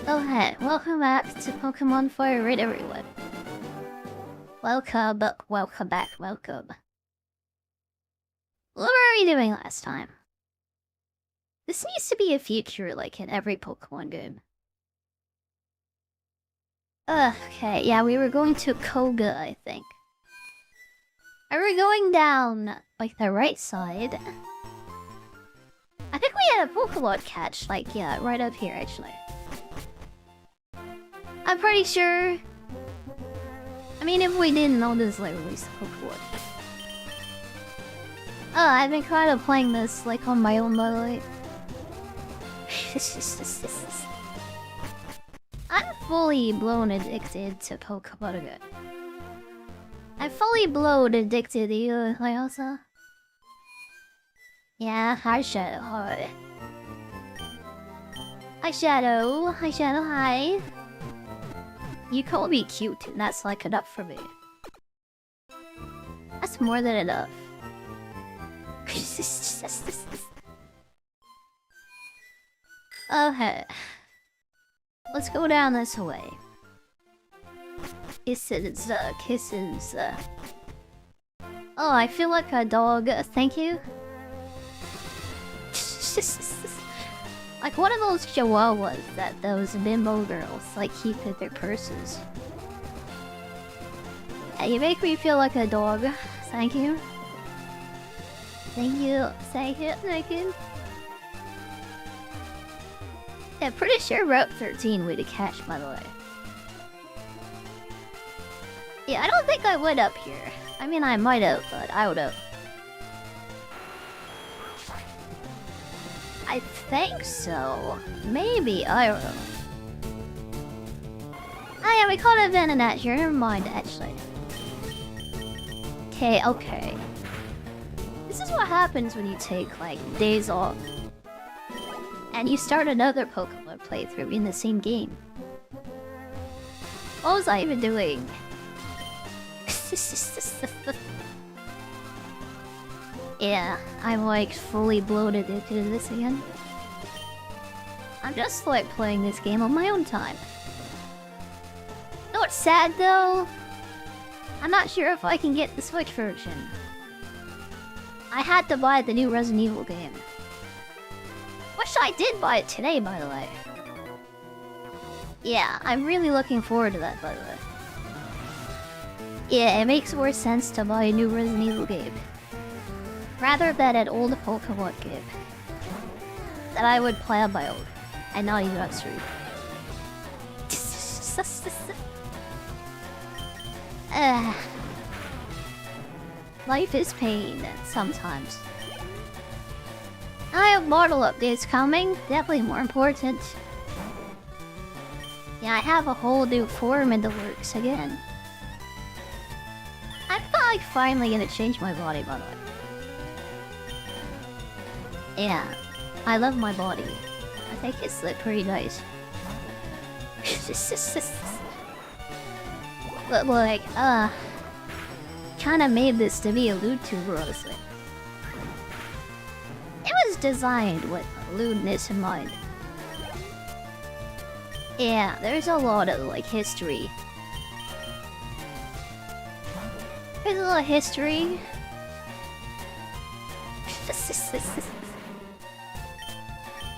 Oh hey, welcome back to Pokémon FireRed, everyone. Welcome back, welcome. What were we doing last time? This needs to be a feature, like, in every Pokemon game. Okay, yeah, we were going to Koga, I think. Are we going down, like, the right side? I think we had a Pokemon catch, like, yeah, right up here, actually. I'm pretty sure... I mean, if we didn't know this, like, release the Pokemon. Oh, I've been kind of playing this, like, on my own, by the way. I'm fully blown addicted to Pokemon again. I'm fully blown addicted to you, Lyosa. Yeah, hi Shadow, hi. Hi Shadow, hi. You call me cute, and that's like enough for me. That's more than enough. Okay. Let's go down this way. Kisses. Oh, I feel like a dog. Thank you. Like one of those chihuahuas that those bimbo girls like keep in their purses. Yeah, you make me feel like a dog. Thank you. Thank you. Yeah, pretty sure Route 13 way to catch, by the way. Yeah, I don't think I would up here. I mean, I might have, but I would have. I think so. Maybe, I don't know. Oh yeah, we caught a Venonat here. Never mind, actually. Okay. This is what happens when you take, like, days off. And you start another Pokemon playthrough in the same game. What was I even doing? Yeah, I'm like fully bloated into this again. I'm just like playing this game on my own time. You know what's sad though? I'm not sure if I can get the Switch version. I had to buy the new Resident Evil game. Wish I did buy it today, by the way. Yeah, I'm really looking forward to that, by the way. Yeah, it makes more sense to buy a new Resident Evil game rather than an old Pokemon game that I would play on my own and not even on stream. Life is pain sometimes. I have model updates coming, definitely more important. Yeah, I have a whole new form in the works again. I'm like finally gonna change my body, by the way. Yeah, I love my body. I think it's like pretty nice. But like, kinda made this to be a vtuber, honestly. It was designed with lewdness in mind. Yeah, there's a lot of like history. There's a lot of history.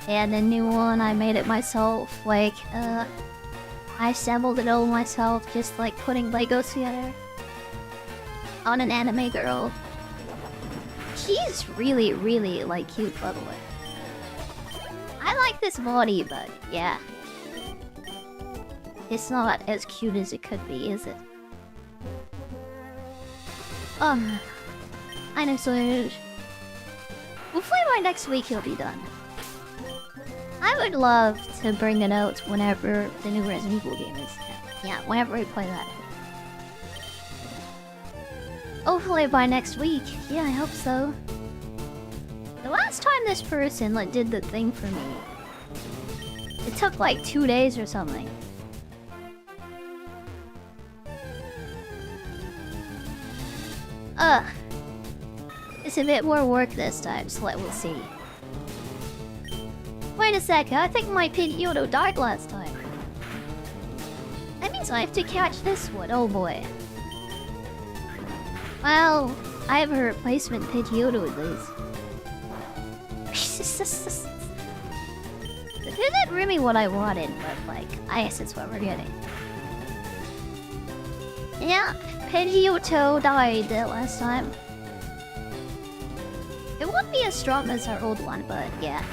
And the new one, I made it myself. Like, I assembled it all myself, just like putting Legos together. On an anime girl. She's really, really like cute, by the way. I like this body, but yeah. It's not as cute as it could be, is it? I'm excited. Hopefully by next week he'll be done. I would love to bring it out whenever the new Resident Evil game is. Yeah, whenever we play that. Hopefully by next week. Yeah, I hope so. The last time this person like did the thing for me, it took like 2 days or something. It's a bit more work this time, so we'll see. Wait a second, I think my Pidgeotto died last time. That means I have to catch this one, oh boy. Well, I have a replacement Pidgeotto with this. This isn't really what I wanted, but like, I guess it's what we're getting. Yeah, Pidgeotto died last time. It won't be as strong as our old one, but yeah.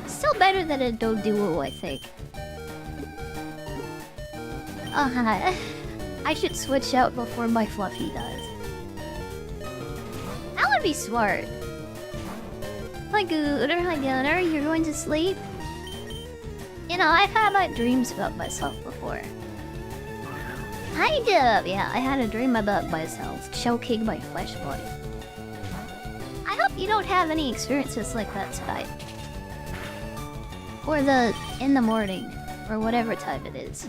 Still better than a Doduo, I think. I should switch out before my Fluffy does. That would be smart. Hi Gooder, hi Gunner, you're going to sleep? You know, I've had like dreams about myself before. Hi Dub! Yeah, I had a dream about myself, choking my flesh body. I hope you don't have any experiences like that tonight. Or in the morning, or whatever time it is.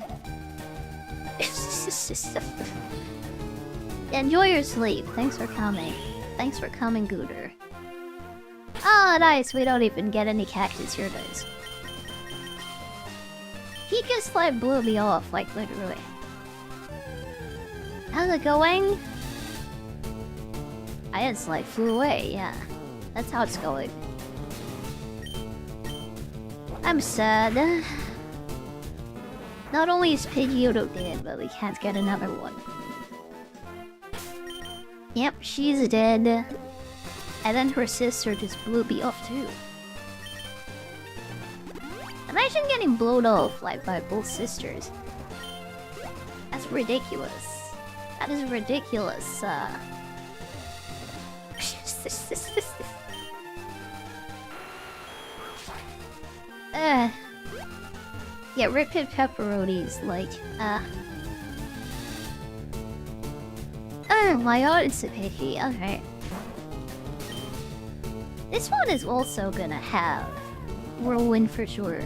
Enjoy your sleep. Thanks for coming. Thanks for coming, Gooder. Oh, nice. We don't even get any cactus here, guys. He just like blew me off, like literally. How's it going? I just like flew away, yeah. That's how it's going. I'm sad. Not only is Pidgeotto dead, but we can't get another one. Yep, she's dead. And then her sister just blew me off too. Imagine getting blown off like by both sisters. That's ridiculous. That is ridiculous. Yeah, Ripid Pepperonis, like, oh my god, it's a pity, okay. This one is also gonna have Whirlwind for sure.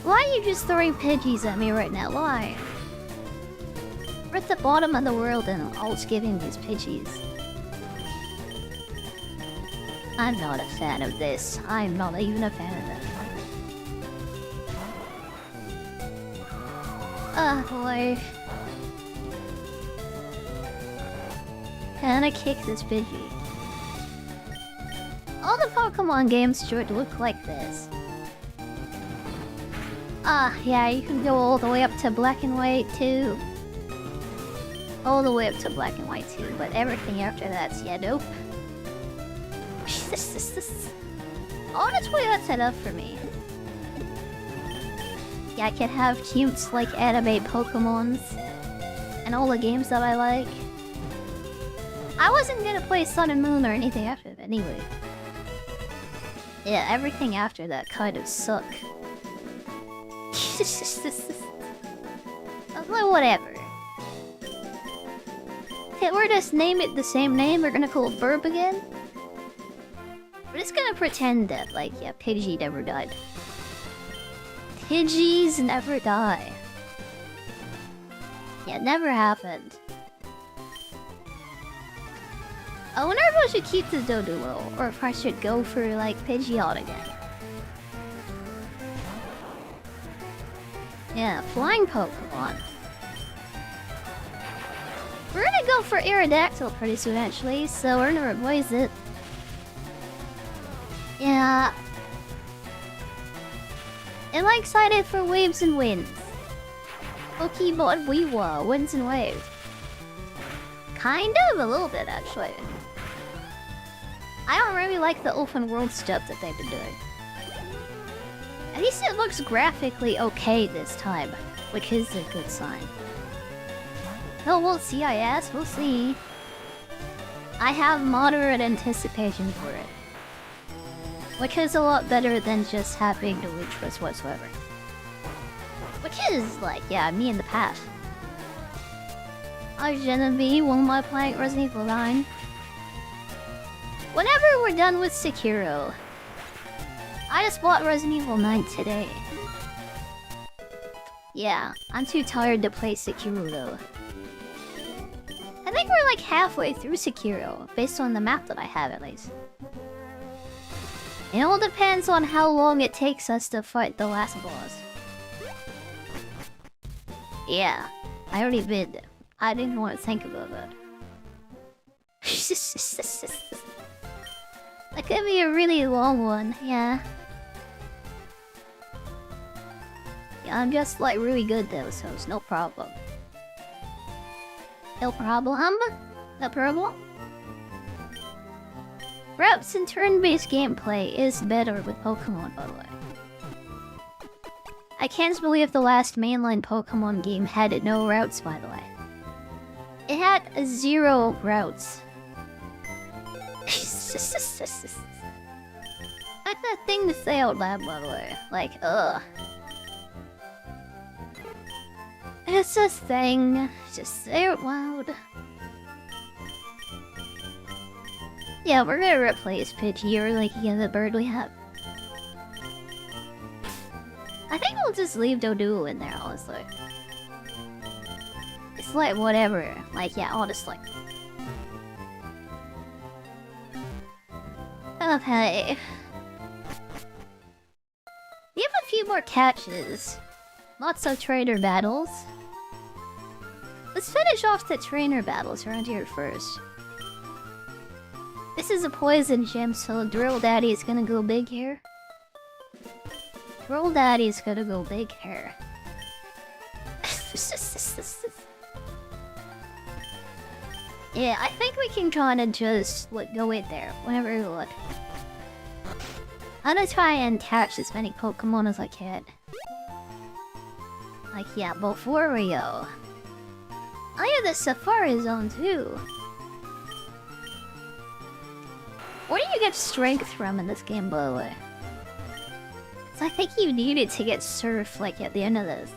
Why are you just throwing Pidgeys at me right now? Why? We're at the bottom of the world and all it's giving these Pidgeys. I'm not a fan of this. I'm not even a fan of that. Oh boy. Can I kick this Pidgey? All the Pokemon games should look like this. Yeah, you can go all the way up to Black and White too. All the way up to Black and White too, but everything after that's, yeah, nope. Honestly, that's enough for me. Yeah, I can have cutes like anime Pokemons and all the games that I like. I wasn't gonna play Sun and Moon or anything after that anyway. Yeah, everything after that kind of suck. Well, whatever. Okay, we're just name it the same name. We're gonna call it Burb again. We're just gonna pretend that, like, yeah, Pidgey never died. Pidgeys never die. Yeah, it never happened. I wonder if I should keep the Doduo, or if I should go for, like, Pidgeot again. Yeah, flying Pokemon. We're gonna go for Aerodactyl pretty soon, actually, so we're gonna replace it. Yeah. Am I excited for waves and winds? Pokemon Weewa, winds and waves. Kind of, a little bit, actually. I don't really like the open world stuff that they've been doing. At least it looks graphically okay this time, which is a good sign. Oh, we'll see, I guess. We'll see. I have moderate anticipation for it. Which is a lot better than just having no interest whatsoever. Which is, like, yeah, me in the past. Hi, Genevieve, when am I playing Resident Evil 9? Whenever we're done with Sekiro. I just bought Resident Evil 9 today. Yeah, I'm too tired to play Sekiro though. I think we're like halfway through Sekiro, based on the map that I have at least. It all depends on how long it takes us to fight the last boss. Yeah, I already did. I didn't want to think about that. That could be a really long one, yeah. Yeah, I'm just like really good though, so it's no problem. No problem? No problem? Routes and turn-based gameplay is better with Pokemon, by the way. I can't believe the last mainline Pokemon game had no routes, by the way. It had 0 routes. That's that thing to say out loud, by the way. Like, ugh. It's a thing. Just say it loud. Yeah, we're gonna replace Pidgey or like the other bird we have. I think we'll just leave Dojo in there, honestly. It's like whatever. Like, yeah, honestly. Okay. We have a few more catches. Lots of trainer battles. Let's finish off the trainer battles around here first. This is a poison gym, so Drill Daddy is gonna go big here. Drill Daddy is gonna go big here. Yeah, I think we can kinda just like go in there whenever we look. I'm gonna try and catch as many Pokemon as I can. Like, yeah, before we go. I have the Safari Zone too. Where do you get strength from in this game, by the way? 'Cause I think you need it to get Surf, like, at the end of this.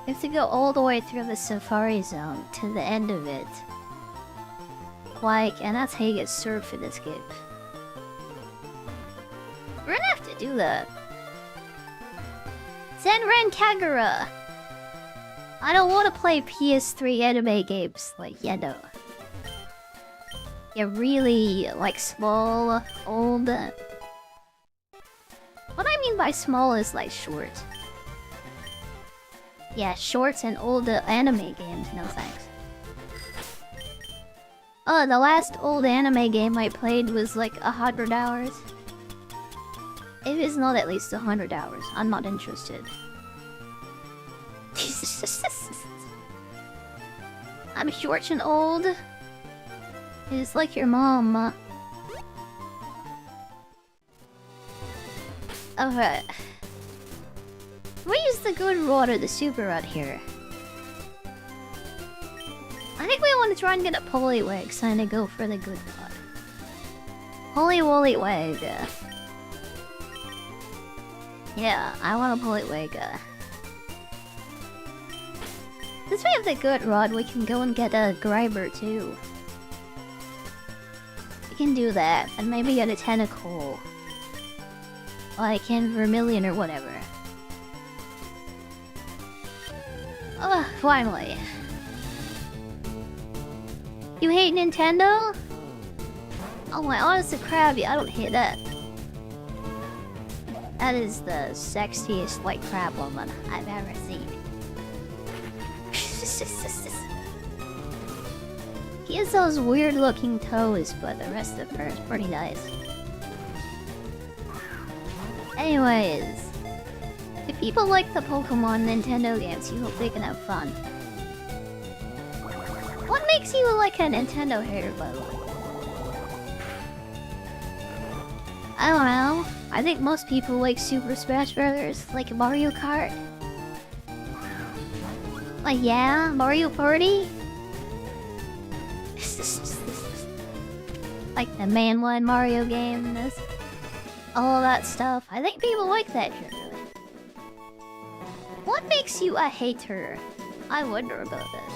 You have to go all the way through the Safari Zone to the end of it. Like, and that's how you get Surf in this game. We're gonna have to do that. Zenran Kagura! I don't want to play PS3 anime games like, yeah, no. Yeah, really, like, small, old... What I mean by small is, like, short. Yeah, short and old anime games, no thanks. Oh, the last old anime game I played was, like, 100 hours. If it's not at least 100 hours, I'm not interested. I'm short and old. It's like your mom. Alright. We use the good rod or the super rod here. I think we want to try and get a Poliwag, so I'm gonna go for the good rod. Poliwag. Yeah, I want a Poliwag. Since we have the good rod, we can go and get a Grimer too. We can do that, and maybe get a Tentacle. Like in Vermilion or whatever. Ugh, finally. You hate Nintendo? Oh my honest to crabby, I don't hate that. That is the sexiest white crab woman I've ever seen. He has those weird looking toes, but the rest of her is pretty nice. Anyways, if people like the Pokemon Nintendo games, you hope they can have fun. What makes you like a Nintendo hater, by the way? I don't know. I think most people like Super Smash Bros. Like Mario Kart. Like, yeah, Mario Party? Like the mainline Mario games. All that stuff. I think people like that shit, really. What makes you a hater? I wonder about this.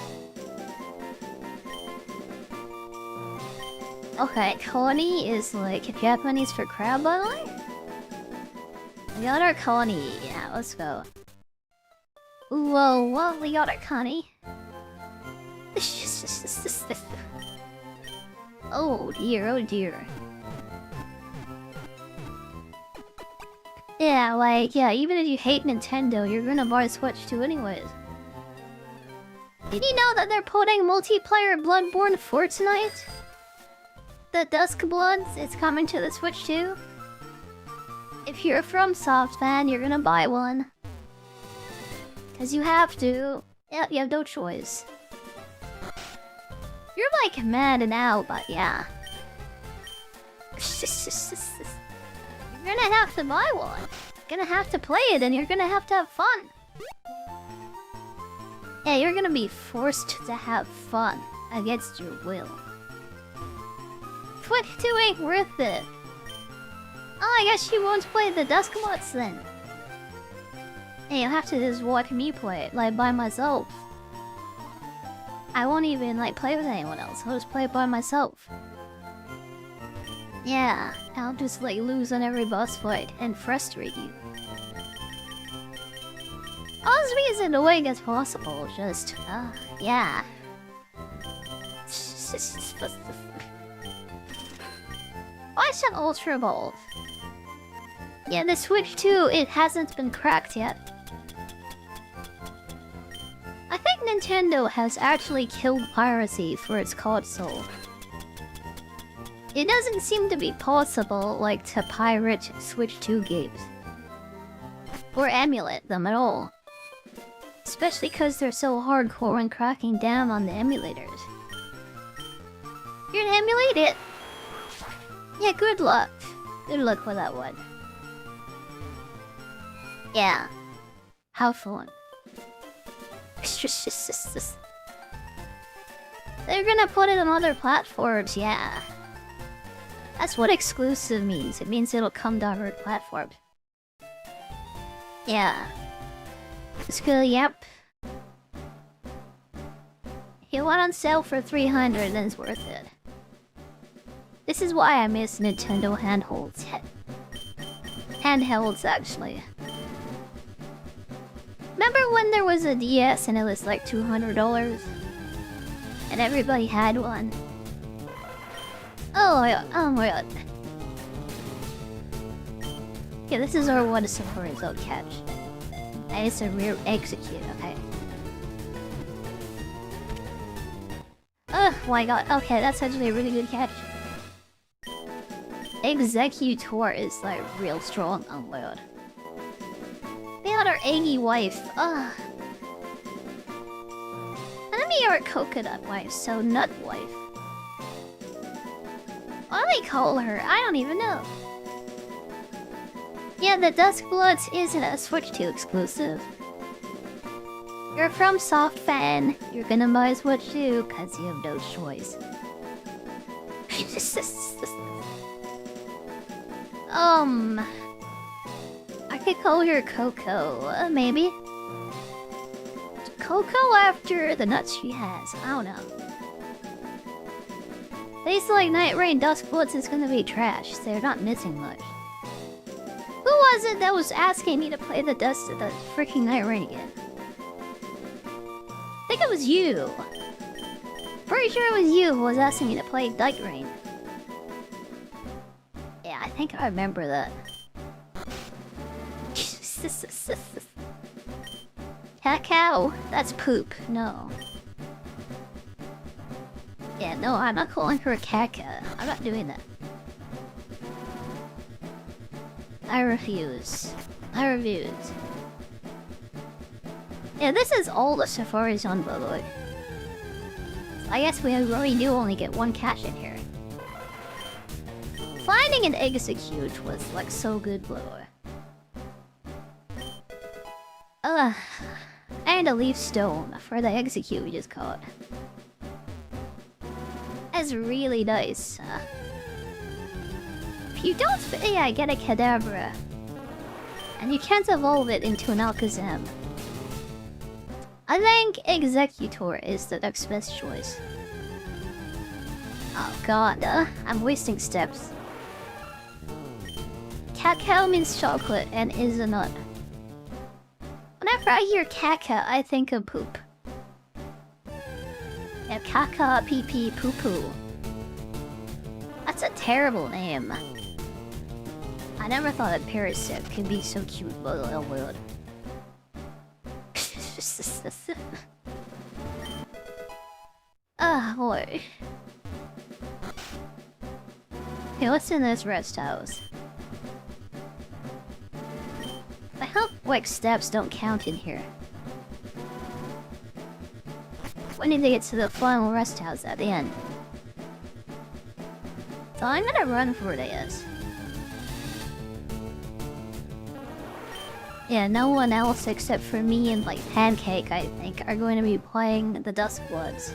Okay, Connie is like Japanese for crab, by the way? We got our Connie. Yeah, let's go. Whoa, what? We got our Connie. Oh dear, oh dear. Yeah, like, yeah, even if you hate Nintendo, you're gonna buy Switch 2 anyways. Did you know that they're putting multiplayer Bloodborne Fortnite? The Dusk Bloods is coming to the Switch 2. If you're a FromSoft fan, you're gonna buy one. Cause you have to. Yeah, you have no choice. You're like mad now, but yeah. You're gonna have to buy one. You're gonna have to play it and you're gonna have to have fun. Yeah, you're gonna be forced to have fun against your will. 22 ain't worth it. Oh, I guess you won't play the Dusk Mods then. Hey, you'll have to just watch me play it, like by myself. I won't even like play with anyone else, I'll just play it by myself. Yeah, I'll just like lose on every boss fight and frustrate you. I'll just be as annoying as possible, just, yeah. Why is an Ultra Ball? Yeah, the Switch 2, it hasn't been cracked yet. I think Nintendo has actually killed piracy for its console. It doesn't seem to be possible, like, to pirate Switch 2 games. Or emulate them at all. Especially because they're so hardcore when cracking down on the emulators. You're gonna emulate it? Yeah, good luck. Good luck with that one. Yeah. Have fun. They're gonna put it on other platforms, yeah. That's what exclusive means. It means it'll come to other platforms. Yeah. It's good, yep. If you want on sale for 300, then it's worth it. This is why I miss Nintendo handholds. Handhelds, actually. Remember when there was a DS and it was like $200? And everybody had one? Oh my god, oh my god. Okay, this is our one Horizon catch. And it's a rear execute, okay. Oh my god, okay, that's actually a really good catch. Exeggutor is like real strong, oh my god. They had our eggy wife, ugh. Enemy our coconut wife, so nut wife. What do they call her? I don't even know. Yeah, the Dusk Bloods isn't a Switch 2 exclusive. You're a FromSoft fan, you're gonna buy Switch 2 cause you have no choice. I could call her Coco, maybe? Coco after the nuts she has, I don't know. Tastes like Night Rain Dusk Bloods is gonna be trash, they're not missing much. Who was it that was asking me to play the freaking Night Rain again? I think it was you. Pretty sure it was you who was asking me to play Night Rain. Yeah, I think I remember that. Cacao? That's poop. No. Yeah, no, I'm not calling her a caca. I'm not doing that. I refuse. I refuse. Yeah, this is all the Safaris on, by the way. So I guess we really do only get one catch in here. Finding an execute was like so good, by the way. And a leaf stone for the execute we just caught. That's really nice. If you don't, yeah, get a Kadabra. And you can't evolve it into an Alakazam. I think Exeggutor is the next best choice. Oh god, I'm wasting steps. Cacao means chocolate and is a nut. Whenever I hear caca, I think of poop. Yeah, caca, pee pee, poo poo. That's a terrible name. I never thought that Parasect could be so cute, but oh my god. Ah, boy. Hey, what's in this rest house? I hope, like, steps don't count in here. We need to get to the final rest house at the end. So I'm gonna run for it, I guess. Yeah, no one else except for me and, like, Pancake, I think, are going to be playing the Duskbloods.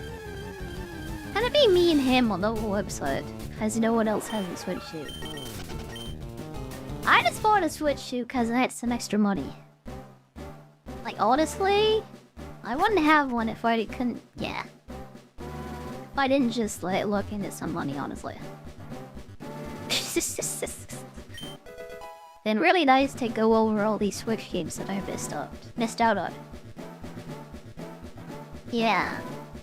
Gonna be me and him on the whole website, because no one else has a Switch too. I just bought a Switch too because I had some extra money. Like, honestly, I wouldn't have one if I couldn't. Yeah. If I didn't just, like, look into some money, honestly. Been really nice to go over all these Switch games that I missed out on. Yeah,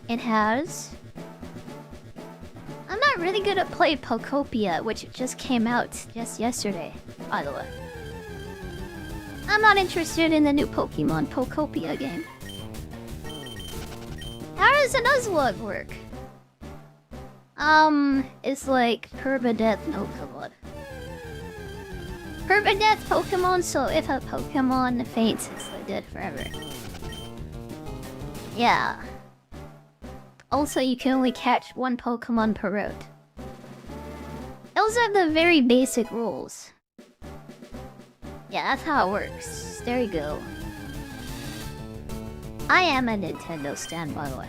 it has. I'm not really good at playing Pokopia, which just came out just yesterday, by the way. I'm not interested in the new Pokemon Pokopia game. How does a Nuzlocke work? It's like permadeath Pokemon. Permadeath Pokemon, so if a Pokemon faints, it's like dead forever. Yeah. Also, you can only catch one Pokemon per route. Those are the very basic rules. Yeah, that's how it works. There you go. I am a Nintendo stan, by the way.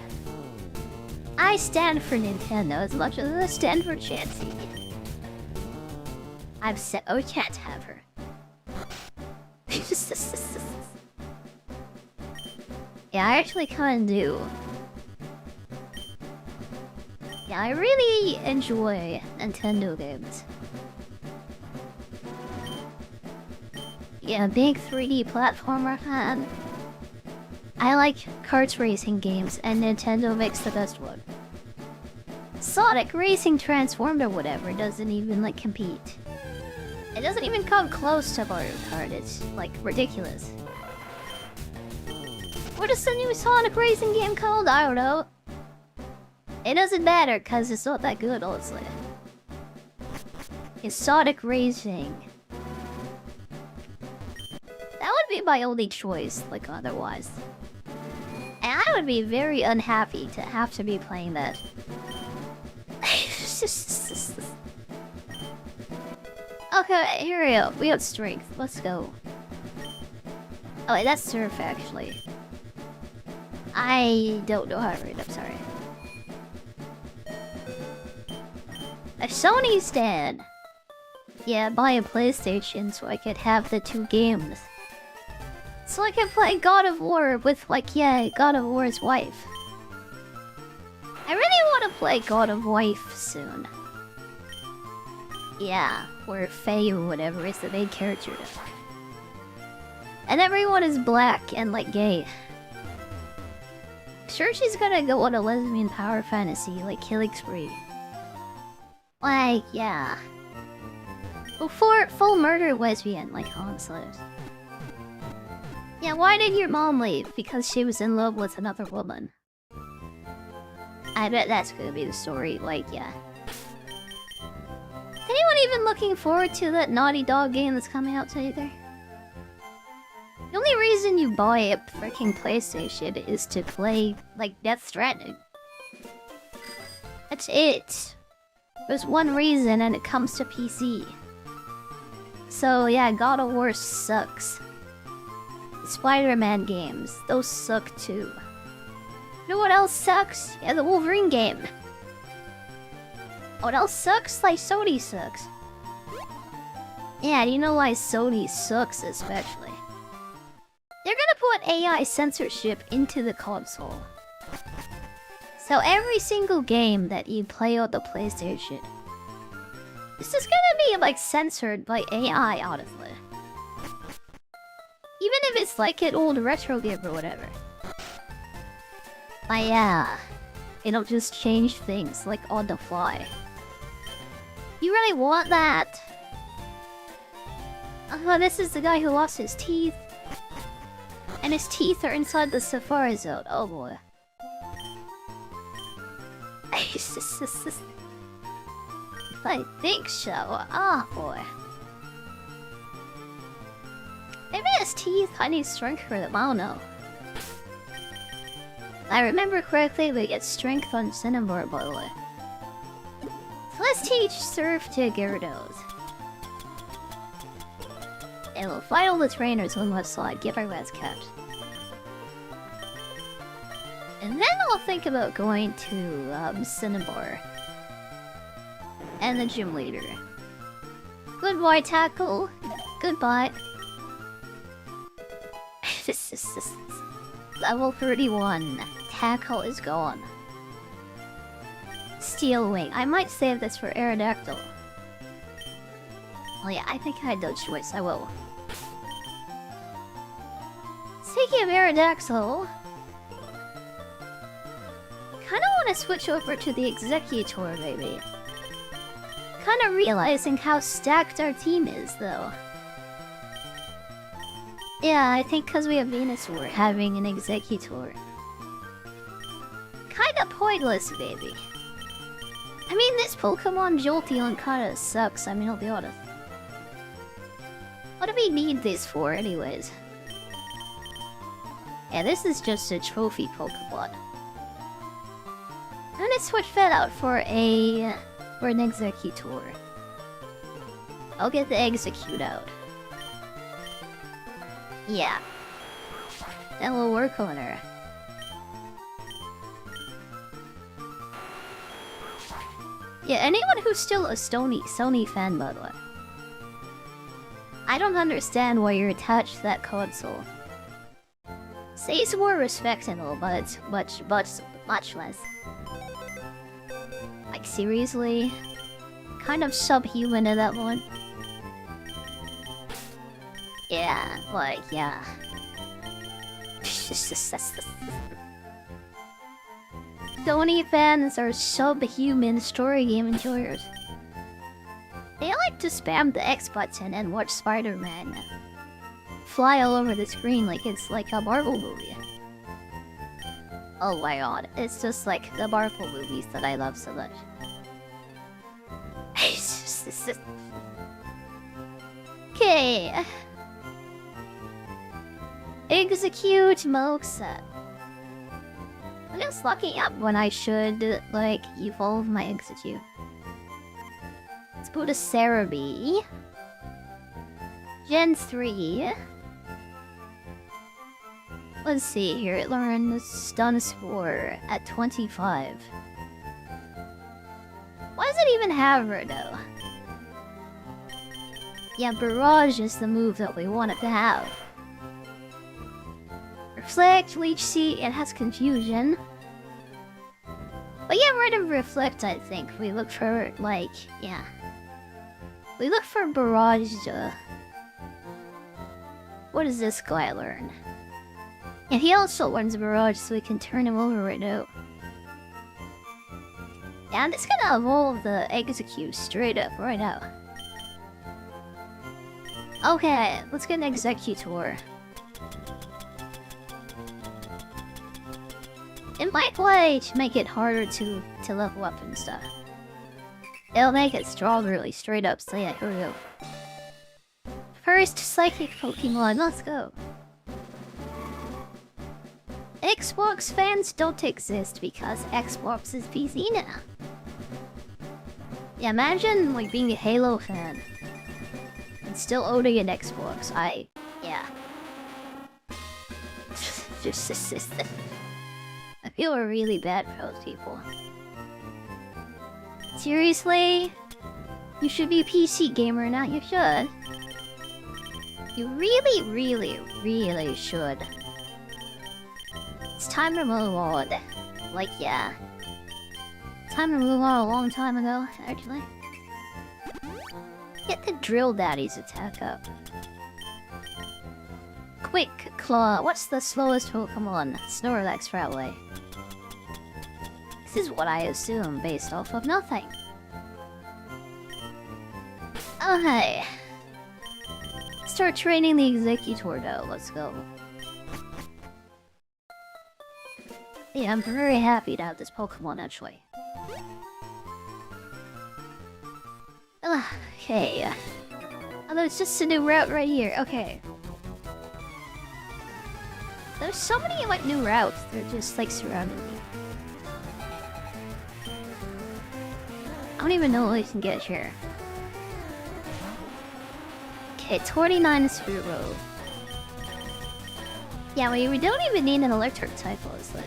I stand for Nintendo as much as I stand for Chansey. I've said, oh, can't have her. Yeah, I actually kinda do. Yeah, I really enjoy Nintendo games. Yeah, big 3D platformer fan. I like karts racing games, and Nintendo makes the best one. Sonic Racing Transformed or whatever doesn't even, like, compete. It doesn't even come close to Mario Kart, it's, like, ridiculous. What is the new Sonic Racing game called? I don't know. It doesn't matter, cause it's not that good, honestly. It's Sonic Racing. That would be my only choice, like, otherwise. And I would be very unhappy to have to be playing that. Okay, here we go. We got strength. Let's go. Oh, wait, that's surf, actually. I don't know how to read. I'm sorry. A Sony stand. Yeah, buy a PlayStation so I could have the two games. So I can play God of War with, like, yeah, God of War's wife. I really want to play God of Wife soon. Yeah, where Faye or whatever is the main character. And everyone is black and, like, gay. Sure, she's gonna go on a lesbian power fantasy, like killing spree. Like, yeah. Before full murder lesbian, like Han says. Yeah, why did your mom leave? Because she was in love with another woman. I bet that's gonna be the story, like, yeah. Anyone even looking forward to that Naughty Dog game that's coming out today? The only reason you buy a freaking PlayStation is to play, like, Death Stranding. That's it. There's one reason, and it comes to PC. So yeah, God of War sucks. Spider-Man games, those suck too. You know what else sucks? Yeah, the Wolverine game. What else sucks? Like, Sony sucks. Yeah, do you know why Sony sucks especially? They're gonna put AI censorship into the console. So every single game that you play on the PlayStation, this is gonna be, like, censored by AI, honestly. Even if it's like an old retro game or whatever. But yeah, it'll just change things, like, on the fly. You really want that? This is the guy who lost his teeth. And his teeth are inside the Safari Zone. Oh boy. I think so. Ah, boy. Maybe his teeth, I need strength for them, I don't know. I remember correctly, we get strength on Cinnamon, by the way. So let's teach Surf to Gyarados. And we'll fight all the trainers on left side, give our last catch. And then I'll think about going to Cinnabar. And the gym leader. Goodbye, Tackle. Goodbye. Level 31. Tackle is gone. Steel Wing. I might save this for Aerodactyl. Oh yeah, I think I had no choice. I will. Speaking of Aerodactyl, kinda wanna switch over to the Exeggutor, maybe. Kinda realizing how stacked our team is, though. Yeah, I think because we have Venusaur, having an Exeggutor. Kinda pointless, baby. I mean, this Pokemon Jolteon kinda sucks, I mean, I'll be honest. What do we need this for, anyways? Yeah, this is just a trophy Pokemon. I'm gonna switch that out for an Exeggutor. I'll get the Execute out. Yeah. Then we'll work on her. Yeah, anyone who's still a Sony fan, by the way. I don't understand why you're attached to that console. Say some more respect and all, but much less. Like, seriously? Kind of subhuman at that one. Yeah, like, yeah. Sony fans are subhuman story game enjoyers. They like to spam the X button and watch Spider-Man fly all over the screen like it's like a Marvel movie. Oh my god, it's just like the Marvel movies that I love so much. Okay. Execute Moxa. I'm just locking up when I should, like, evolve my Execute. Let's go to Cerebi. Gen 3. Let's see here, it learned Stun Spore at 25. Why does it even have her, though? Yeah, Barrage is the move that we want it to have. Reflect, Leech Seed, it has Confusion. But yeah, rid of Reflect, I think. We look for, like, yeah. We look for Barrage. What does this guy learn? And he also learns Barrage, so we can turn him over right now. Yeah, I'm just gonna evolve the Execute straight up right now. Okay, let's get an Exeggutor. It might play to make it harder to level up and stuff. It'll make it stronger, really, straight up, so yeah, here we go. First Psychic Pokemon, let's go. Xbox fans don't exist because Xbox is PC now. Yeah, imagine, like, being a Halo fan and still owning an Xbox. Yeah. I feel really bad for those people. Seriously? You should be a PC gamer now, you should. You really should. It's time to move on. Like, yeah. Time to move on a long time ago, actually. Get the Drill Daddy's attack up. Quick Claw. What's the slowest Pokemon? Snorlax, probably. This is what I assume based off of nothing. Okay. start training the Exeggutor though. Let's go. Yeah, I'm very happy to have this Pokemon actually. Okay. Oh, there's just a new route right here. Okay. There's so many like new routes. They're just like surrounding me. I don't even know what I can get here. Okay, 29 is Sphere Road. Yeah, we don't even need an electric type, honestly.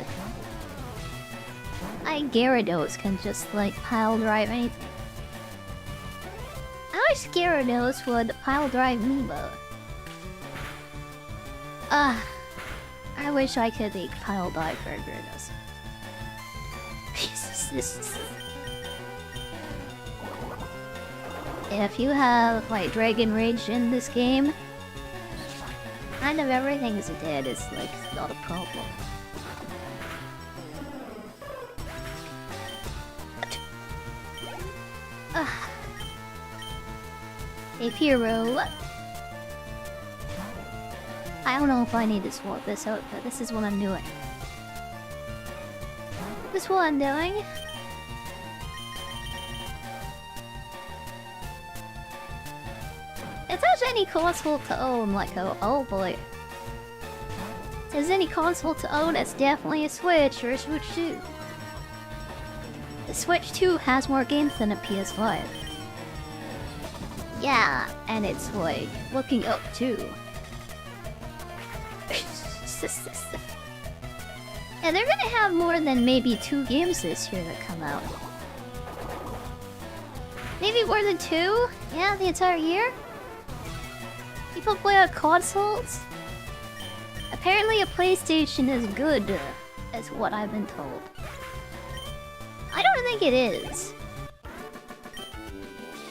Gyarados can just like pile drive anything. I wish Gyarados would pile drive me, but I wish I could like pile drive for Gyarados. If you have like Dragon Rage in this game, kind of everything is dead. It's like not a problem. A hero. I don't know if I need to swap this out, but this is what I'm doing. This is what I'm doing. If there's any console to own, like oh boy. If there's any console to own, it's definitely a Switch or a Switch 2. The Switch 2 has more games than a PS5. Yeah, and it's like looking up too. Yeah, they're gonna have more than maybe 2 games this year that come out. Maybe more than 2? Yeah, the entire year? People play on consoles? Apparently a PlayStation is good, is what I've been told. I don't think it is.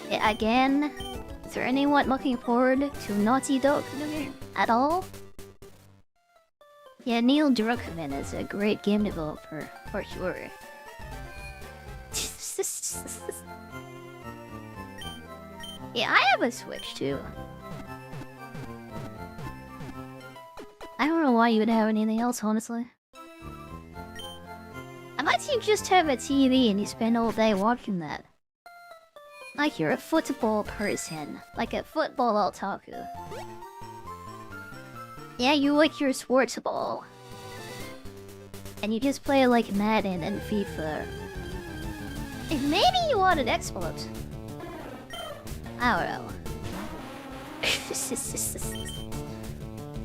Yeah, again, is there anyone looking forward to Naughty Dog at all? Yeah, Neil Druckmann is a great game developer, for sure. Yeah, I have a Switch too. I don't know why you would have anything else, honestly. Unless you just have a TV and you spend all day watching that. Like you're a football person. Like a football otaku. Yeah, you like your sports ball. And you just play like Madden and FIFA. And maybe you want an Xbox. I don't know.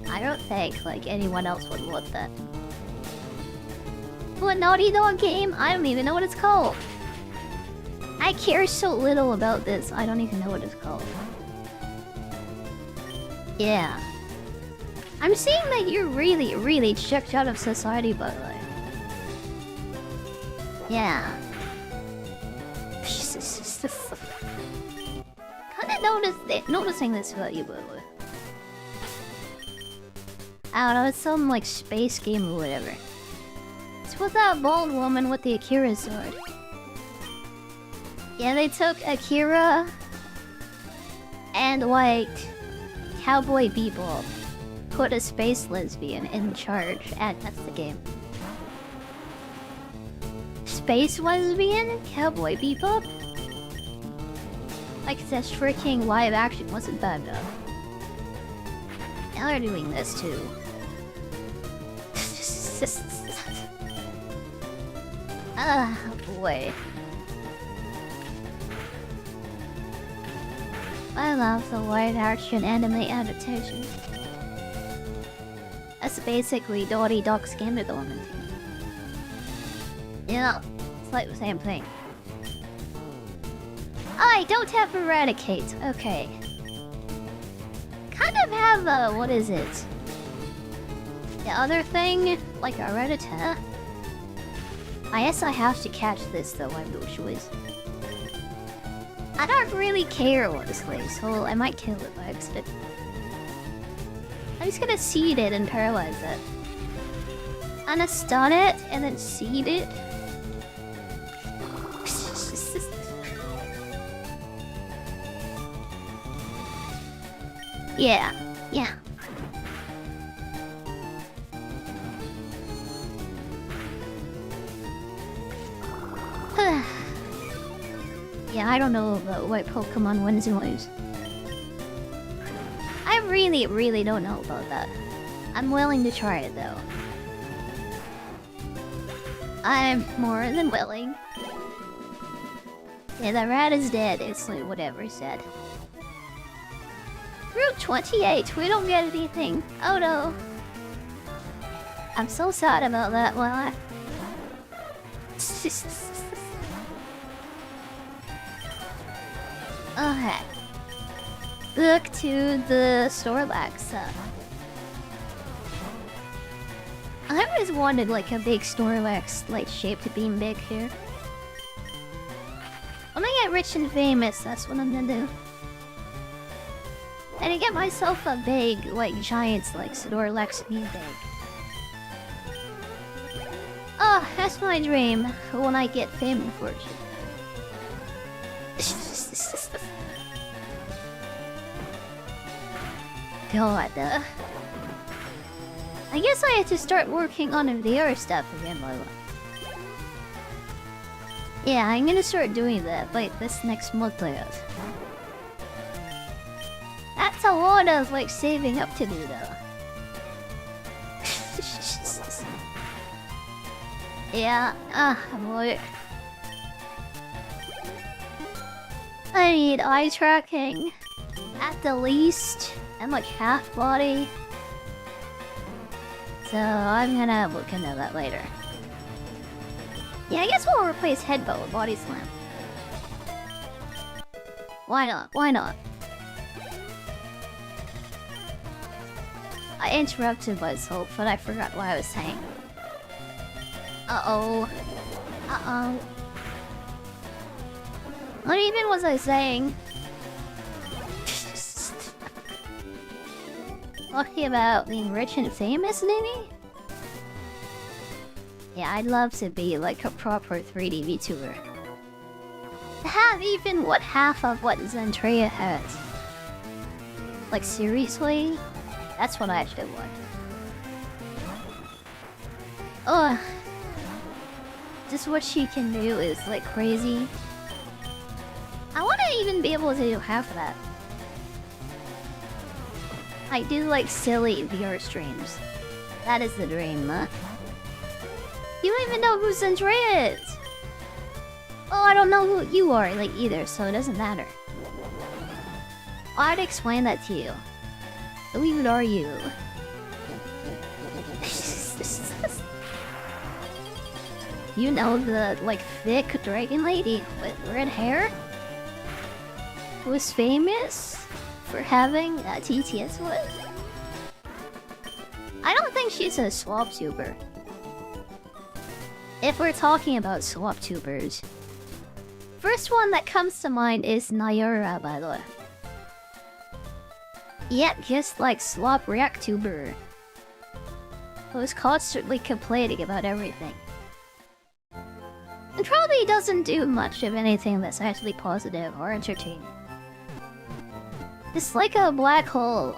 I don't think like anyone else would want that. What Naughty Dog game? I don't even know what it's called. I care so little about this, I don't even know what it's called. Yeah. I'm seeing that you're really, really checked out of society, by the way. Yeah. Kinda noticing this about you, by the way. I don't know, it's some like space game or whatever. It's with that bald woman with the Akira sword. Yeah, they took Akira and like Cowboy Bebop, put a space lesbian in charge, and that's the game. Space lesbian? Cowboy Bebop? Like this freaking live action wasn't bad enough. Now they're doing this too. Ah, boy. I love the live action anime adaptation. That's basically Naughty Dog's game development team. Yeah, it's like the same thing. I don't have Eradicate. Okay. Kind of have what is it? The other thing, like Eradicate. I guess I have to catch this though. I have no choice. I don't really care honestly, so I might kill it by accident. I'm just gonna seed it and paralyze it. I'm gonna stun it and then seed it. Yeah. Yeah. Yeah, I don't know about what Pokemon wins and lose. I really don't know about that. I'm willing to try it though. I'm more than willing. Yeah, the rat is dead. It's like whatever he said. Route 28. We don't get anything. Oh no. I'm so sad about that. Well, I... Okay. Look to the Snorlax. I always wanted like a big Snorlax, like shaped beanbag here. When I get rich and famous, that's what I'm gonna do. And I get myself a big, like giant, like Snorlax beanbag. Oh, that's my dream when I get fame and fortune. God, I guess I had to start working on the other stuff again, by the way. Yeah, I'm gonna start doing that like this next month, I guess. That's a lot of like saving up to do though. Yeah, boy. I need eye tracking. At the least. And like half body. So I'm gonna look into that later. Yeah, I guess we'll replace Headbutt with Body Slam. Why not? Why not? I interrupted myself, but I forgot what I was saying. Uh-oh. Uh-oh. What even was I saying? Talking about being rich and famous, maybe? Yeah, I'd love to be like a proper 3D VTuber. To have even what half of what Zentreya has. Like seriously? That's what I actually want. Ugh. Just what she can do is like crazy. I want to even be able to do half of that. I do like silly VR streams. That is the dream, huh? You don't even know who Zentreya is! Oh, I don't know who you are, like, either, so it doesn't matter. I'd explain that to you. Who even are you? You know the, like, thick dragon lady with red hair? Who was famous for having a TTS with? I don't think she's a swap tuber. If we're talking about swap tubers, first one that comes to mind is Nayura, by the way. Yep, just like swap react tuber, who's constantly complaining about everything. And probably doesn't do much of anything that's actually positive or entertaining. It's like a black hole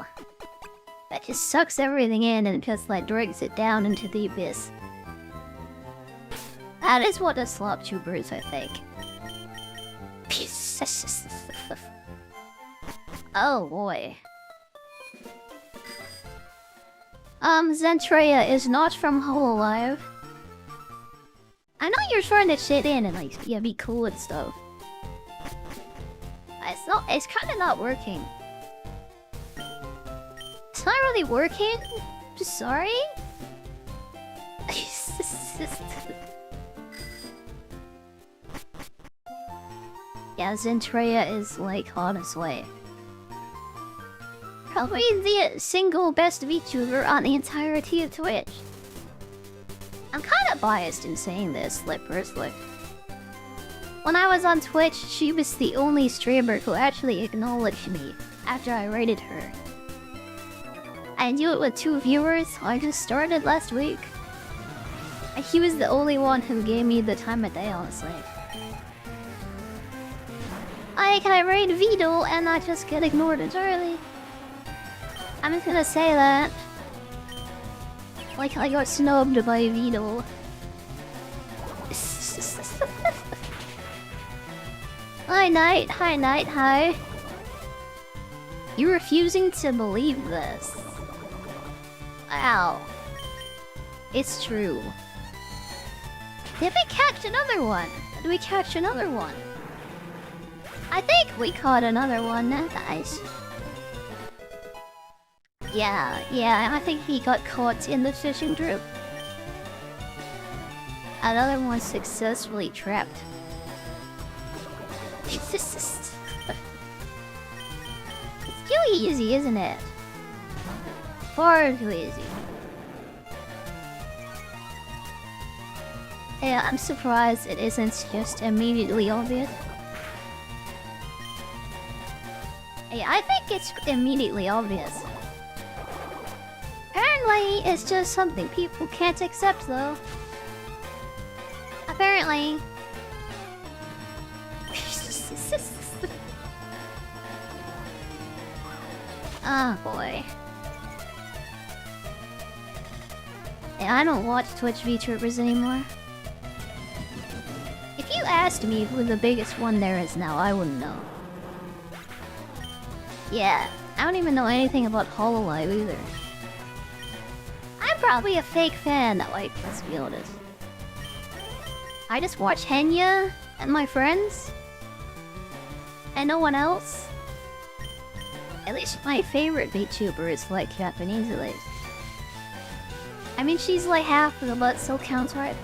that just sucks everything in and just like drags it down into the abyss. That is what a slop tuber is, I think. Oh boy. Zentreya is not from Hololive. I know you're trying to shit in and like, yeah, be cool and stuff. It's kinda not working. It's not really working? Just sorry? Yeah, Zentreya is like on its way. Probably the single best VTuber on the entirety of Twitch. I'm kinda biased in saying this, like personally. When I was on Twitch, she was the only streamer who actually acknowledged me after I rated her. I do it with 2 viewers. I just started last week. And he was the only one who gave me the time of day, honestly. I raid Vito and I just get ignored entirely. I'm just gonna say that. Like I got snubbed by Vito. Hi Knight, hi. You're refusing to believe this. Wow. It's true. Did we catch another one? Did we catch another one? I think we caught another one, guys. Yeah, I think he got caught in the fishing trip. Another one successfully trapped. It's too easy, isn't it? Far too easy. Yeah, I'm surprised it isn't just immediately obvious. Yeah, I think it's immediately obvious. Apparently, it's just something people can't accept, though. Apparently. Oh boy. Yeah, I don't watch Twitch VTubers anymore. If you asked me who the biggest one there is now, I wouldn't know. Yeah, I don't even know anything about Hololive either. I'm probably a fake fan, like, let's be honest. I just watch Henya and my friends. And no one else. At least my favorite VTuber is like Japanese at least. I mean, she's like half of the but still counts, right?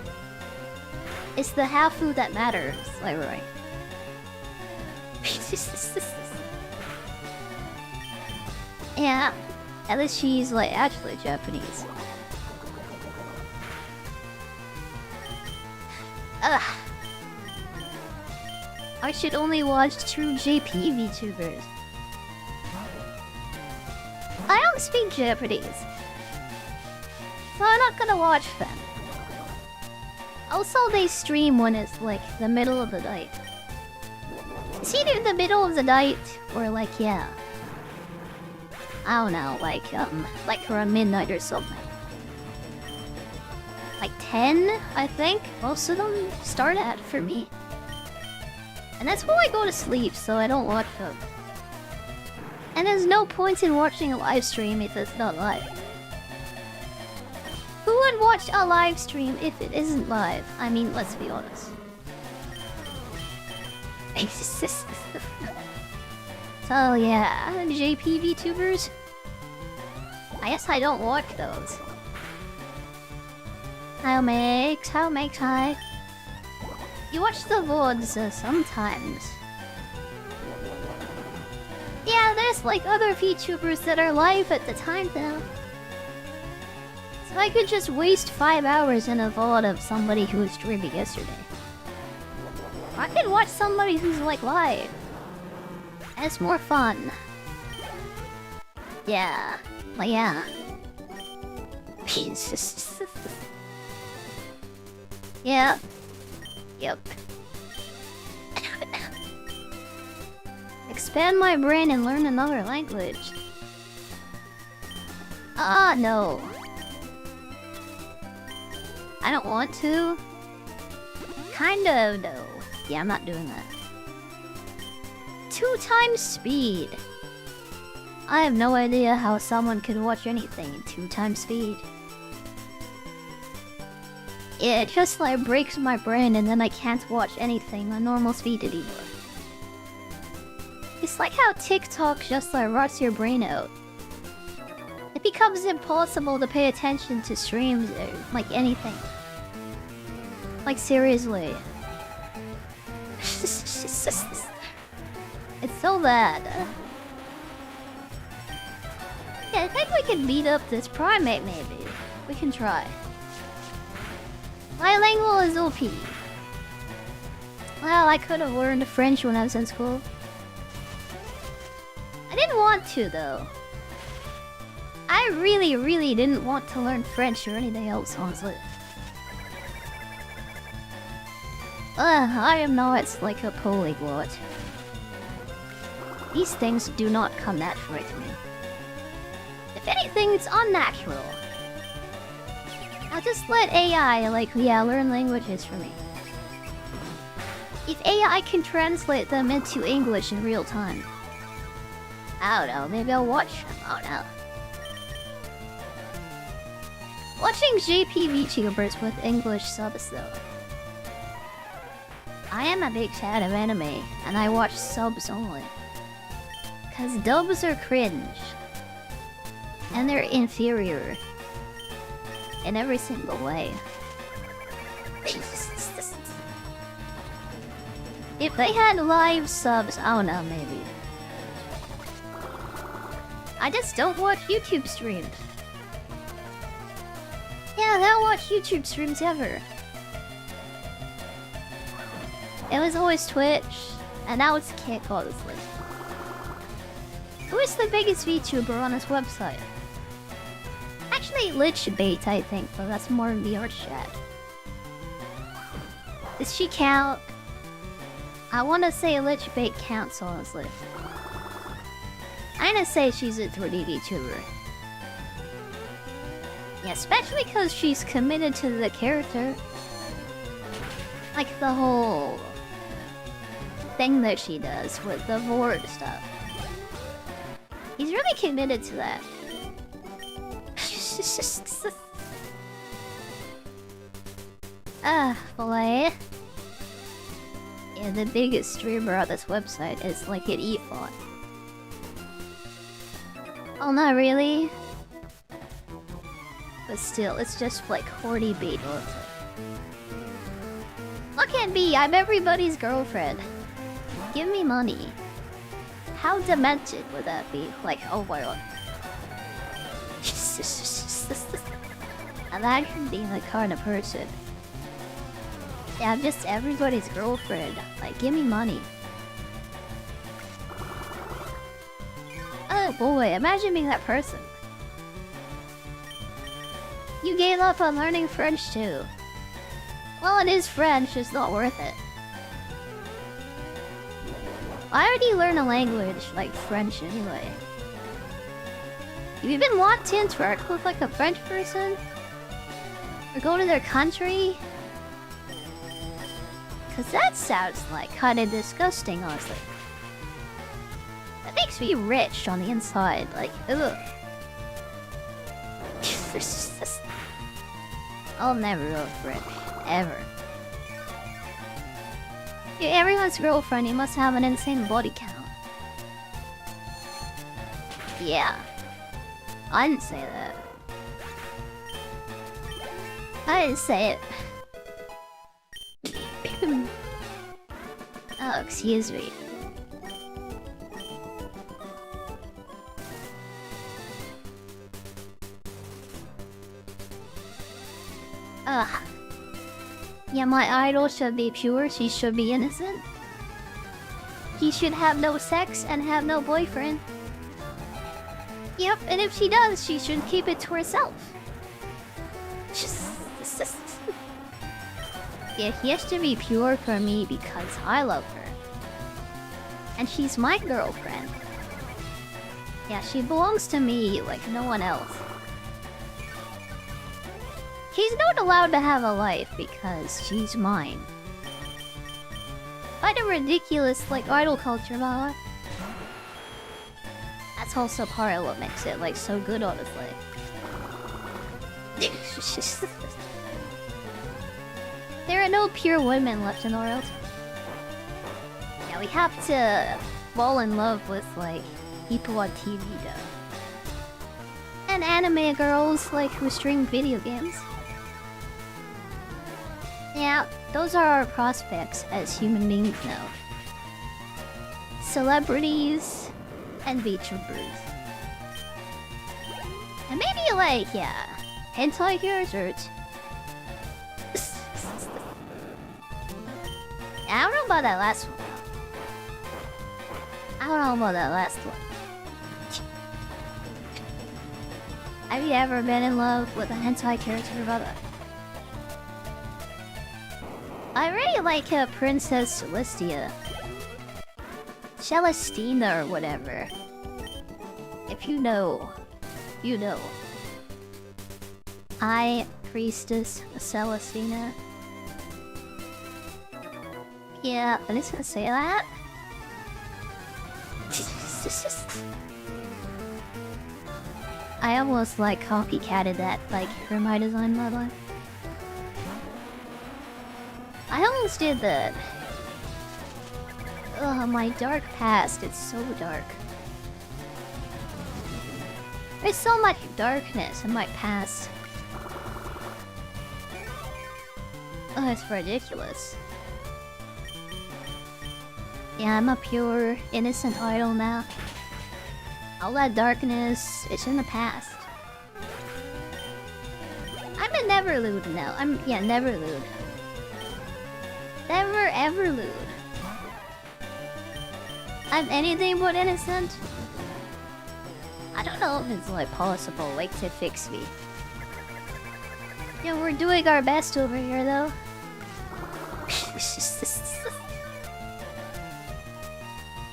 It's the half food that matters, like right. Yeah, at least she's like actually Japanese. Ugh. I should only watch true JP VTubers. I don't speak Japanese, so I'm not gonna watch them. Also, they stream when it's like the middle of the night. It's either the middle of the night or like, yeah, I don't know, like around midnight or something. Like 10, I think. Most of them start at for me. And that's when I go to sleep, so I don't watch them. And there's no point in watching a live stream if it's not live. Who would watch a live stream if it isn't live? I mean, let's be honest. So yeah, JP VTubers. I guess I don't watch those. How makes, hi. You watch the VODs sometimes. Yeah, there's like other VTubers that are live at the time though. So I could just waste 5 hours in a VOD of somebody who was streaming yesterday. Or I could watch somebody who's like live. And it's more fun. Yeah. Like yeah. Yeah. Yep. Expand my brain and learn another language. Ah, no. I don't want to. Kind of, no. Yeah, I'm not doing that. 2 times speed. I have no idea how someone could watch anything in 2 times speed. It just like breaks my brain and then I can't watch anything on normal speed anymore. It's like how TikTok just like rots your brain out. It becomes impossible to pay attention to streams or like anything. Like seriously. It's so bad. Yeah, I think we can beat up this primate maybe. We can try. Bilingual is OP. Well, I could have learned French when I was in school. I didn't want to though. I really didn't want to learn French or anything else, honestly. I am not like a polyglot. These things do not come naturally to me. If anything, it's unnatural. I'll just let AI, like, learn languages for me. If AI can translate them into English in real time. I don't know, maybe I'll watch them, I don't know. Watching JP VTubers with English subs though. I am a big fan of anime, and I watch subs only. Cause dubs are cringe. And they're inferior. In every single way. If they had live subs, I don't know, maybe. I just don't watch YouTube streams. Yeah, I don't watch YouTube streams ever. It was always Twitch, and now it's Kick, honestly. Who is the biggest VTuber on this website? Actually, Lichbait, I think, but that's more VR chat. Does she count? I want to say Lichbait counts, honestly. I'm gonna say she's a 3D VTuber. Yeah, especially because she's committed to the character. Like the whole thing that she does with the Vord stuff. He's really committed to that. Boy. Yeah, the biggest streamer on this website is like an EFOT. Oh, not really. But still, it's just like horny bait. Look at me, I'm everybody's girlfriend. Give me money. How demented would that be? Like, oh my god. Imagine being the kind of person. Yeah, I'm just everybody's girlfriend. Like, give me money. Oh boy, imagine being that person. You gave up on learning French too. Well, it is French, it's not worth it. Why would you learn a language like French anyway? Have you been want to interact with like a French person? Or go to their country? Cause that sounds like kinda disgusting, honestly. That makes me rich on the inside, like, ugh. I'll never go French. Ever. You're everyone's girlfriend, you must have an insane body count. Yeah. I didn't say that. I didn't say it. Oh, excuse me. Ugh. Yeah, my idol should be pure, she should be innocent. He should have no sex and have no boyfriend. Yep, and if she does, she should keep it to herself. Yeah, he has to be pure for me because I love her. And she's my girlfriend. Yeah, she belongs to me like no one else. He's not allowed to have a life because she's mine. Quite a ridiculous, like, idol culture, blah. That's also part of what makes it, like, so good, honestly. There are no pure women left in the world. Yeah, we have to fall in love with, like, people on TV, though. And anime girls, like, who stream video games. Yeah, those are our prospects as human beings now. Celebrities and VTubers. And maybe like, yeah, hentai characters. I don't know about that last one. I don't know about that last one. Have you ever been in love with a hentai character, brother? I really like Princess Celestia. Celestina or whatever. If you know. You know. I, Priestess Celestina. Yeah, I just gonna say that. I almost like copycatted that, like, for my design, by the way. I almost did that. Ugh, my dark past, it's so dark. There's so much darkness in my past. Oh, it's ridiculous. Yeah, I'm a pure, innocent idol now. All that darkness, it's in the past. I'm a Neverlude now. Neverlude. Never Everlude. I'm anything but innocent. I don't know if it's like possible, like, to fix me. Yeah, we're doing our best over here, though.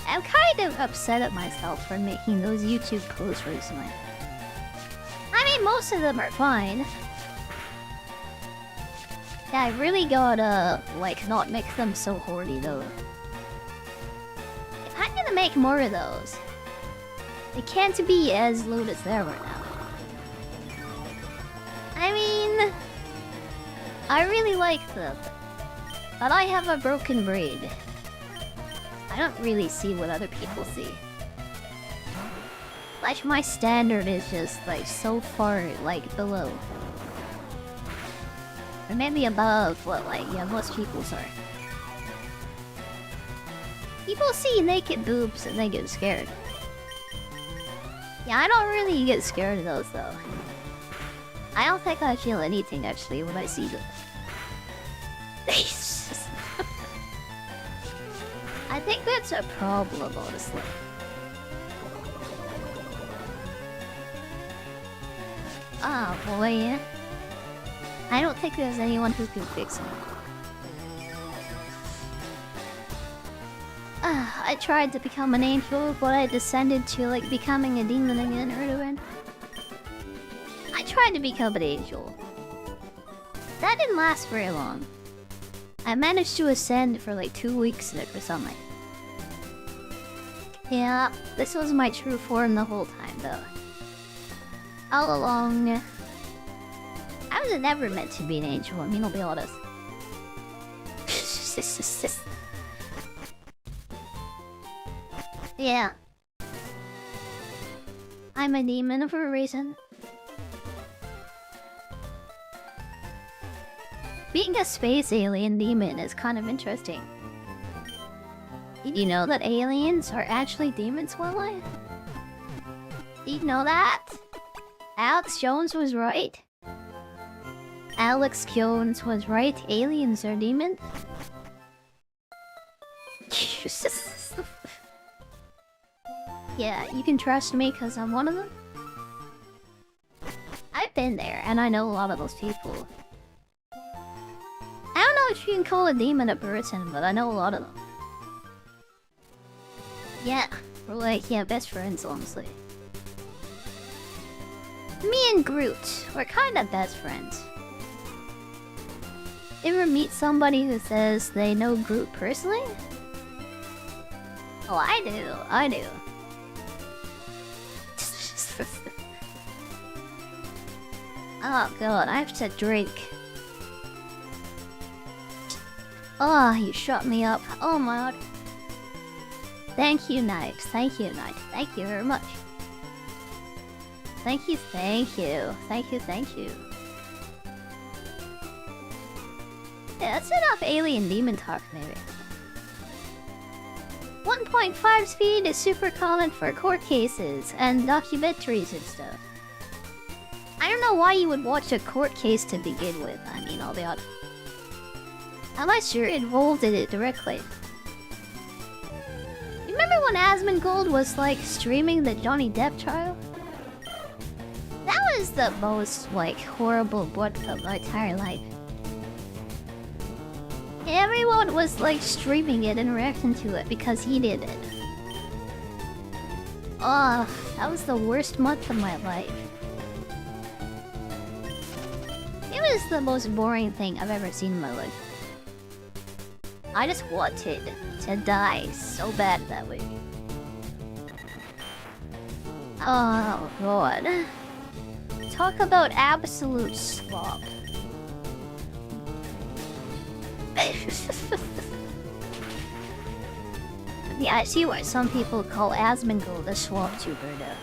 I'm kind of upset at myself for making those YouTube posts recently. I mean, most of them are fine. Yeah, I really gotta, like, not make them so horny, though. I'm gonna make more of those. They can't be as low as they are right now. I mean, I really like them. But I have a broken brain. I don't really see what other people see. Like, my standard is just, like, so far, like, below. Or maybe above what, like, yeah, most people's are. People see naked boobs and they get scared. Yeah, I don't really get scared of those, though. I don't think I feel anything, actually, when I see them. I think that's a problem, honestly. Oh boy. I don't think there's anyone who can fix me. I tried to become an angel, but I descended to, like, becoming a demon again, Erdogan. I tried to become an angel. That didn't last very long. I managed to ascend for like 2 weeks or something. Yeah, this was my true form the whole time, though. All along, I was never meant to be an angel, I mean, I'll be honest. Yeah. I'm a demon for a reason. Being a space alien demon is kind of interesting. Did you know that aliens are actually demons, Wildlife? Did you know that? Alex Jones was right. Alex Jones was right. Aliens are demons. Yeah, you can trust me because I'm one of them. I've been there, and I know a lot of those people. I don't know if you can call a demon a person, but I know a lot of them. Yeah, we're like, yeah, best friends, honestly. Me and Groot, we're kind of best friends. Ever meet somebody who says they know Groot personally? Oh, I do. Oh god, I have to drink. Oh, you shut me up. Oh my god. Thank you, Knight. Thank you, Knight. Thank you very much. Thank you, thank you. Thank you, thank you. Yeah, that's enough alien demon talk, maybe. 1.5 speed is super common for court cases and documentaries and stuff. I don't know why you would watch a court case to begin with, I mean, I'll be honest. Unless you're involved in it directly. You remember when Asmongold was, like, streaming the Johnny Depp trial? That was the most, like, horrible book of my entire life. Everyone was, like, streaming it and reacting to it because he did it. Oh, that was the worst month of my life. is the most boring thing I've ever seen in my life. I just wanted to die so bad that way. Oh god. Talk about absolute slop. Yeah, I see why some people call Asmongold a swamp tuber though.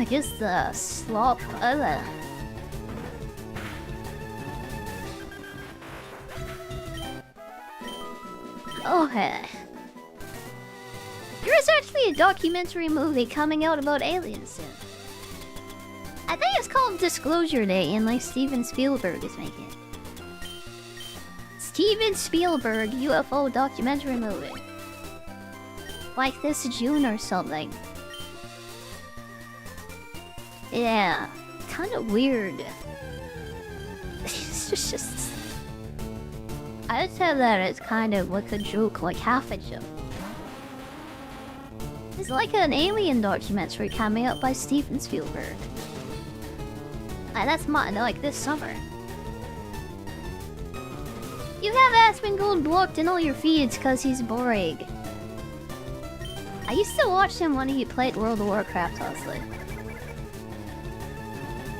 Just the slop. Okay. There's actually a documentary movie coming out about aliens soon. I think it's called Disclosure Day, and like Steven Spielberg is making it. Steven Spielberg UFO documentary movie. Like this June or something. Yeah, kind of weird. It's just... I'd say that it's kind of like a joke, like half a joke. It's like an alien documentary coming out by Steven Spielberg. And that's like this summer. You have Asmongold blocked in all your feeds cause he's boring. I used to watch him when he played World of Warcraft, honestly.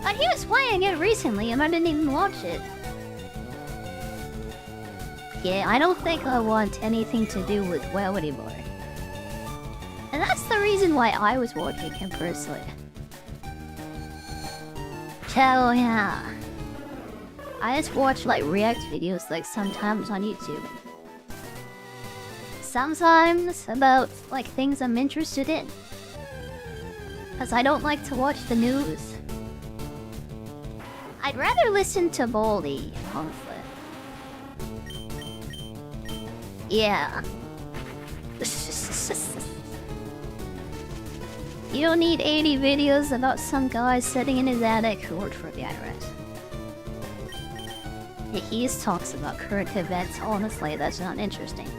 But he was playing it recently and I didn't even watch it. Yeah, I don't think I want anything to do with WoW anymore. And that's the reason why I was watching him personally. So yeah. I just watch like react videos like sometimes on YouTube. Sometimes about like things I'm interested in. Cause I don't like to watch the news. I'd rather listen to Baldy, honestly. Yeah. You don't need 80 videos about some guy sitting in his attic who worked for the IRS. He just talks about current events. Honestly, that's not interesting.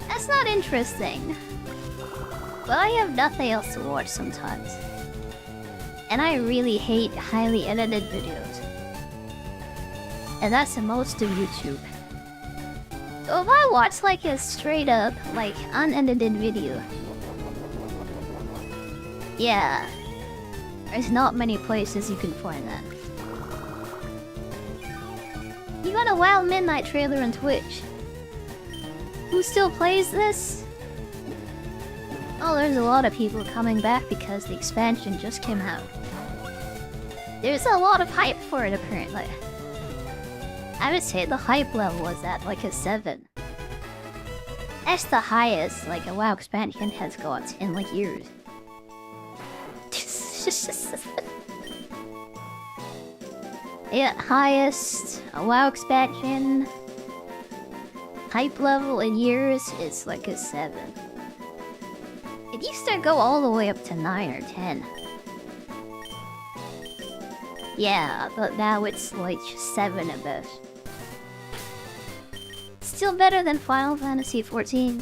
That's not interesting. But I have nothing else to watch sometimes. And I really hate highly edited videos. And that's the most of YouTube. So if I watch like a straight up, like unedited video, yeah, there's not many places you can find that. You got a Wild Midnight trailer on Twitch. Who still plays this? Oh, there's a lot of people coming back because the expansion just came out. There's a lot of hype for it apparently. I would say the hype level is at like a 7. That's the highest like a WoW expansion has got in like years. Yeah, highest WoW expansion hype level in years is like a 7. It used to go all the way up to 9 or 10. Yeah, but now it's like 7 at best. Still better than Final Fantasy XIV.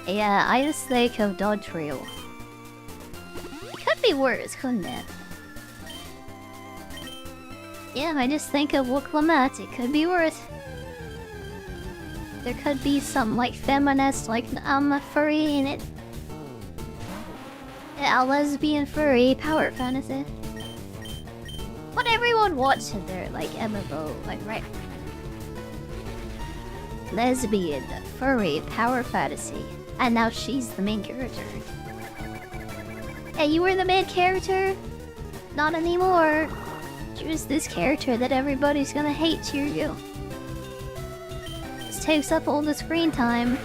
Yeah, I just think of Dog Trail. It could be worse, couldn't it? Yeah, I just think of Wuklamette. It could be worse. There could be some like feminist, like furry in it. Yeah, a lesbian furry power fantasy. What everyone wants in their like MMO, like right? Lesbian furry power fantasy, and now she's the main character. Hey, you were the main character? Not anymore. Choose this character that everybody's gonna hate. Cheerio. This takes up all the screen time,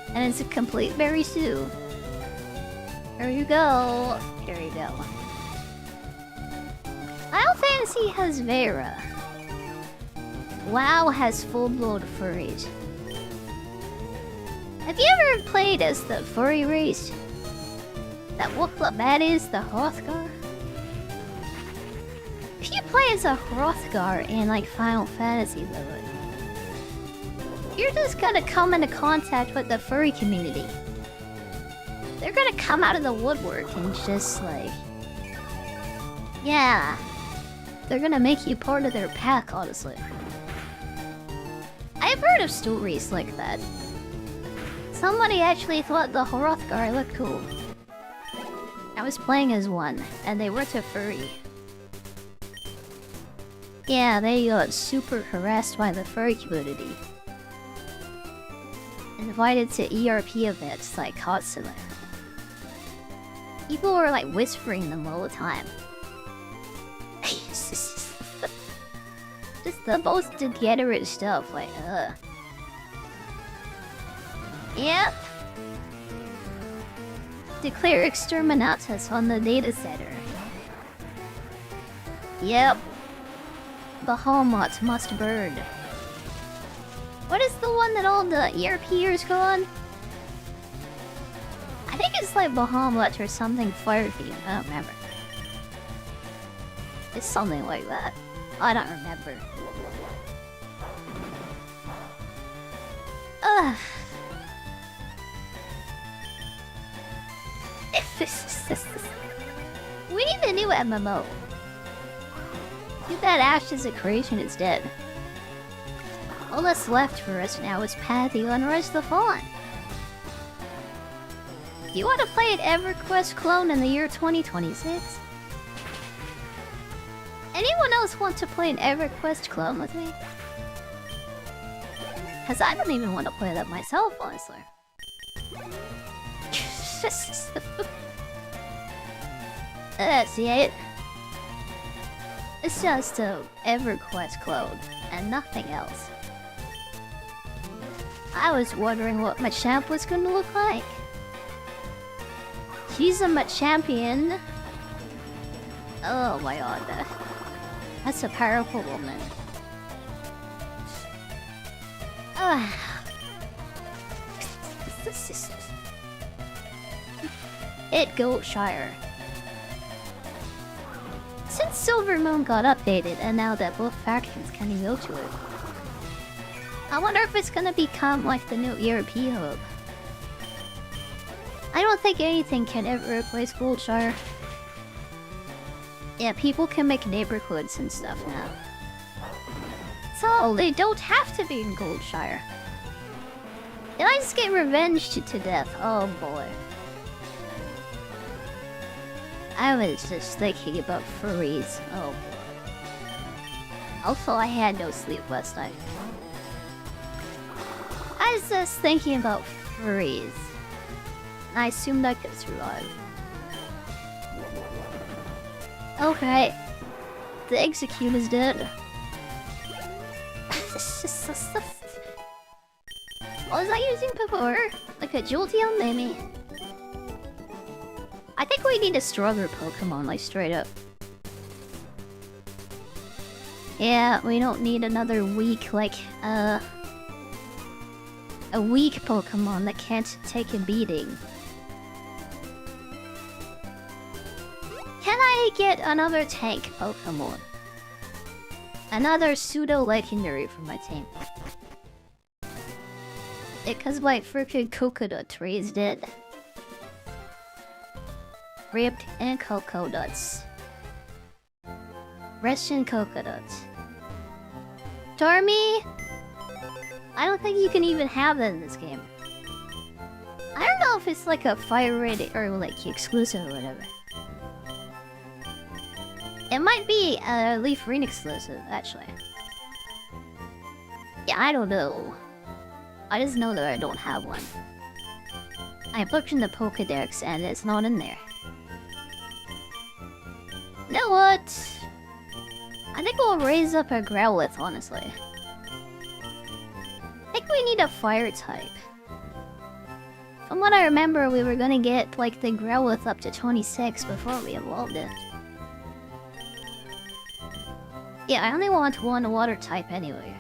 and it's a complete berry stew. There you go. There you go. Final Fantasy has Vera. WoW has full-blown furries. Have you ever played as the furry race? That Wuklamette is the Hrothgar? If you play as a Hrothgar in like Final Fantasy though, you're just gonna come into contact with the furry community. They're gonna come out of the woodwork and just like... Yeah. They're gonna make you part of their pack, honestly. I've heard of stories like that. Somebody actually thought the Horoth guy looked cool. I was playing as one, and they were a furry. Yeah, they got super harassed by the furry community. Invited to ERP events like constantly. People were like whispering them all the time. Just the most degenerate stuff, like, Yep. Declare exterminatus on the data center. Yep. Bahamut must burn. What is the one that all the ERPers go on? I think it's like Bahamut or something fire themed. I don't remember. It's something like that. I don't remember. Ugh. We need a new MMO. Too bad Ash's creation is dead. All that's left for us now is Pantheon and Res the Fallen. Do you want to play an EverQuest clone in the year 2026? Anyone else want to play an EverQuest clone with me? Cause I don't even want to play that myself, honestly. See it? It's just a EverQuest clone and nothing else. I was wondering what Machamp was gonna look like. She's a Machampion. Oh my god. That's a powerful woman. It Goatshire. Since Silver Moon got updated and now that both factions can go to it, I wonder if it's gonna become like the new ERP hub. I don't think anything can ever replace Goldshire. Yeah, people can make neighborhoods and stuff now. So they don't have to be in Goldshire. Did I just get revenged to death? Oh boy. I was just thinking about furries. Oh boy. Also, I had no sleep last night. I was just thinking about furries. I assumed I could survive. Okay. The Exeggutor is dead. Was I using before? Like a Jolteon, maybe? I think we need a stronger Pokemon, like straight up. Yeah, we don't need another weak, like, a weak Pokemon that can't take a beating. Can I get another tank Pokemon? Another pseudo-legendary for my team. Because my freaking coconut tree is dead. Ripped and coconuts. Russian coconuts. Charmy? I don't think you can even have that in this game. I don't know if it's like a FireRed or like exclusive or whatever. It might be a Leaf Green exclusive, actually. Yeah, I don't know. I just know that I don't have one. I looked in the Pokédex and it's not in there. You know what? I think we'll raise up a Growlithe, honestly. I think we need a fire type. From what I remember, we were gonna get like the Growlithe up to 26 before we evolved it. Yeah, I only want one water type anyway.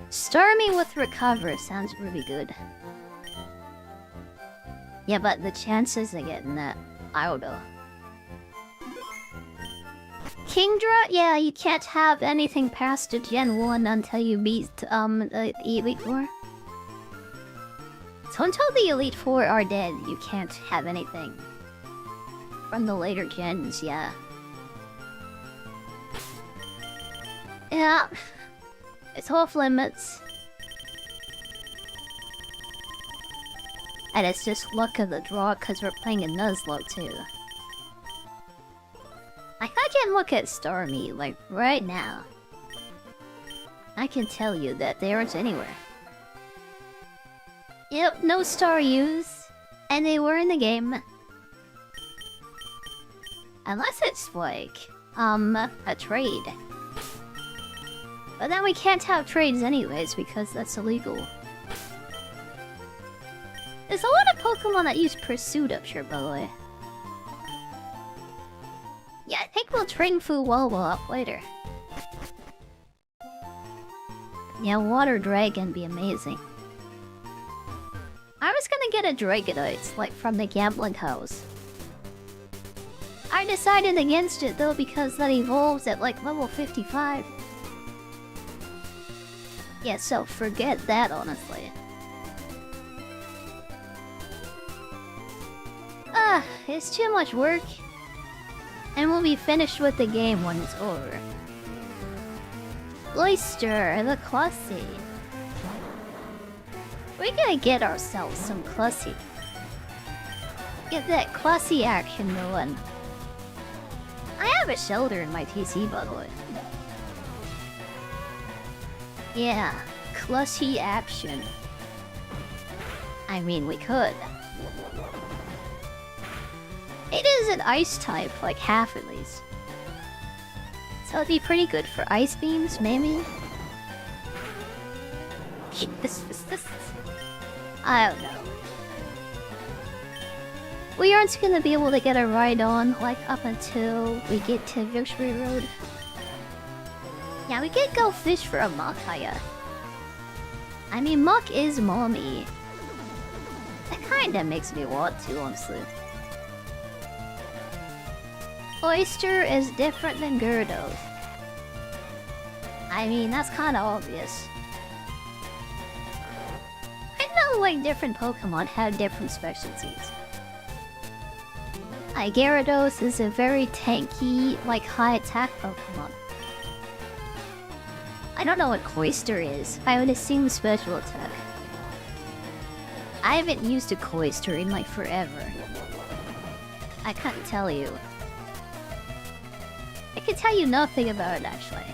Starmie with Recover sounds really good. Yeah, but the chances of getting that, I don't know. Kingdra? Yeah, you can't have anything past the Gen 1 until you beat the Elite Four. So until the Elite Four are dead, you can't have anything. From the later gens, yeah. Yeah. It's off limits. And it's just luck of the draw because we're playing a Nuzlocke too. I can look at Starmie, like, right now. I can tell you that they aren't anywhere. Yep, no star use. And they were in the game. Unless it's like, a trade. But then we can't have trades anyways because that's illegal. There's a lot of Pokemon that use Pursuit up here, by the way. Yeah, I think we'll train Fuwawa up later. Yeah, Water Dragon be amazing. I was gonna get a Dragonite, like from the gambling house. I decided against it though because that evolves at like level 55. Yeah, so forget that honestly. It's too much work. And we'll be finished with the game when it's over. Oyster, the classy. We're gonna get ourselves some classy. Get that classy action going. I have a shelter in my PC, by the way. Yeah, classy action. I mean, we could. It is an ice type, like half at least. So it'd be pretty good for ice beams, maybe? I don't know. We aren't gonna be able to get a ride on, like, up until we get to Victory Road. Yeah, we could go fish for a Makaya. I mean, Muck is mommy. That kinda makes me want to, honestly. Oyster is different than Gyarados. I mean, that's kinda obvious. I know, like, different Pokemon have different specialties. Like, Gyarados is a very tanky, like, high-attack Pokemon. I don't know what Cloyster is. I would assume special attack. I haven't used a Cloyster in, like, forever. I can't tell you. I can tell you nothing about it, actually.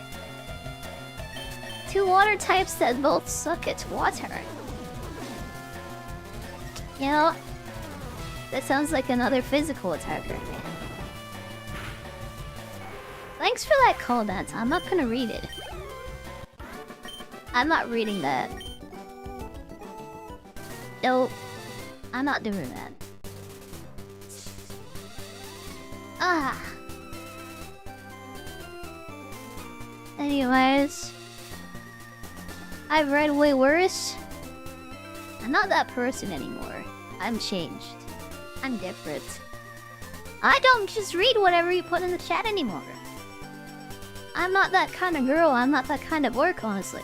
Two water types that both suck at water. You know, that sounds like another physical attacker. Thanks for that call, Dance. I'm not gonna read it. I'm not reading that. Nope. I'm not doing that. Ah. Anyways, I've read way worse. I'm not that person anymore. I'm changed. I'm different. I don't just read whatever you put in the chat anymore. I'm not that kind of girl. I'm not that kind of orc, honestly.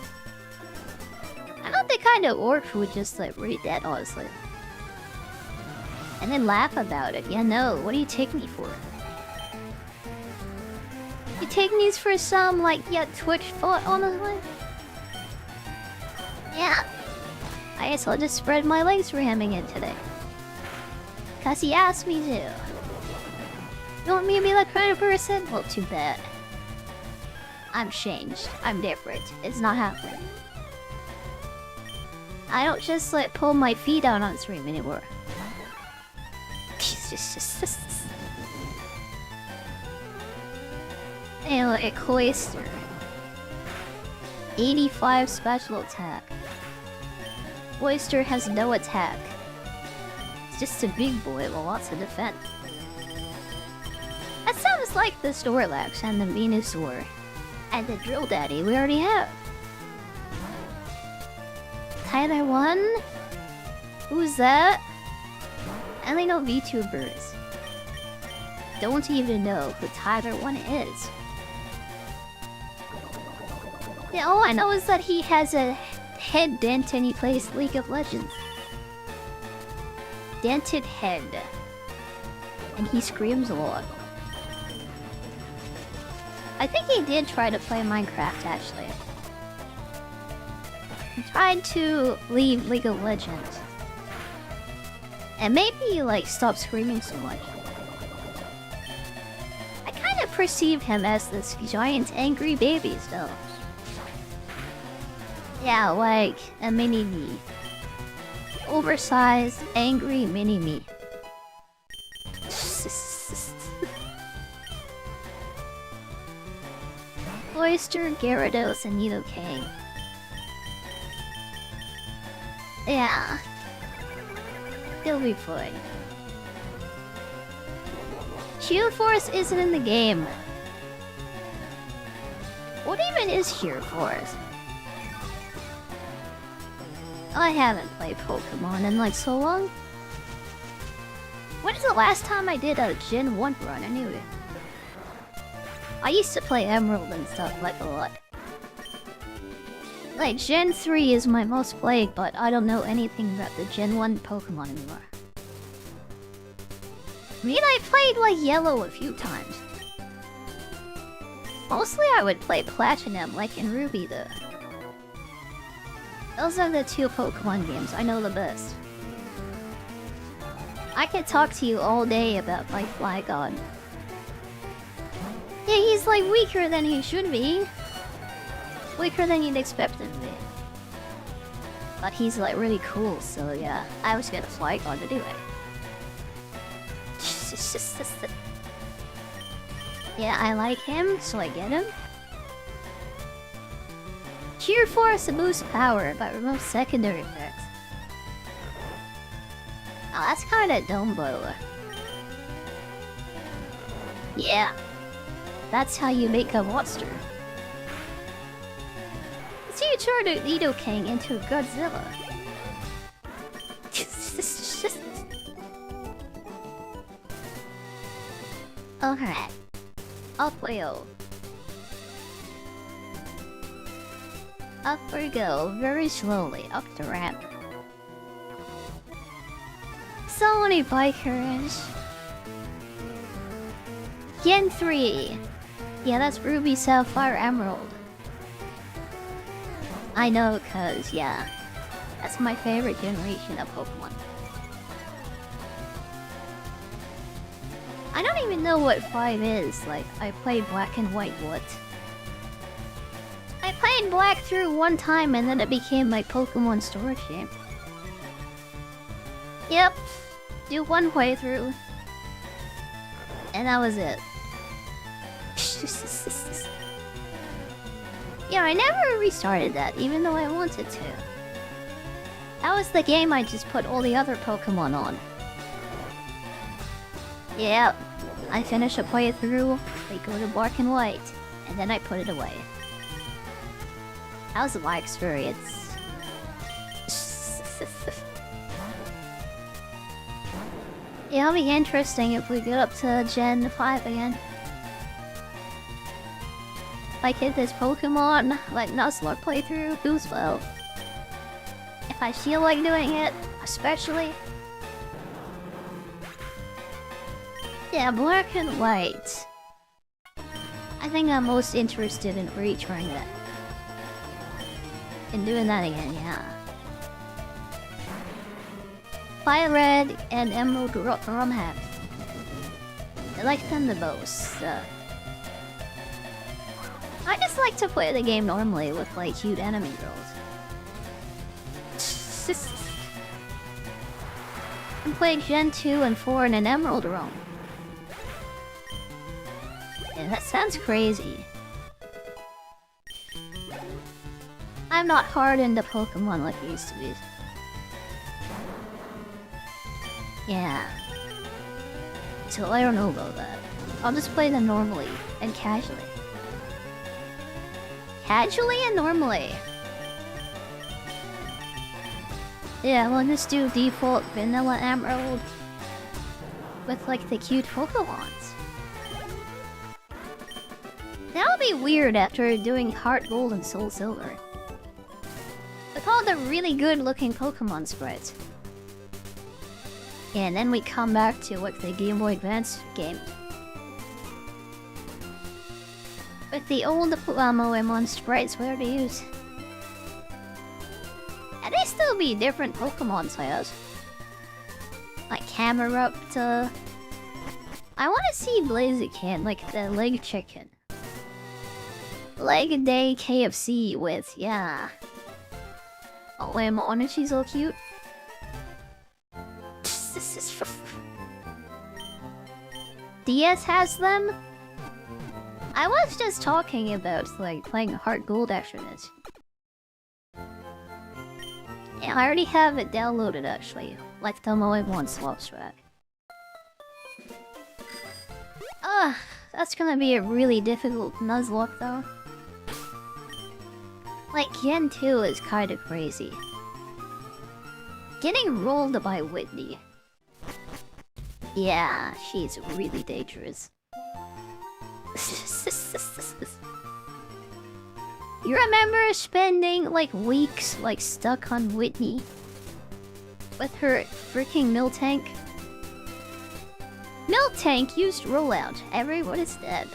I'm not the kind of orc who would just, like, read that, honestly. And then laugh about it. Yeah, no. What do you take me for? You take me for some, like, yeah, Twitch thought, honestly? Yeah. I guess I'll just spread my legs for him again today. Cause he asked me to. You want me to be that kind of person? Well, too bad. I'm changed. I'm different. It's not happening. I don't just, like, pull my feet out on stream anymore. And a Cloyster. 85 special attack. Cloyster has no attack. It's just a big boy with lots of defense. That sounds like the Snorlax and the Venusaur. And the Drill Daddy we already have. Tyler 1? Who's that? I only know VTubers. Don't even know who Tyler 1 is. Yeah, all I know is that he has a head dent and he plays League of Legends. dented head. And he screams a lot. I think he did try to play Minecraft, actually. He tried to leave League of Legends. And maybe he, like, stopped screaming so much. I kind of perceive him as this giant angry baby still. Yeah, like a mini-me. Oversized, angry mini-me. Oyster, Gyarados, and Nidoking. Yeah. He'll be fine. Shield Force isn't in the game. What even is Shield Force? I haven't played Pokemon in like so long. When is the last time I did a Gen 1 run anyway? I used to play Emerald and stuff like a lot. Like, Gen 3 is my most played, but I don't know anything about the Gen 1 Pokemon anymore. I mean, I played like Yellow a few times. Mostly I would play Platinum, like in Ruby though. Those are the two Pokemon games I know the best. I could talk to you all day about like Flygon. Yeah, he's like weaker than he should be. Weaker than you'd expect him to be. But he's like really cool, so yeah. I was gonna Flygon anyway. Yeah, I like him, so I get him. Cheer Force boosts power, but removes secondary effects. Oh, that's kinda dumb, though. Yeah. That's how you make a monster. So you turn Nidoking into Godzilla. Alright. Up we go. Up we go, very slowly, up the ramp. So many bikers. Gen 3. Yeah, that's Ruby, Sapphire, Emerald. I know, cause, yeah. That's my favorite generation of Pokemon. I don't even know what 5 is. Like, I played Black and White, what? I played Black through one time and then it became my Pokemon storage game. Yep. Do one playthrough. And that was it. Yeah, I never restarted that, even though I wanted to. That was the game I just put all the other Pokemon on. Yeah, I finish a playthrough, they go to Black and White, and then I put it away. That was my experience. It'll be interesting if we get up to Gen 5 again. If I get this Pokemon, like Nuzlocke playthrough, who's well? If I feel like doing it, especially. Yeah, Black and White. I think I'm most interested in retrying that. In doing that again, yeah. FireRed and Emerald Rumham. I like them the most. I just like to play the game normally with like cute enemy girls. I played Gen 2 and 4 in an Emerald ROM. Yeah, that sounds crazy. I'm not hard into Pokemon like I used to be. Yeah. So I don't know about that. I'll just play them normally and casually. Casually and normally. Yeah, we'll just do default vanilla Emerald with like the cute Pokemons. That'll be weird after doing Heart Gold and Soul Silver. With all the really good looking Pokemon sprites. and then we come back to like the Game Boy Advance game. With the old Moemon sprites we already use. And they still be different Pokemon types. Like Camerupt. I want to see Blaziken, like the leg chicken. Leg a day KFC with, yeah. Oh, Moemon, and she's so cute. DS has them? I was just talking about, like, playing Heart Gold Extraness. Yeah, I already have it downloaded, actually. Like the Moemon swap track. Ugh, that's gonna be a really difficult Nuzlocke, though. Like, Gen 2 is kinda crazy. Getting rolled by Whitney. Yeah, she's really dangerous. You remember spending like weeks like stuck on Whitney with her freaking Miltank? Miltank used rollout. Everyone is dead.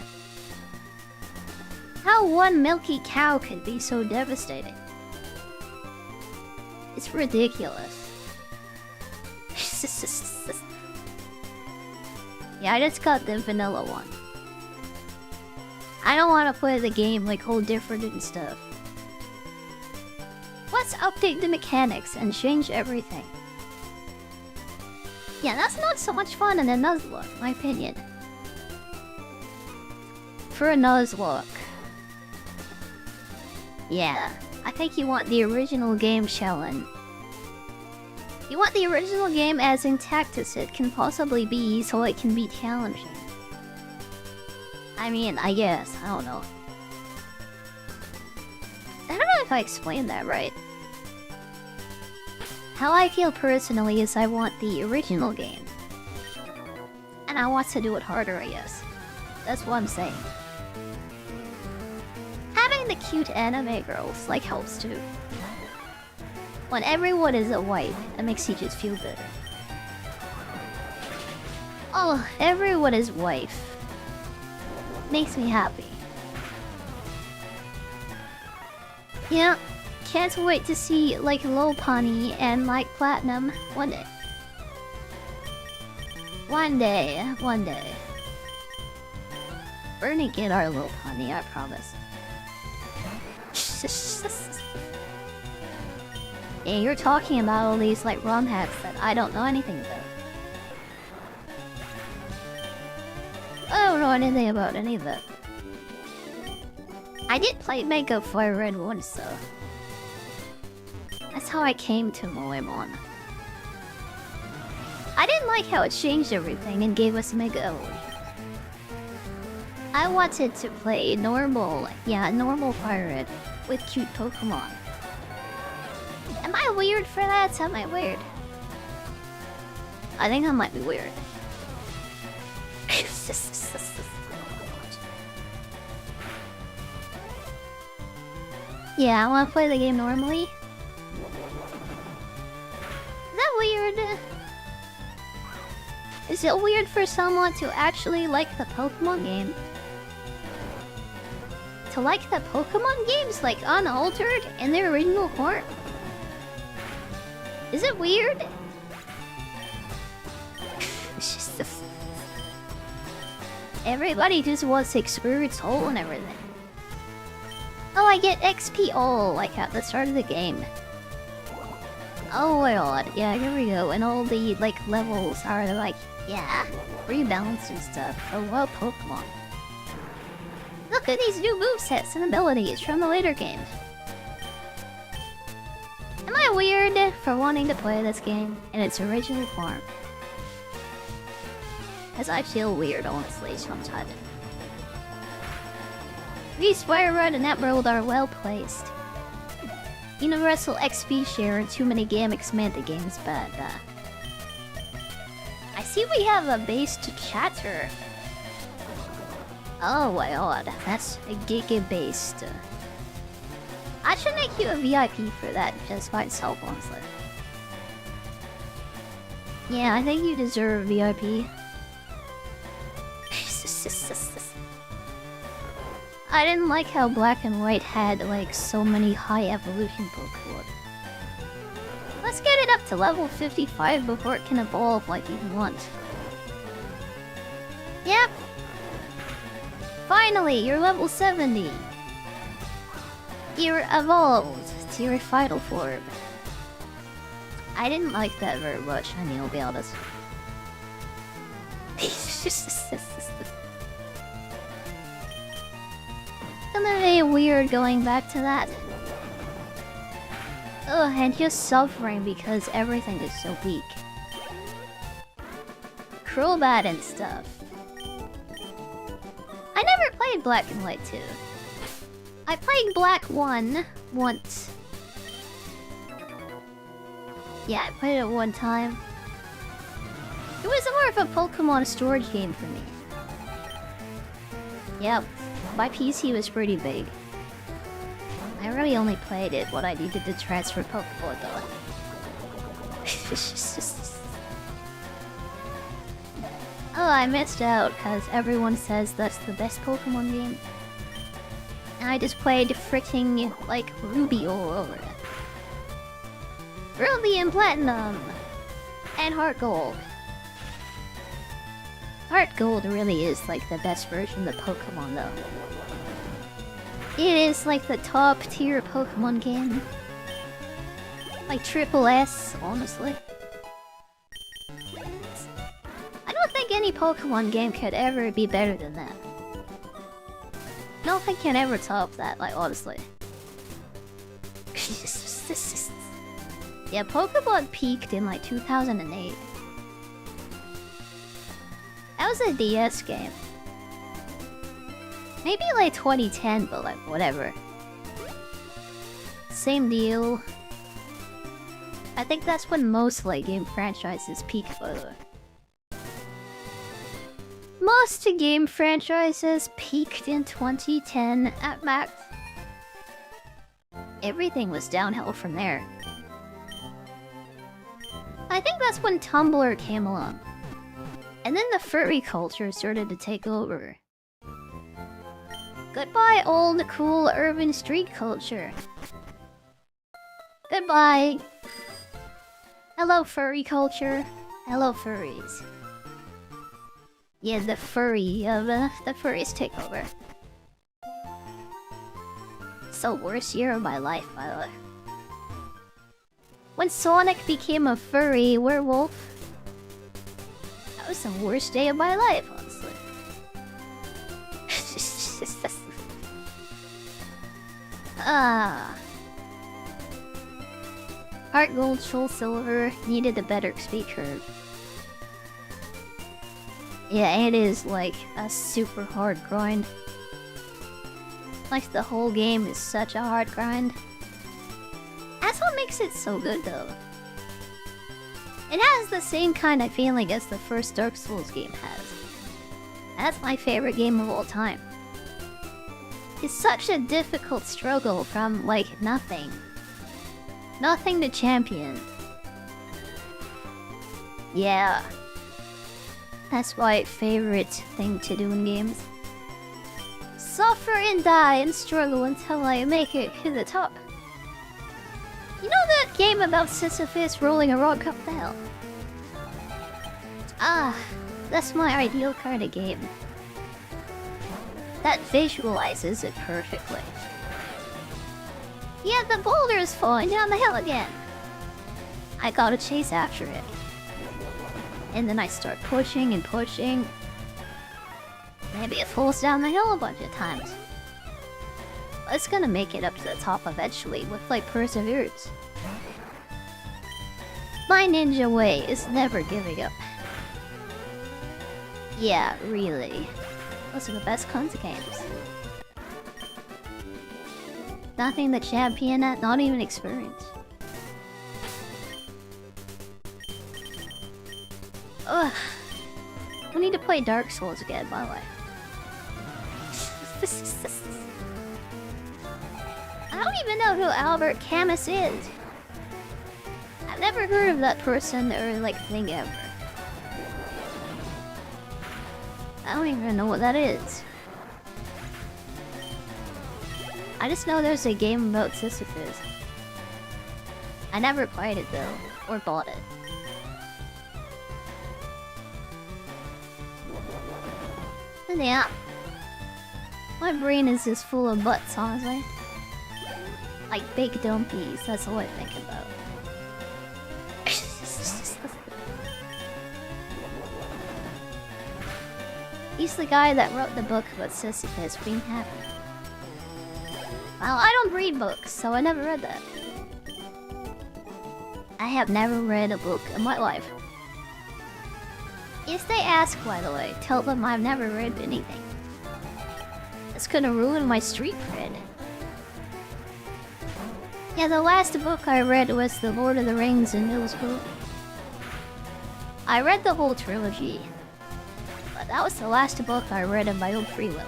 How one milky cow could be so devastating? It's ridiculous. Yeah, I just got the vanilla one. I don't want to play the game like whole different and stuff. Let's update the mechanics and change everything. Yeah, that's not so much fun in a Nuzlocke, in my opinion. For a Nuzlocke. Yeah, I think you want the original game, Shellen. You want the original game as intact as it can possibly be so it can be challenging. I mean, I guess. I don't know. I don't know if I explained that right. How I feel personally is I want the original game. And I want to do it harder, I guess. That's what I'm saying. Having the cute anime girls, like, helps too. When everyone is a wife, it makes you just feel better. Oh, everyone is wife. Makes me happy. Yeah, can't wait to see like Lopunny and like Platinum one day. One day, one day. We're gonna get our Lopunny, I promise. Yeah, you're talking about all these like ROM hacks that I don't know anything about. I don't know anything about any of that. I did play Mega FireRed once, though. That's how I came to Moemon. I didn't like how it changed everything and gave us Mega Evolution. I wanted to play normal, normal FireRed with cute Pokemon. Am I weird for that? Am I weird? I think I might be weird. Yeah, I want to play the game normally. Is that weird? Is it weird for someone to actually like the Pokemon game? To like the Pokemon games, like unaltered in their original form? Is it weird? Everybody just wants to experience all and everything. Oh, I get XP all like at the start of the game. Oh my god, yeah, here we go. And all the like levels are like, yeah, rebalanced and stuff. Oh wow, Pokemon. Look at these new movesets and abilities from the later games. Am I weird for wanting to play this game in its original form? As I feel weird, honestly, sometimes. These FireRed and Networld are well placed. Universal XP share and too many gimmicks made the games bad. I see we have a base to chatter. Oh my god, that's a giga-based. I should make you a VIP for that just by itself, honestly. Yeah, I think you deserve VIP. I didn't like how Black and White had, like, so many high evolution Pokemon. Let's get it up to level 55 before it can evolve like you want. Yep. Finally, you're level 70. You're evolved to your final form. I didn't like that very much, I mean, I'll be honest. Gonna be weird going back to that. Ugh, and you're suffering because everything is so weak. Crobat and stuff. I never played Black and White 2. I played Black 1 once. Yeah, I played it one time. It was more of a Pokemon storage game for me. Yep, my PC was pretty big. I really only played it when I needed to transfer Pokemon though. Oh, I missed out because everyone says that's the best Pokemon game. And I just played freaking like Ruby all over it. Ruby and Platinum! And Heart Gold. Heart Gold really is like the best version of Pokemon though. It is like the top tier Pokemon game. Like triple S, honestly. I don't think any Pokemon game could ever be better than that. Nothing can ever top that, like honestly. Yeah, Pokemon peaked in like 2008. That was a DS game. Maybe like 2010, but like whatever. Same deal. I think that's when most like game franchises peak, by the way. Most game franchises peaked in 2010 at max. Everything was downhill from there. I think that's when Tumblr came along. And then the furry culture started to take over. Goodbye, old cool urban street culture. Goodbye. Hello, furry culture. Hello, furries. Yeah, the furries take over. It's the worst year of my life, by the way. When Sonic became a furry werewolf, that was the worst day of my life, honestly. Heart Gold, Soul Silver needed a better speed curve. Yeah, it is like a super hard grind. Like the whole game is such a hard grind. That's what makes it so good though. It has the same kind of feeling as the first Dark Souls game has. That's my favorite game of all time. It's such a difficult struggle from, like, nothing. Nothing to champion. Yeah. That's my favorite thing to do in games. Suffer and die and struggle until I make it to the top. You know that game about Sisyphus rolling a rock up the hill? Ah, that's my ideal kind of game. That visualizes it perfectly. Yeah, the boulder is falling down the hill again. I gotta chase after it. And then I start pushing and pushing. Maybe it falls down the hill a bunch of times. But it's gonna make it up to the top eventually with like perseverance. My ninja way is never giving up. Yeah, really. Those are the best kinds of games. Nothing to champion at, not even experience. Ugh. We need to play Dark Souls again, by the way. I don't even know who Albert Camus is. I've Never heard of that person or like thing ever. I don't even know what that is. I just know there's a game about Sisyphus. I never played it though, or bought it. And yeah. My brain is just full of butts, honestly. Like big dumpies, that's all I think about. He's the guy that wrote the book about Sisyphus being happy. Well, I don't read books, so I never read that. I have never read a book in my life. If they ask, by the way, tell them I've never read anything. It's gonna ruin my street cred. Yeah, the last book I read was The Lord of the Rings in middle school. I read the whole trilogy. But that was the last book I read of my own free will.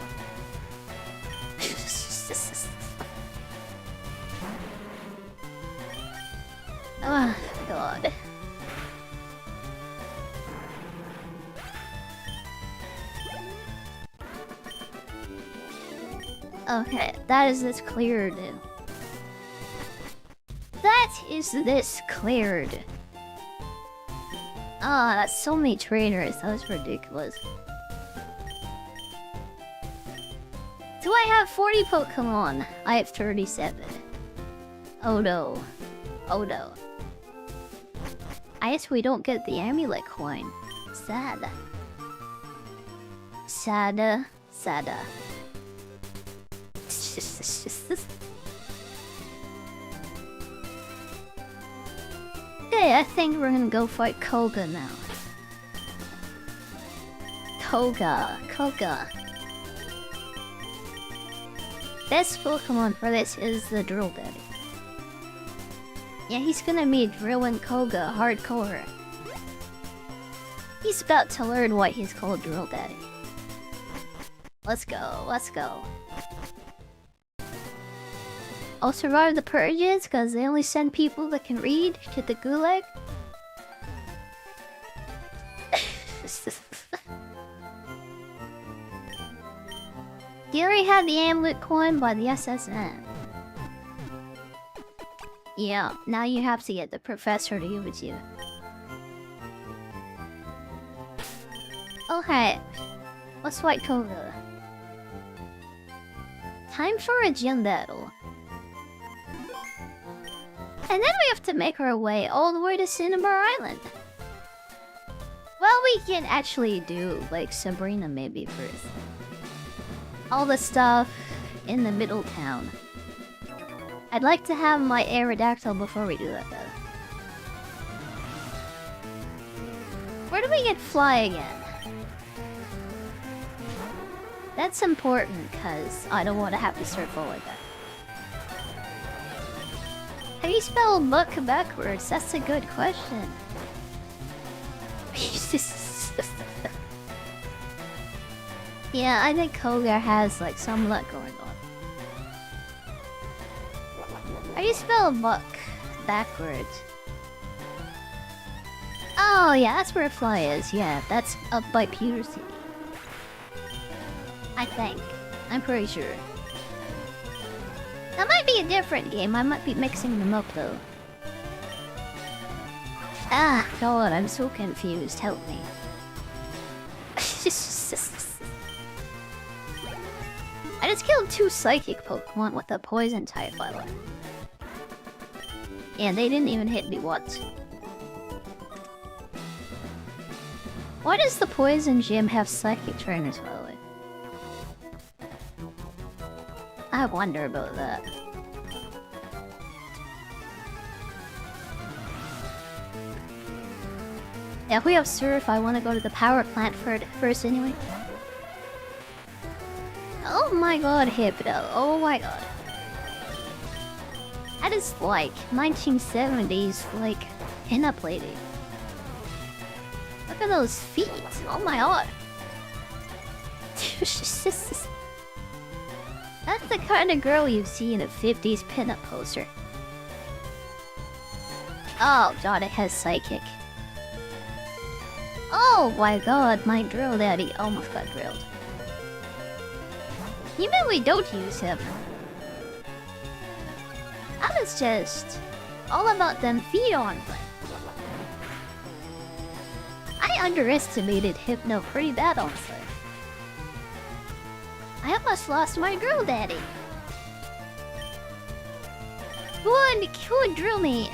Oh, God. Okay, that is this cleared. That is this cleared. Ah, oh, that's so many trainers. That was ridiculous. Do I have 40 Pokemon? I have 37. Oh no. Oh no. I guess we don't get the amulet coin. Sad. Sada. Sada. Okay, I think we're gonna go fight Koga now. Koga. Koga. Best Pokemon for this is the Drill Daddy. Yeah, he's gonna be drilling Koga hardcore. He's about to learn why he's called Drill Daddy. Let's go, let's go. I'll survive the purges because they only send people that can read to the gulag. He already had the amulet coin by the SSN. Yeah, now you have to get the professor to give it to you. Okay, let's fight Koga. Time for a gym battle. And then we have to make our way all the way to Cinnabar Island. Well, we can actually do, like, Sabrina maybe first. All the stuff in the middle town. I'd like to have my Aerodactyl before we do that, though. Where do we get Fly again? That's important, because I don't want to have to circle like that. How do you spell book backwards? That's a good question. Yeah, I think Koga has like some luck going on. How do you spell book backwards? Oh yeah, that's where Fly is. Yeah, that's up by Pewter City. I think. I'm pretty sure. That might be a different game. I might be mixing them up though. Ah, God, I'm so confused. Help me. I just killed 2 psychic Pokemon with a poison type, by the way. And they didn't even hit me once. Why does the poison gym have psychic trainers, by the way? I wonder about that. Yeah, if we have Surf, I want to go to the power plant first anyway. Oh my god, Hypno. Oh my god. That is like 1970s, like, pinup lady. Look at those feet. Oh my god. That's the kind of girl you see in a 50s pinup poster. Oh god, it has psychic. Oh my god, my drill daddy almost got drilled. You mean we don't use him? I was just all about them feet on thing. I underestimated Hypno pretty bad, honestly. I almost lost my drill daddy. Who would drill me?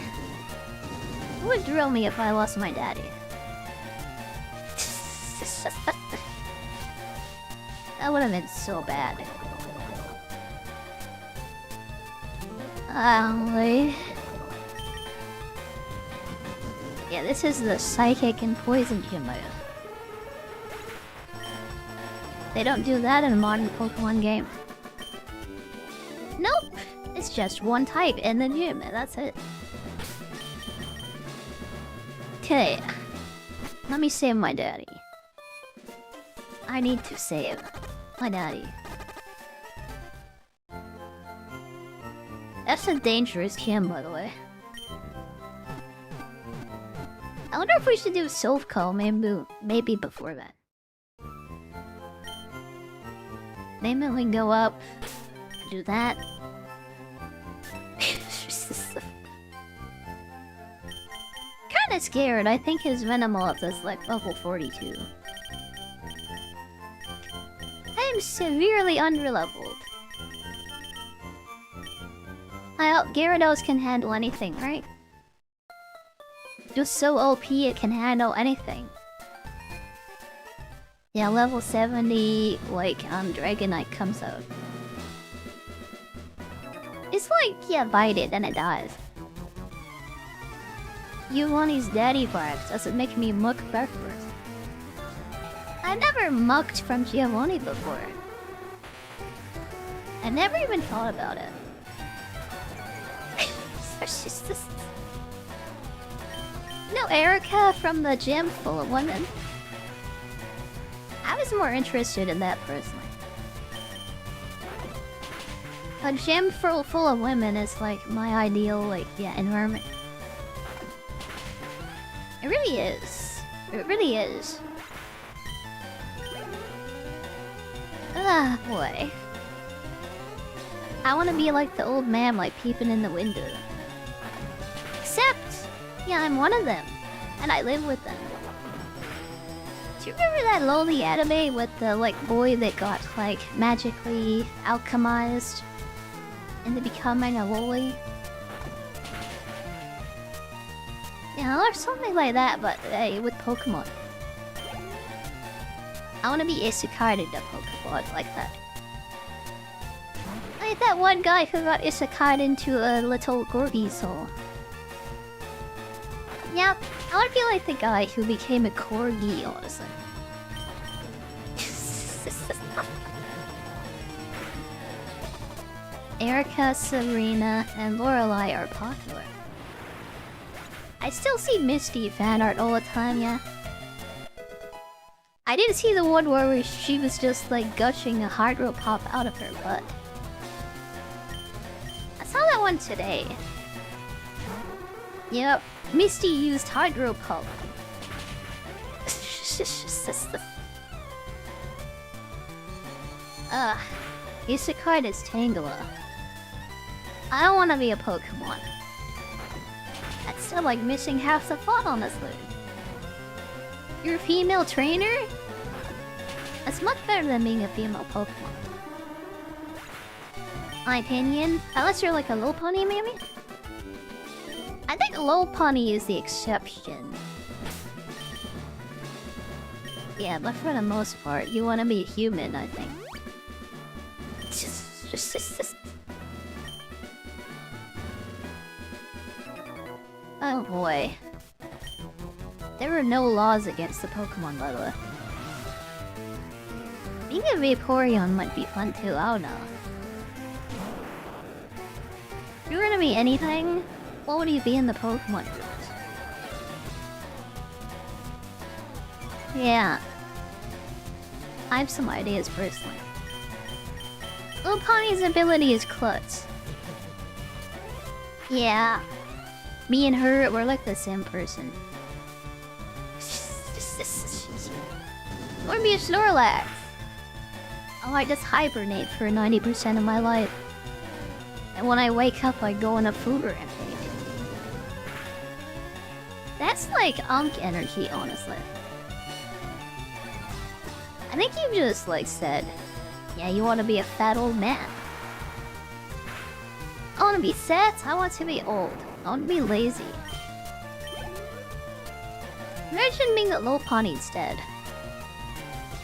Who would drill me if I lost my daddy? That would have been so bad. Wait. Yeah, this is the psychic and poison gym move. They don't do that in a modern Pokemon game. Nope! It's just one type in the gym, and that's it. Okay. Let me save my daddy. I need to save my daddy. That's a dangerous gym, by the way. I wonder if we should do Self Call maybe before that. Maybe we can go up, do that. Kinda scared. I think his Venomoth is like level 42. I'm severely underleveled. Gyarados can handle anything, right? Just so OP it can handle anything. Yeah, level 70, like, Dragonite comes out. It's like, yeah, bite it and it dies. Giovanni's daddy barks. Does it make me muck backwards? I've never mucked from Giovanni before. I never even thought about it. No Erica from the gym full of women. I was more interested in that personally. A gym full of women is like my ideal, like, yeah, environment. It really is. It really is. Ah, boy. I want to be like the old man, like peeping in the window. Except, yeah, I'm one of them, and I live with them. Do you remember that lowly anime with the, like, boy that got, like, magically alchemized into becoming a loli? Yeah, or something like that, but hey, with Pokemon. I want to be isekai into Pokemon like that. Like that one guy who got isekai into a little Gorgie soul. Yeah, I want to be like the guy who became a corgi, honestly. Erica, Serena, and Lorelei are popular. I still see Misty fan art all the time, yeah. I didn't see the one where she was just like gushing a hydro pop out of her butt. I saw that one today. Yep, Misty used hydro pop. Isekai is Tangela. I don't want to be a Pokemon. That's still like missing half the fun on this loop. You're a female trainer? That's much better than being a female Pokemon. My opinion, unless you're like a low pony, maybe? I think low pony is the exception. Yeah, but for the most part, you want to be a human, I think. Oh boy. There are no laws against the Pokemon, by the way. Being a Vaporeon might be fun too, I don't know. If you were to be anything, what would you be in the Pokemon groups? Yeah. I have some ideas personally. Lopunny's ability is Klutz. Yeah. Me and her, we're like the same person. I wanna be a Snorlax. Oh, I just hibernate for 90% of my life. And when I wake up, I go on a food rampage. That's like Ankh energy, honestly. I think you just like said, yeah, you want to be a fat old man. I want to be set, I want to be old. I want to be lazy. Imagine being a low pony instead.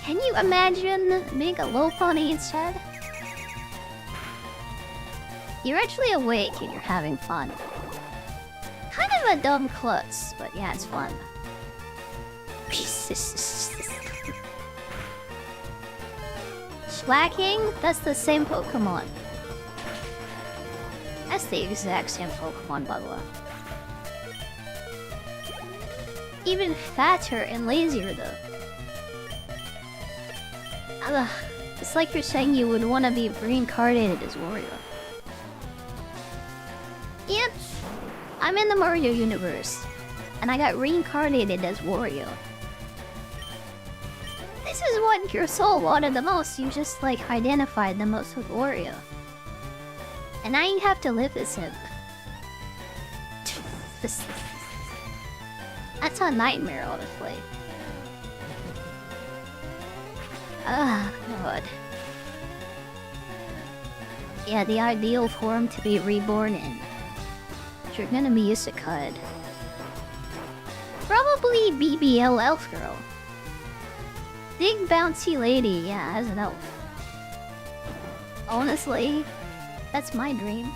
Can you imagine being a low pony instead? You're actually awake and you're having fun. Kind of a dumb klutz, but yeah, it's fun. Slacking? That's the same Pokemon. That's the exact same Pokemon, by the way. Even fatter and lazier, though. It's like you're saying you would want to be reincarnated as Wario. Yep, I'm in the Mario universe, and I got reincarnated as Wario. This is what your soul wanted the most. You just like identified the most with Wario. And now you have to live as him. That's a nightmare, honestly. Ah, God. Yeah, the ideal form to be reborn in. But you're gonna be isekai. Probably BBL elf girl. Big bouncy lady, yeah, as an elf. Honestly, that's my dream.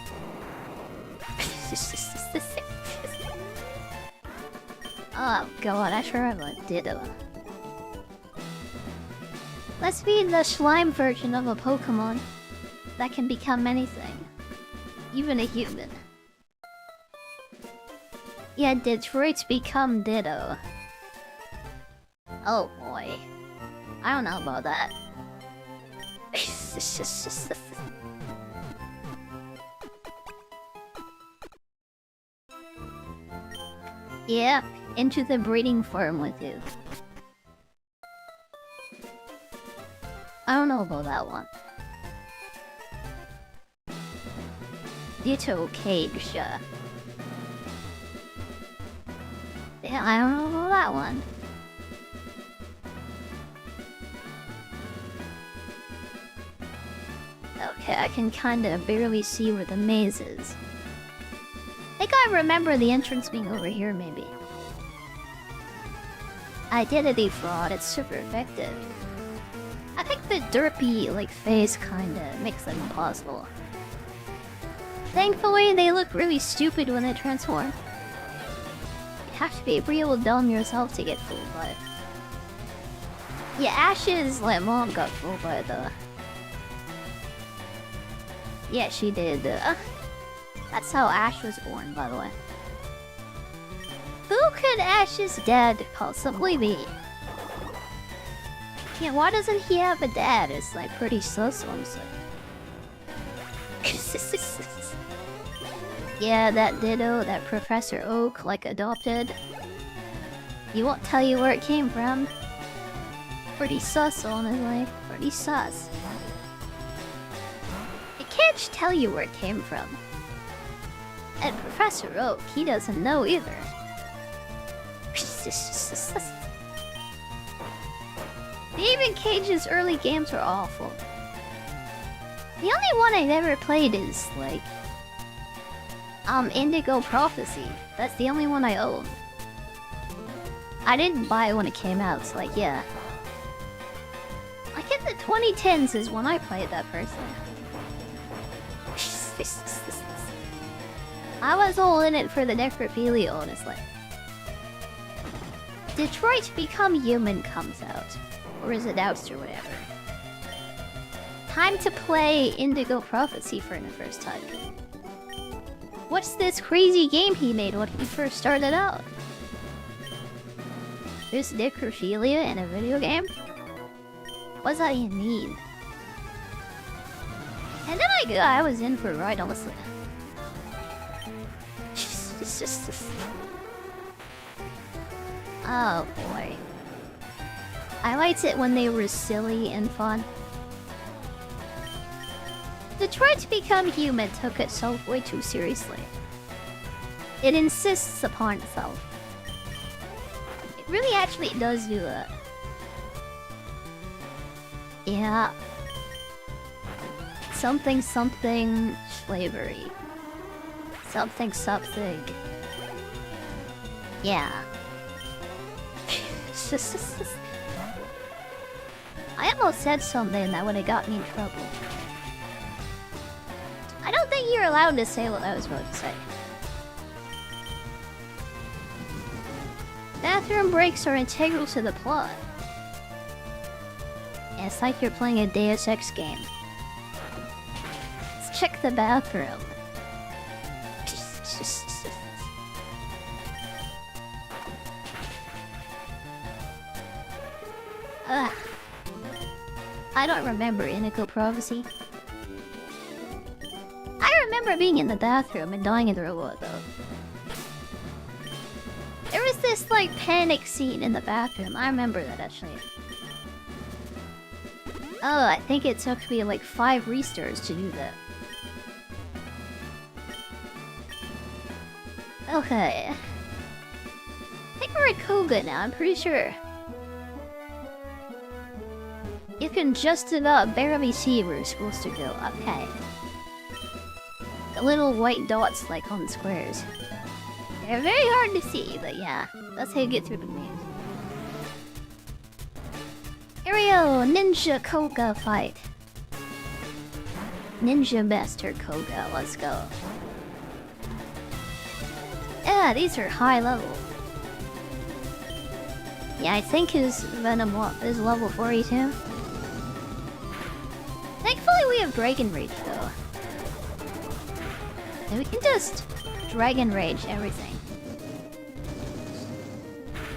Oh god, I sure have a ditto. Let's be the slime version of a Pokemon that can become anything. Even a human. Yeah, Detroit's become Ditto. Oh boy. I don't know about that. Yeah, into the breeding farm with you. I don't know about that one. Ditto cage. Yeah, I don't know about that one. Okay, I can kinda barely see where the maze is. I think I remember the entrance being over here, maybe. Identity fraud, it's super effective. I think the derpy, like, face kinda makes them impossible. Thankfully, they look really stupid when they transform. You have to be real dumb yourself to get fooled by it. Yeah, Ash's, like, mom got fooled by it, though. Yeah, she did. That's how Ash was born, by the way. Who could Ash's dad possibly be? Yeah, why doesn't he have a dad? It's like pretty sus, honestly. Yeah, that Ditto, that Professor Oak, like, adopted. He won't tell you where it came from. Pretty sus, honestly. Pretty sus. It can't tell you where it came from. And Professor Oak, he doesn't know either. Even Cage's early games were awful. The only one I've ever played is, like, Indigo Prophecy. That's the only one I own. I didn't buy it when it came out, so, like, yeah. Like, in the 2010s is when I played that person. I was all in it for the necrophilia, honestly. Detroit Become Human comes out. Or is it out or whatever? Time to play Indigo Prophecy for the first time. What's this crazy game he made when he first started out? There's necrophilia in a video game? What does that even mean? And then I was in for a ride, honestly. Oh boy. I liked it when they were silly and fun. Detroit to Become Human took itself way too seriously. It insists upon itself. It really actually does do that. Yeah. Something something slavery. Something something. Yeah. I almost said something that would have got me in trouble. I don't think you're allowed to say what I was about to say. Bathroom breaks are integral to the plot. Yeah, it's like you're playing a Deus Ex game. Let's check the bathroom. Ugh. I don't remember Iniko Prophecy. I remember being in the bathroom and dying in the robot though. There was this like panic scene in the bathroom. I remember that actually. Oh, I think it took me like 5 restarts to do that. Okay. I think we're at Koga now, I'm pretty sure. You can just about barely see where you're supposed to go. Okay. The little white dots like on the squares. They're very hard to see, but yeah. That's how you get through the maze. Aerial Ninja Koga fight. Ninja Master Koga, let's go. Yeah, these are high level. Yeah, I think his Venom is level 42. Thankfully we have Dragon Rage though. And we can just Dragon Rage everything.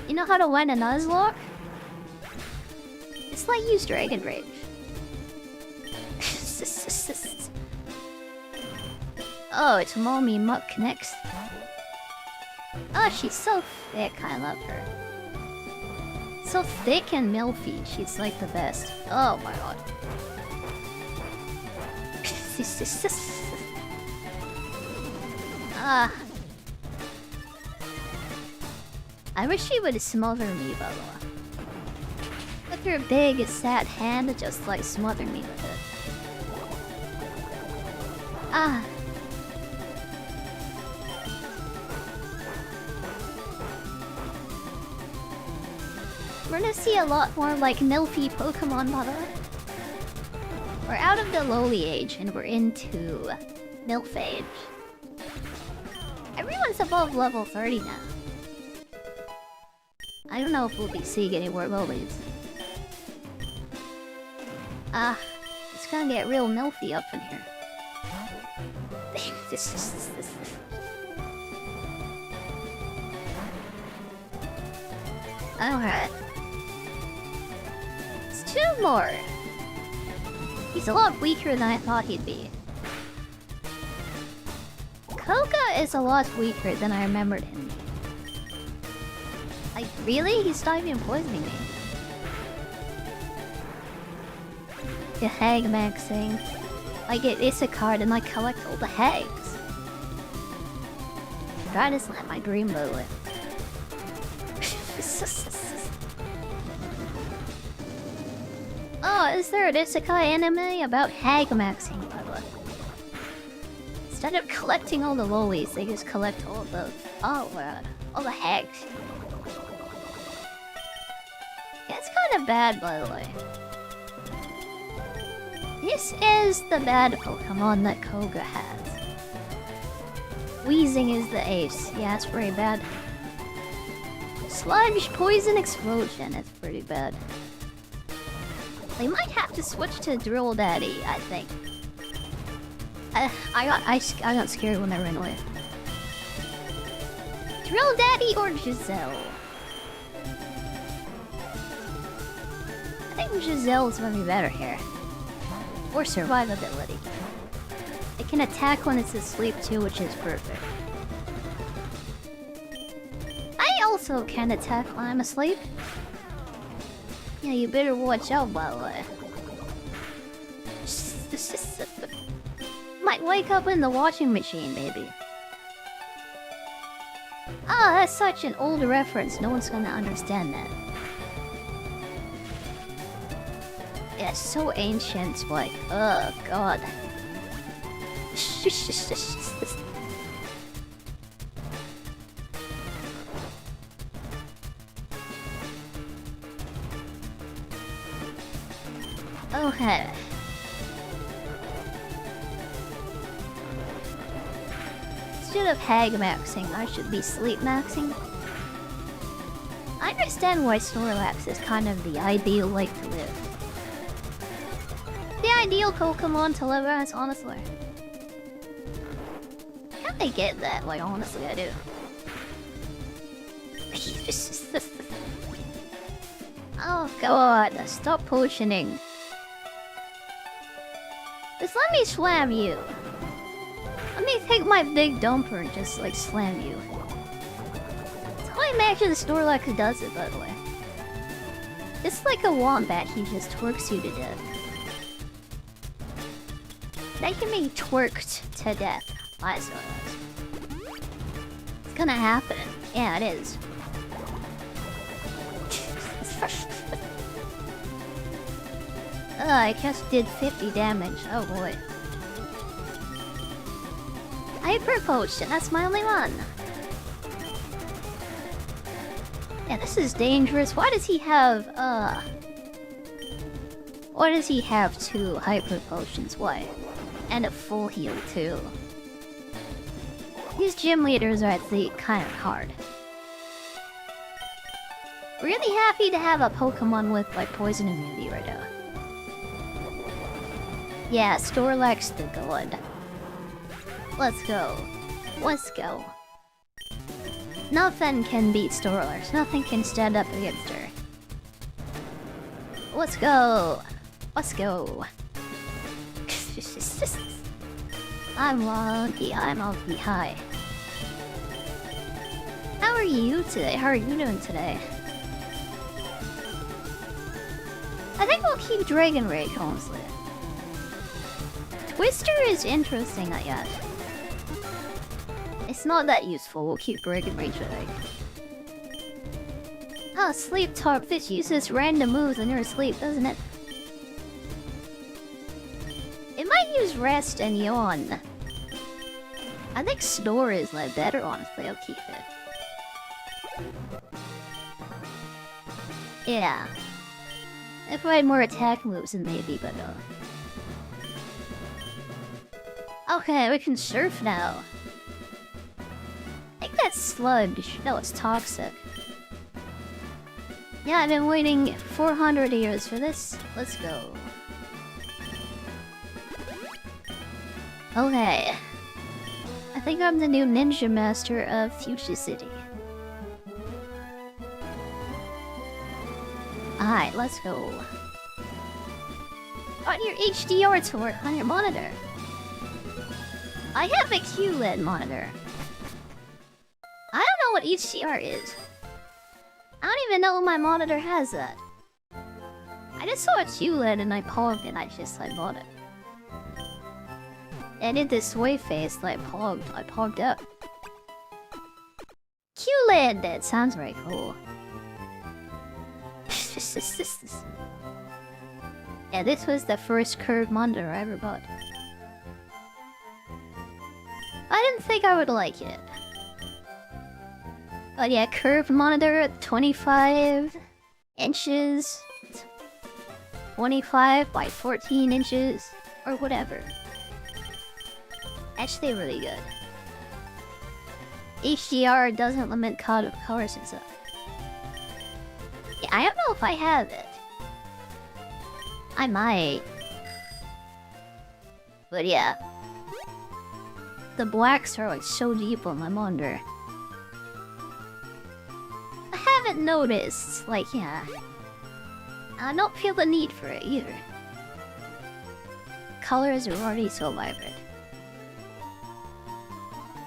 You know how to win a Nuzlocke? It's like use Dragon Rage. Oh, it's Mommy Muck next. Oh, she's so thick, I love her. So thick and milky, she's like the best. Oh my god. I wish she would smother me, by the way. With her big, sad hand, just like smother me with it. We're gonna see a lot more like milfy Pokemon, by the way. We're out of the lowly age and we're into MILF age. Everyone's above level 30 now. I don't know if we'll be seeing any more lowlies. It's gonna get real milfy up in here. Alright. It's 2 more. He's a lot weaker than I thought he'd be. Koga is a lot weaker than I remembered him. Like, really? He's not even poisoning me. The hag maxing. I get Isacard and I collect all the hags. That is like my dream moment. Oh, is there an isekai anime about hag maxing, by the way? Instead of collecting all the lollies, they just collect all the... oh god. All the hags. Yeah, it's kind of bad, by the way. This is the bad Pokemon that Koga has. Wheezing is the ace. Yeah, it's pretty bad. Sludge, Poison, Explosion. It's pretty bad. They might have to switch to Drill Daddy, I think. I got scared when I ran away. Drill Daddy or Giselle? I think Giselle's gonna be better here. Or survivability. It can attack when it's asleep too, which is perfect. also can attack while I'm asleep. Yeah, you better watch out, by the way. Might wake up in the washing machine, baby. Ah, that's such an old reference. No one's gonna understand that. Yeah, it's so ancient, like, oh god. Okay. Instead of hag maxing, I should be sleep maxing. I understand why Snorlax is kind of the ideal life to live. The ideal Pokemon to live as, honestly. Can't they get that? Like, honestly, I do. Oh god, stop potioning. Just let me slam you. Let me take my big dumper and just, like, slam you. That's how I imagine the Snorlax does it, by the way. It's like a wombat, he just twerks you to death. That can be twerked to death by Snorlax. It's gonna happen. Yeah, it is. I just did 50 damage. Oh boy. Hyper Potion, that's my only one. Yeah, this is dangerous. Why does he have, why does he have 2 Hyper Potions? Why? And a full heal, too. These gym leaders are actually kind of hard. Really happy to have a Pokemon with, like, poison immunity right now. Yeah, Snorlax the god. Let's go. Let's go. Nothing can beat Snorlax. Nothing can stand up against her. Let's go. Let's go. I'm lucky. I'm lucky. Hi. How are you today? How are you doing today? I think we'll keep Dragon Rage, honestly. Twister is interesting, I guess. It's not that useful. We'll keep Dragon Rage, I think. Oh, Sleep Tarp. This uses random moves when you're asleep, doesn't it? It might use Rest and Yawn. I think Snore is, like, better, honestly. I'll keep it. Yeah. If I had more attack moves, then maybe, but okay, we can surf now. I think that's sludge. No, it's toxic. Yeah, I've been waiting 400 years for this. Let's go. Okay. I think I'm the new ninja master of Fuchsia City. Alright, let's go. On your HDR to work on your monitor. I have a QLED monitor. I don't know what HDR is. I don't even know my monitor has that. I just saw a QLED and I pogged and I bought it. I did this sway face that I pogged up. QLED, that sounds very cool. Yeah, this was the first curved monitor I ever bought. I didn't think I would like it. But yeah, curved monitor, 25 inches. 25 by 14 inches, or whatever. Actually really good. HDR doesn't limit colors and stuff. Yeah, I don't know if I have it. I might. But yeah. The blacks are like so deep on my monitor. I haven't noticed, like, yeah. I don't feel the need for it either. Colors are already so vibrant.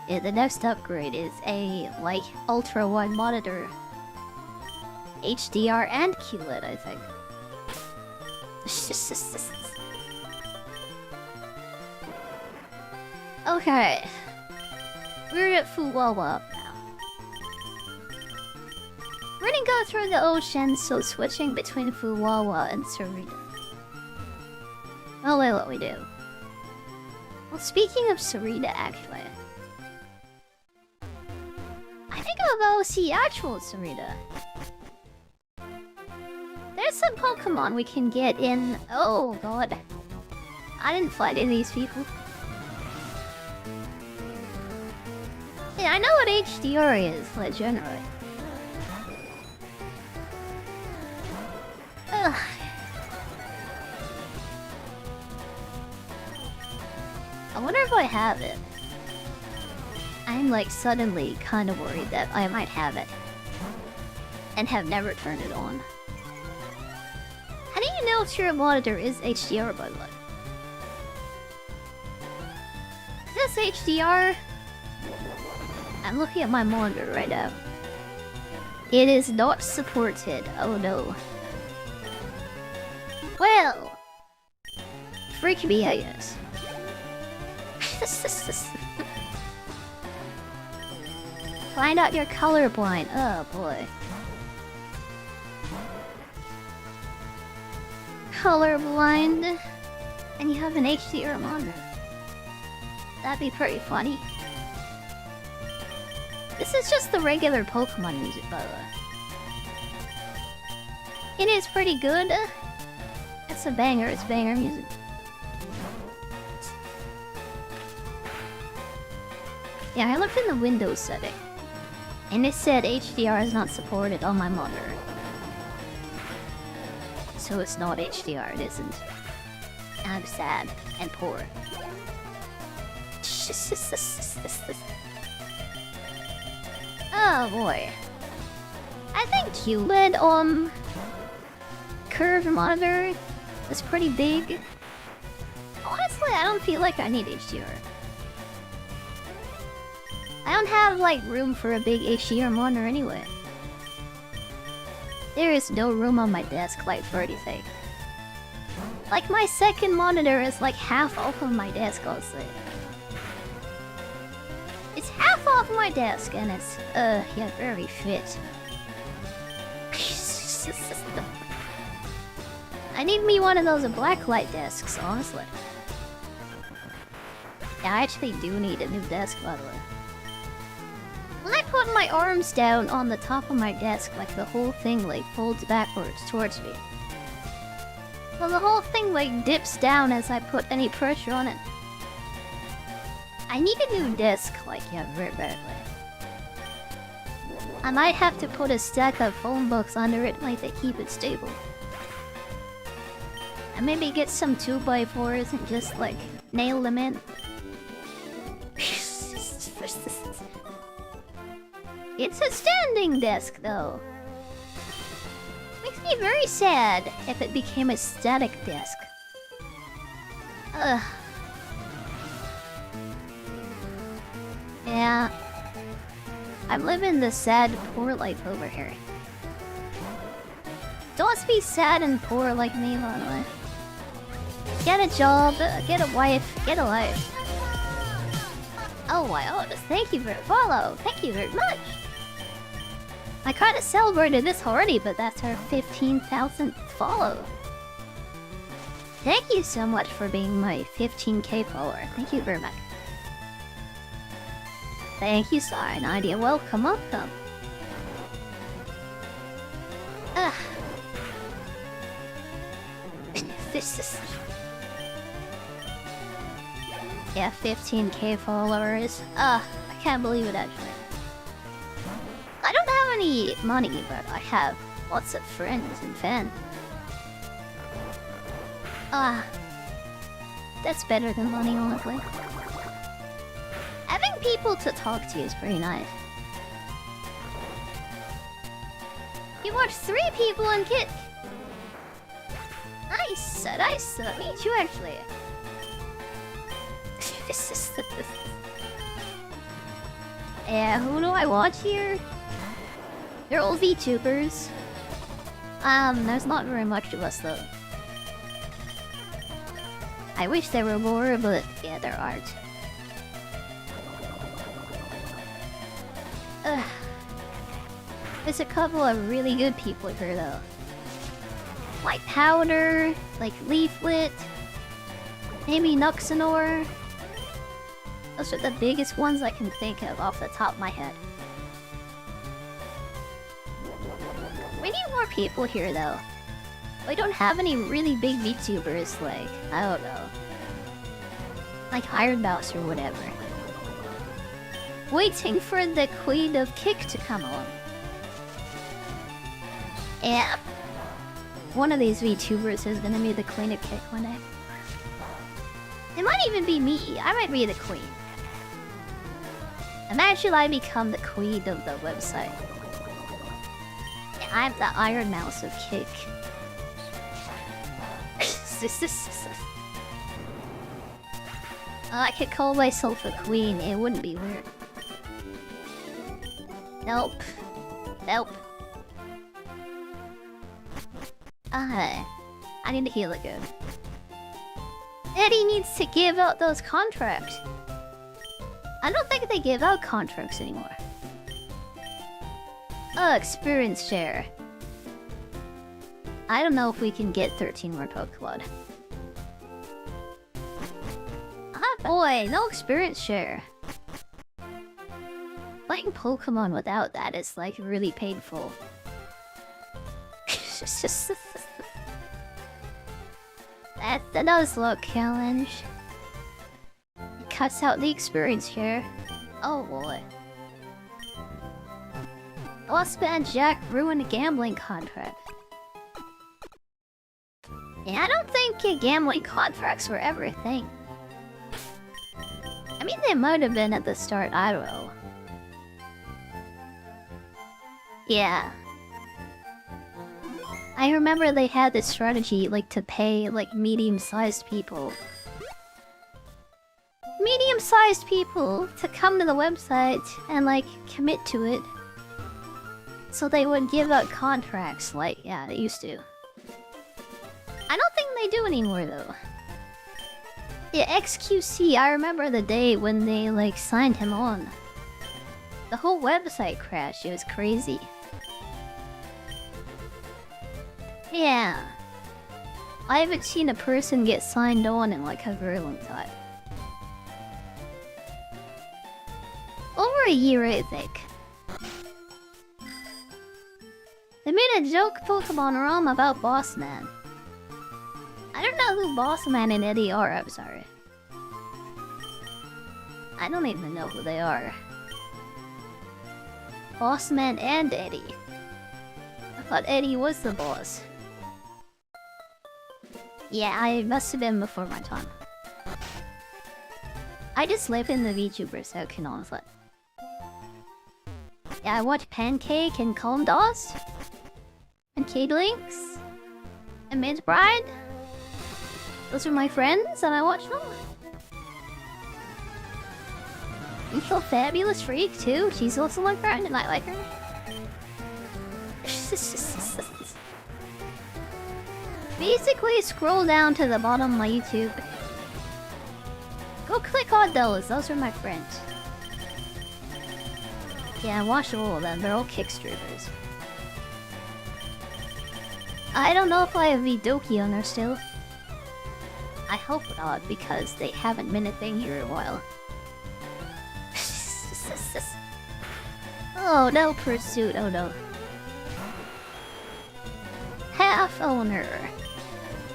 Yeah, the next upgrade is a, like, ultra-wide monitor HDR and QLED, I think. Okay. We're at Fuwawa now. We're gonna go through the ocean, so switching between Fuwawa and Sarita. Oh, wait, what we do. Well, speaking of Sarita, actually. I think I'll go see actual Sarita. There's some Pokemon we can get in... Oh, God. I didn't fight any of these people. Yeah, I know what HDR is, like, generally. Ugh. I wonder if I have it. I'm, like, suddenly kind of worried that I might have it. And have never turned it on. How do you know if your monitor is HDR, by the way? Is this HDR? I'm looking at my monitor right now. It is not supported. Oh no. Well, freak me, I guess. Find out you're colorblind. Oh boy. Colorblind, and you have an HDR monitor. That'd be pretty funny. This is just the regular Pokemon music, by the way. It is pretty good. It's a banger. It's banger music. Yeah, I looked in the Windows setting, and it said HDR is not supported on my monitor. So it's not HDR, it isn't. I'm sad and poor. Oh boy. I think QLED curved monitor is pretty big. Honestly, I don't feel like I need HDR. I don't have like room for a big HDR monitor anyway. There is no room on my desk like for anything. Like my second monitor is like half off of my desk, I'll say. It's half off my desk and it's yeah, very fit. I need me one of those blacklight desks, honestly. Yeah, I actually do need a new desk, by the way. When I put my arms down on the top of my desk, like the whole thing like folds backwards towards me. Well, the whole thing like dips down as I put any pressure on it. I need a new desk, like, yeah, very badly. I might have to put a stack of phone books under it, like, to keep it stable. And maybe get some 2x4s and just, like, nail them in. It's a standing desk, though. Makes me very sad if it became a static desk. Ugh. Yeah. I'm living the sad, poor life over here. Don't be sad and poor like me, by the way. Get a job, get a wife, get a life. Oh wow, thank you for the follow. Thank you very much. I kinda celebrated this already, but that's our 15,000th follow. Thank you so much for being my 15k follower. Thank you very much. Thank you, sorry, Nadia. Welcome, welcome. Ugh. This is... Yeah, 15k followers. I can't believe it, actually. I don't have any money, but I have lots of friends and fans. That's better than money, honestly. Having people to talk to is pretty nice. You watch 3 people and get... Nice, nice. Me too, actually. Yeah, who do I watch here? They're all VTubers. There's not very much of us though. I wish there were more, but yeah, there aren't. Ugh. There's a couple of really good people here though. Like Powder, like Leaflet, maybe Nuxanor. Those are the biggest ones I can think of off the top of my head. We need more people here though. We don't have any really big VTubers like, I don't know. Like Hired Mouse or whatever. Waiting for the Queen of Kick to come on. Yeah. One of these VTubers is gonna be the Queen of Kick one day. It might even be me. I might be the Queen. Imagine I become the Queen of the website. I'm the Iron Mouse of Kick. I could call myself a queen, it wouldn't be weird. Nope. Nope. I need to heal it good. Eddie needs to give out those contracts. I don't think they give out contracts anymore. Oh, experience share. I don't know if we can get 13 more Pokemon. Ah boy, no experience share. Playing Pokemon without that is like really painful. That's the Nuzlocke challenge. It cuts out the experience share. Oh boy. Lost Man Jack ruined a gambling contract. Yeah, I don't think gambling contracts were ever a thing. I mean, they might have been at the start, I don't know. Yeah. I remember they had this strategy, like, to pay, like, medium-sized people. Medium-sized people to come to the website and, like, commit to it. So they would give out contracts, like, yeah, they used to. I don't think they do anymore, though. Yeah, XQC, I remember the day when they, like, signed him on. The whole website crashed, it was crazy. Yeah. I haven't seen a person get signed on in, like, a very long time. Over a year, I think. They made a joke Pokemon ROM about Boss Man. I don't know who Boss Man and Eddie are, I'm sorry. I don't even know who they are. Boss Man and Eddie. I thought Eddie was the boss. Yeah, I must have been before my time. I just live in the VTuber section, honestly. Yeah, I watch Pancake and Calm Doss. And K-Links. And Mid's Bride. Those are my friends and I watch them. You feel Fabulous Freak too? She's also my friend and I like her. Basically, scroll down to the bottom of my YouTube. Go click on those are my friends. Yeah, I watch all of them, they're all kick streamers. I don't know if I have Vidoki on there still. I hope not, because they haven't been a thing here in a while. Oh no, Pursuit, oh no. Half owner.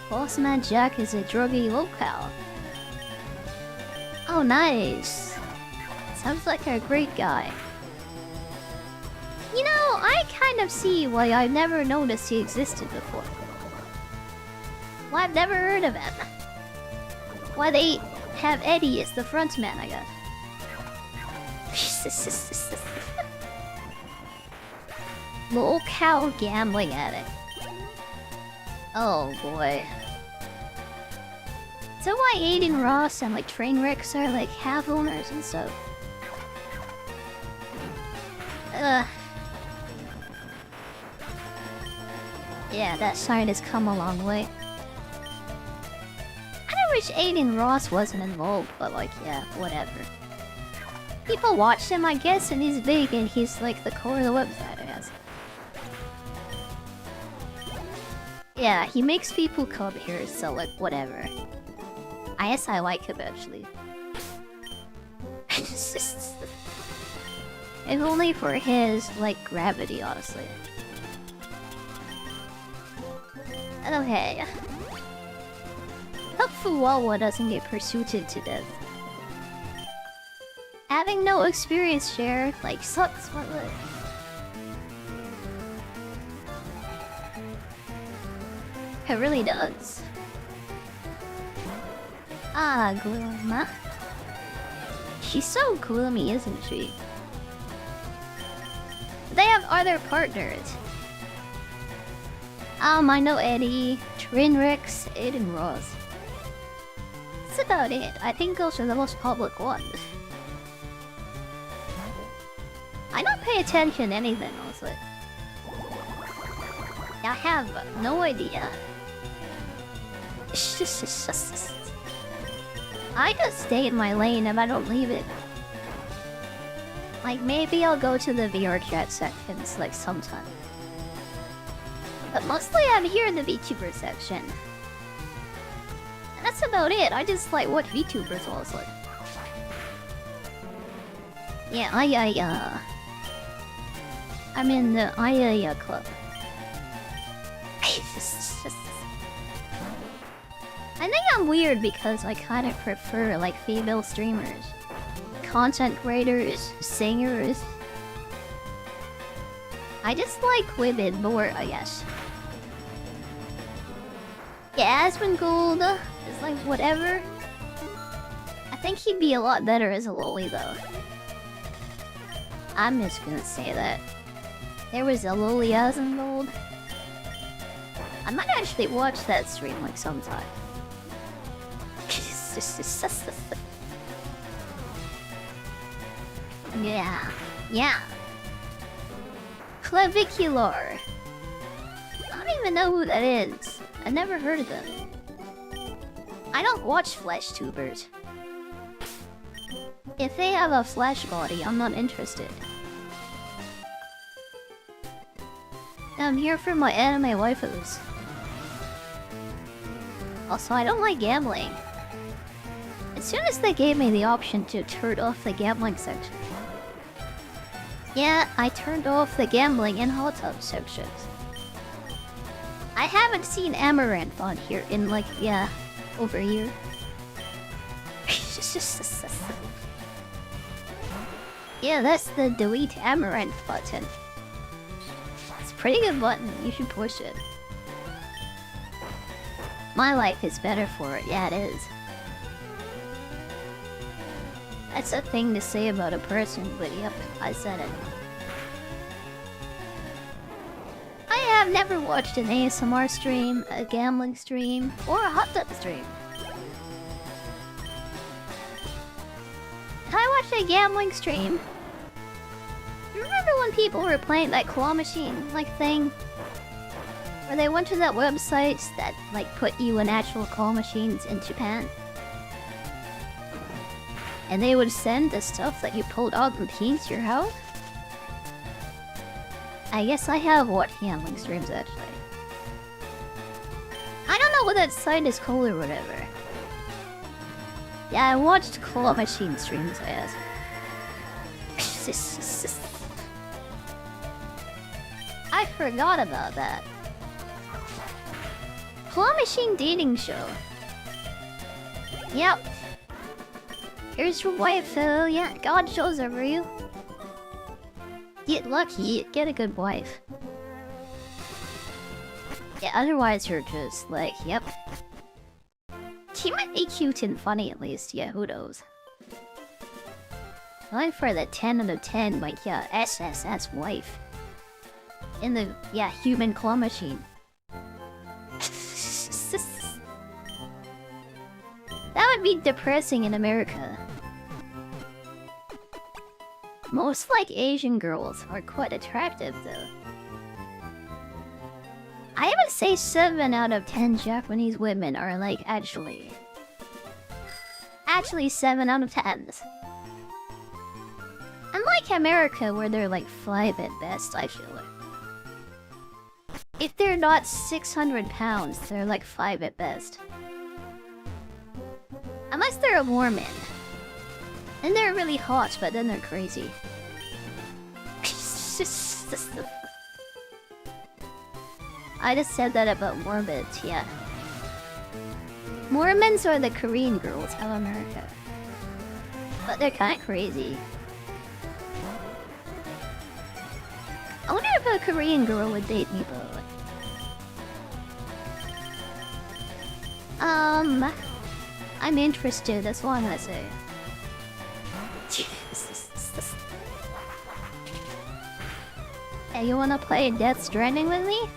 Bossman Jack is a druggy locale. Oh nice. Sounds like a great guy. You know, I kind of see why I've never noticed he existed before. Why I've never heard of him. Why they have Eddie as the frontman, I guess. Locale gambling addict. Oh boy. So why Aiden Ross and like Trainwrecks are like half owners and stuff? Yeah, that side has come a long way. I wish Aiden Ross wasn't involved, but like, yeah, whatever. People watch him, I guess, and he's big, and he's like the core of the website, I guess. Yeah, he makes people come here, so like, whatever. I guess I like him, actually. If only for his, like, gravity, honestly. Okay. Hope Fuwawa doesn't get pursued to death. Having no experience share, like, sucks, what would? It really does. Ah, Gluma. She's so gloomy, isn't she? They have other partners. I know Eddie, Trinrix, Aiden Ross. That's about it. I think those are the most public ones. I don't pay attention to anything, honestly. I have no idea. I just stay in my lane if I don't leave it. Like, maybe I'll go to the VR chat sections, like, sometime. But mostly I'm here in the VTuber section. And that's about it. I just, like, watch VTubers also. Yeah, I'm in the Ayaya club. I think I'm weird because I kind of prefer, like, female streamers. Content creators, singers. I just like women more, I guess. Yeah, Asmongold is like whatever. I think he'd be a lot better as a loli though. I'm just gonna say that. There was a loli Asmongold. I might actually watch that stream like sometime. Yeah. Clavicular. I don't even know who that is. I never heard of them. I don't watch flesh tubers. If they have a flesh body, I'm not interested. I'm here for my anime waifus. Also, I don't like gambling. As soon as they gave me the option to turn off the gambling section. Yeah, I turned off the gambling and hot tub sections. I haven't seen Amaranth on here in like, yeah, over a year. Yeah, that's the delete Amaranth button. It's a pretty good button, you should push it. My life is better for it, yeah it is. That's a thing to say about a person, but yep, I said it. I have never watched an ASMR stream, a gambling stream, or a hot tub stream. I watched a gambling stream. You remember when people were playing that claw machine, like, thing? Where they went to that website that, like, put you in actual claw machines in Japan? And they would send the stuff that you pulled out routines to your house? I guess I have watched gambling streams, actually. I don't know what that site is called or whatever. Yeah, I watched claw machine streams, I guess. I forgot about that. Claw machine dating show. Yep. Here's your wife, yeah, God shows over you. Get lucky, get a good wife. Yeah, otherwise you're just like, yep. She might be cute and funny at least, yeah, who knows. Going for the 10 out of 10, like, yeah, SSS wife. In the, yeah, human claw machine. That would be depressing in America. Most, like, Asian girls are quite attractive, though. I would say 7 out of 10 Japanese women are like actually 7 out of 10s. Unlike America, where they're like 5 at best, I feel like. If they're not 600 pounds, they're like 5 at best. Unless they're a Mormon. And they're really hot, but then they're crazy. I just said that about Mormons, yeah. Mormons are the Korean girls of America. But they're kinda crazy. I wonder if a Korean girl would date me, though. I'm interested, that's all I'm gonna say. Hey, you wanna play Death Stranding with me?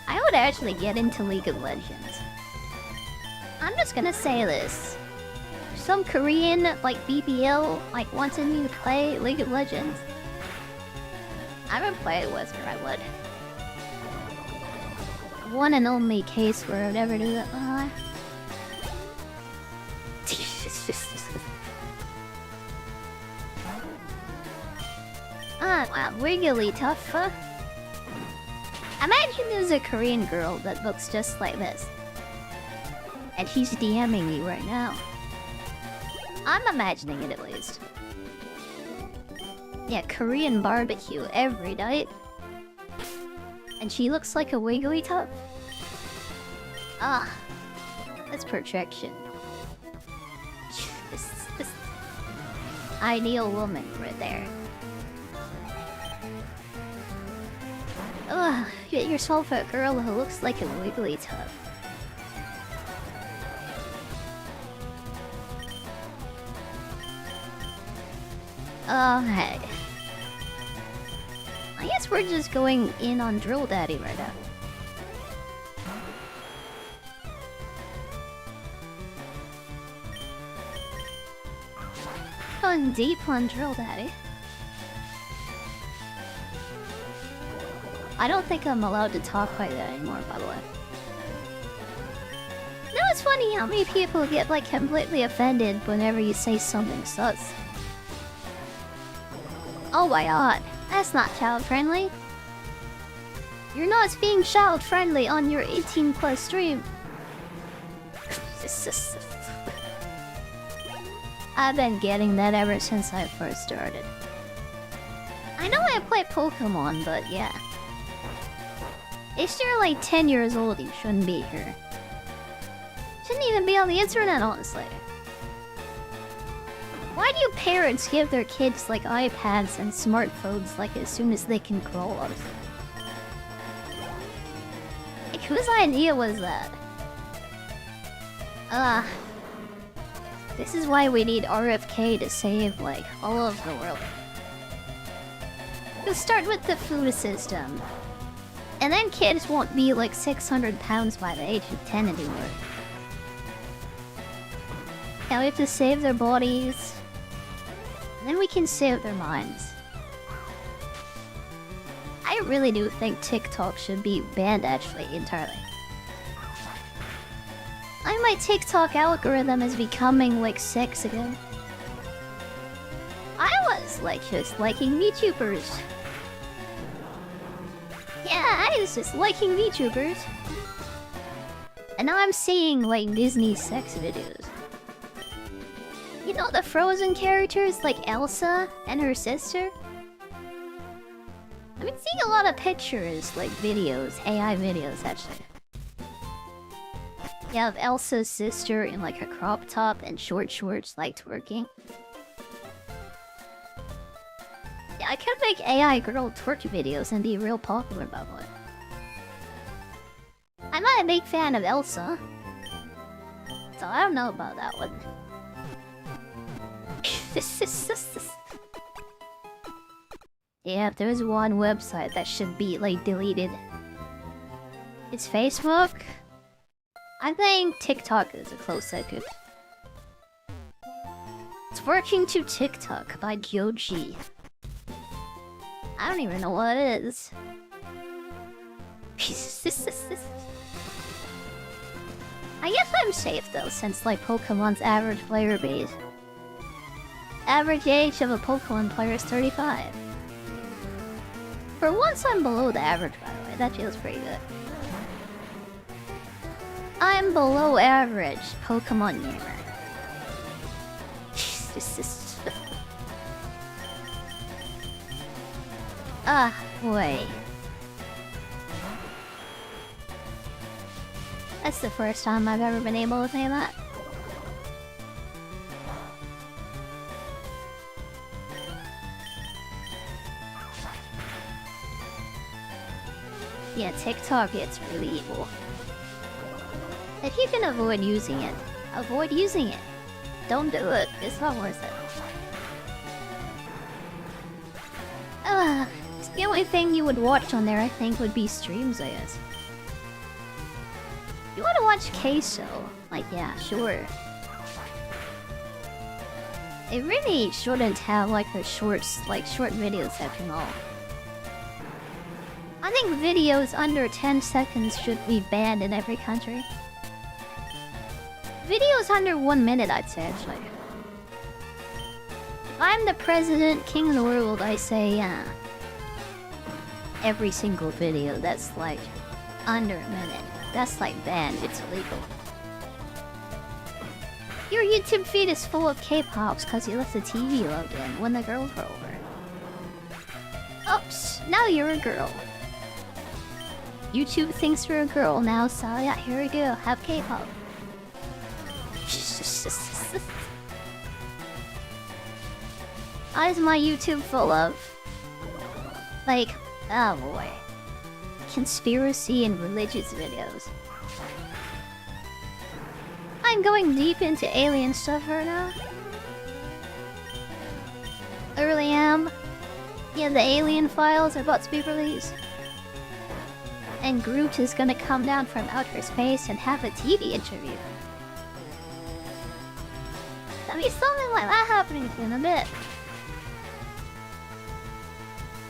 I would actually get into League of Legends. I'm just gonna say this. Some Korean, like BBL, like wanted me to play League of Legends. I would play it with her, I would. One and only case where I'd ever do that. Wow, wiggly tough. Imagine there's a Korean girl that looks just like this. And she's DMing me right now. I'm imagining it at least. Yeah, Korean barbecue every night. And she looks like a Wigglytuff? Ah, that's projection. This ideal woman right there. Ugh, get yourself a girl who looks like a Wigglytuff. Oh, hey. I guess we're just going in on Drill Daddy right now. Going deep on Drill Daddy. I don't think I'm allowed to talk like that anymore, by the way. No, it's funny how many people get like completely offended whenever you say something sus. Oh my god, that's not child-friendly. You're not being child-friendly on your 18+ stream. I've been getting that ever since I first started. I know I play Pokémon, but yeah. If you're like 10 years old, you shouldn't be here. Shouldn't even be on the internet, honestly. Why do parents give their kids like iPads and smartphones like as soon as they can crawl, honestly? Like, whose idea was that? This is why we need RFK to save like all of the world. We'll start with the food system. And then kids won't be like 600 pounds by the age of 10 anymore. Now we have to save their bodies. And then we can save their minds. I really do think TikTok should be banned actually entirely. My TikTok algorithm is becoming like sex again. I was like just liking VTubers. Yeah, I was just liking VTubers. And now I'm seeing like Disney sex videos. You know the Frozen characters like Elsa and her sister? I've been seeing a lot of pictures, like videos, AI videos actually. Yeah, of Elsa's sister in like a crop top and short shorts like twerking. Yeah, I could make AI girl twerk videos and be real popular by the way. I'm not a big fan of Elsa. So I don't know about that one. Yeah, if there's one website that should be like deleted, it's Facebook. I think TikTok is a close second. It's Working to TikTok by Joji. I don't even know what it is. I guess I'm safe though, since like Pokemon's average player base. Average age of a Pokemon player is 35. For once I'm below the average, by the way. That feels pretty good. I'm below average Pokemon gamer. Ah, boy. That's the first time I've ever been able to say that. Yeah, TikTok, it's really evil. If you can avoid using it, avoid using it. Don't do it. It's not worth it. The only thing you would watch on there, I think, would be streams, I guess. You wanna watch Queso? Like, yeah, sure. It really shouldn't have, like, a short video section all. I think videos under 10 seconds should be banned in every country. Videos under 1 minute, I'd say, actually. If I'm the president, king of the world, I say, yeah. Every single video that's, like, under a minute. That's, like, banned. It's illegal. Your YouTube feed is full of K-pops because you left the TV logged in when the girls were over. Oops, now you're a girl. YouTube thinks you're a girl now, so yeah, here we go. Have K-pop. What is my YouTube full of? Like, oh boy. Conspiracy and religious videos. I'm going deep into alien stuff right now. I really am. Yeah, the alien files are about to be released. And Groot is gonna come down from outer space and have a TV interview. There'll be something like that happening in a bit.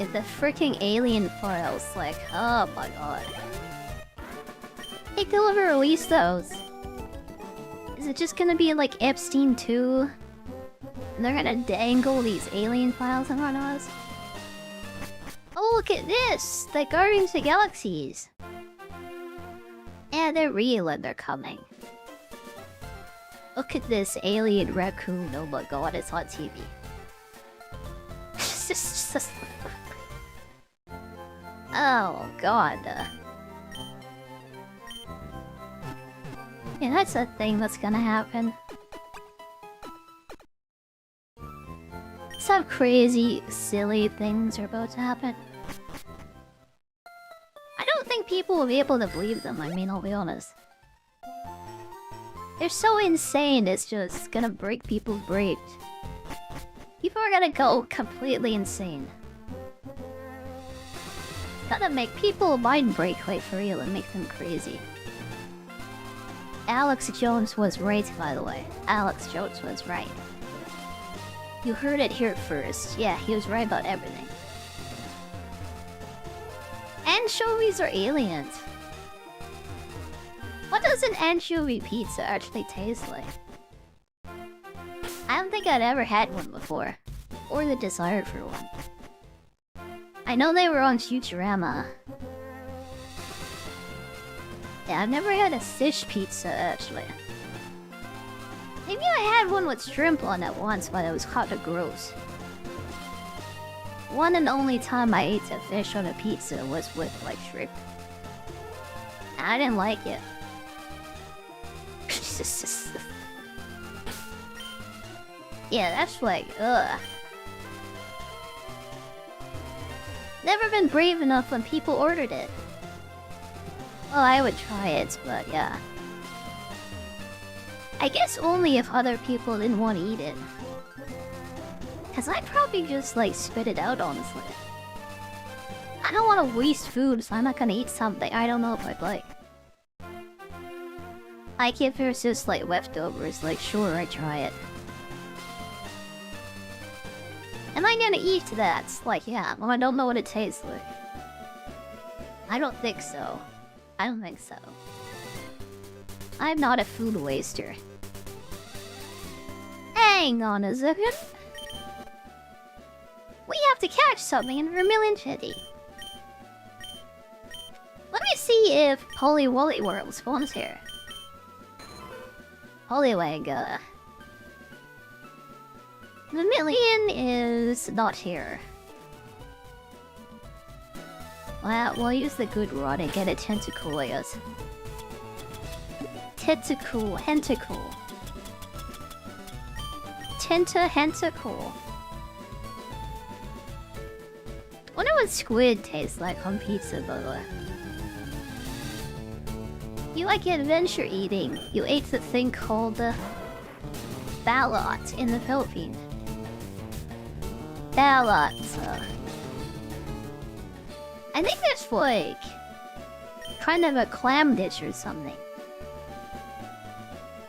If the freaking alien files, like, oh my god. Hey, they'll ever release those? Is it just gonna be like Epstein 2? And they're gonna dangle these alien files in front of us? Oh, look at this! The Guardians of the Galaxies! Yeah, they're real and they're coming. Look at this alien raccoon, oh my god, it's on TV. Oh god. Yeah, that's a thing that's gonna happen. Some crazy, silly things are about to happen. I don't think people will be able to believe them, I mean, I'll be honest. They're so insane, it's just gonna break people's brains. People are gonna go completely insane. It's gonna make people mind break, like, for real, and make them crazy. Alex Jones was right, by the way. Alex Jones was right. You heard it here first. Yeah, he was right about everything. Anchovies are aliens. What does an anchovy pizza actually taste like? I don't think I'd ever had one before. Or the desire for one. I know they were on Futurama. Yeah, I've never had a fish pizza, actually. Maybe I had one with shrimp on it once, but it was kind of gross. One and only time I ate a fish on a pizza was with, like, shrimp. I didn't like it. Yeah, that's like, ugh. Never been brave enough when people ordered it. Well, I would try it, but yeah. I guess only if other people didn't want to eat it. Cause I'd probably just, like, spit it out, honestly. I don't want to waste food, so I'm not gonna eat something I don't know if I'd like. Like, if there's just, like, leftovers, like, sure, I'd try it. Am I gonna eat that? Like, yeah, well, I don't know what it tastes like. I don't think so. I don't think so. I'm not a food waster. Hang on a second. We have to catch something in Vermilion City. Let me see if Polywolly World spawns here. Poliwag, Vermilion is not here. Well, we'll use the good rod and get a tentacle, I guess. Tentacle. Tentacle. Wonder what squid tastes like on pizza, by the way. You like adventure eating. You ate the thing called ballot in the Philippines. Ballot. I think there's like kind of a clam dish or something.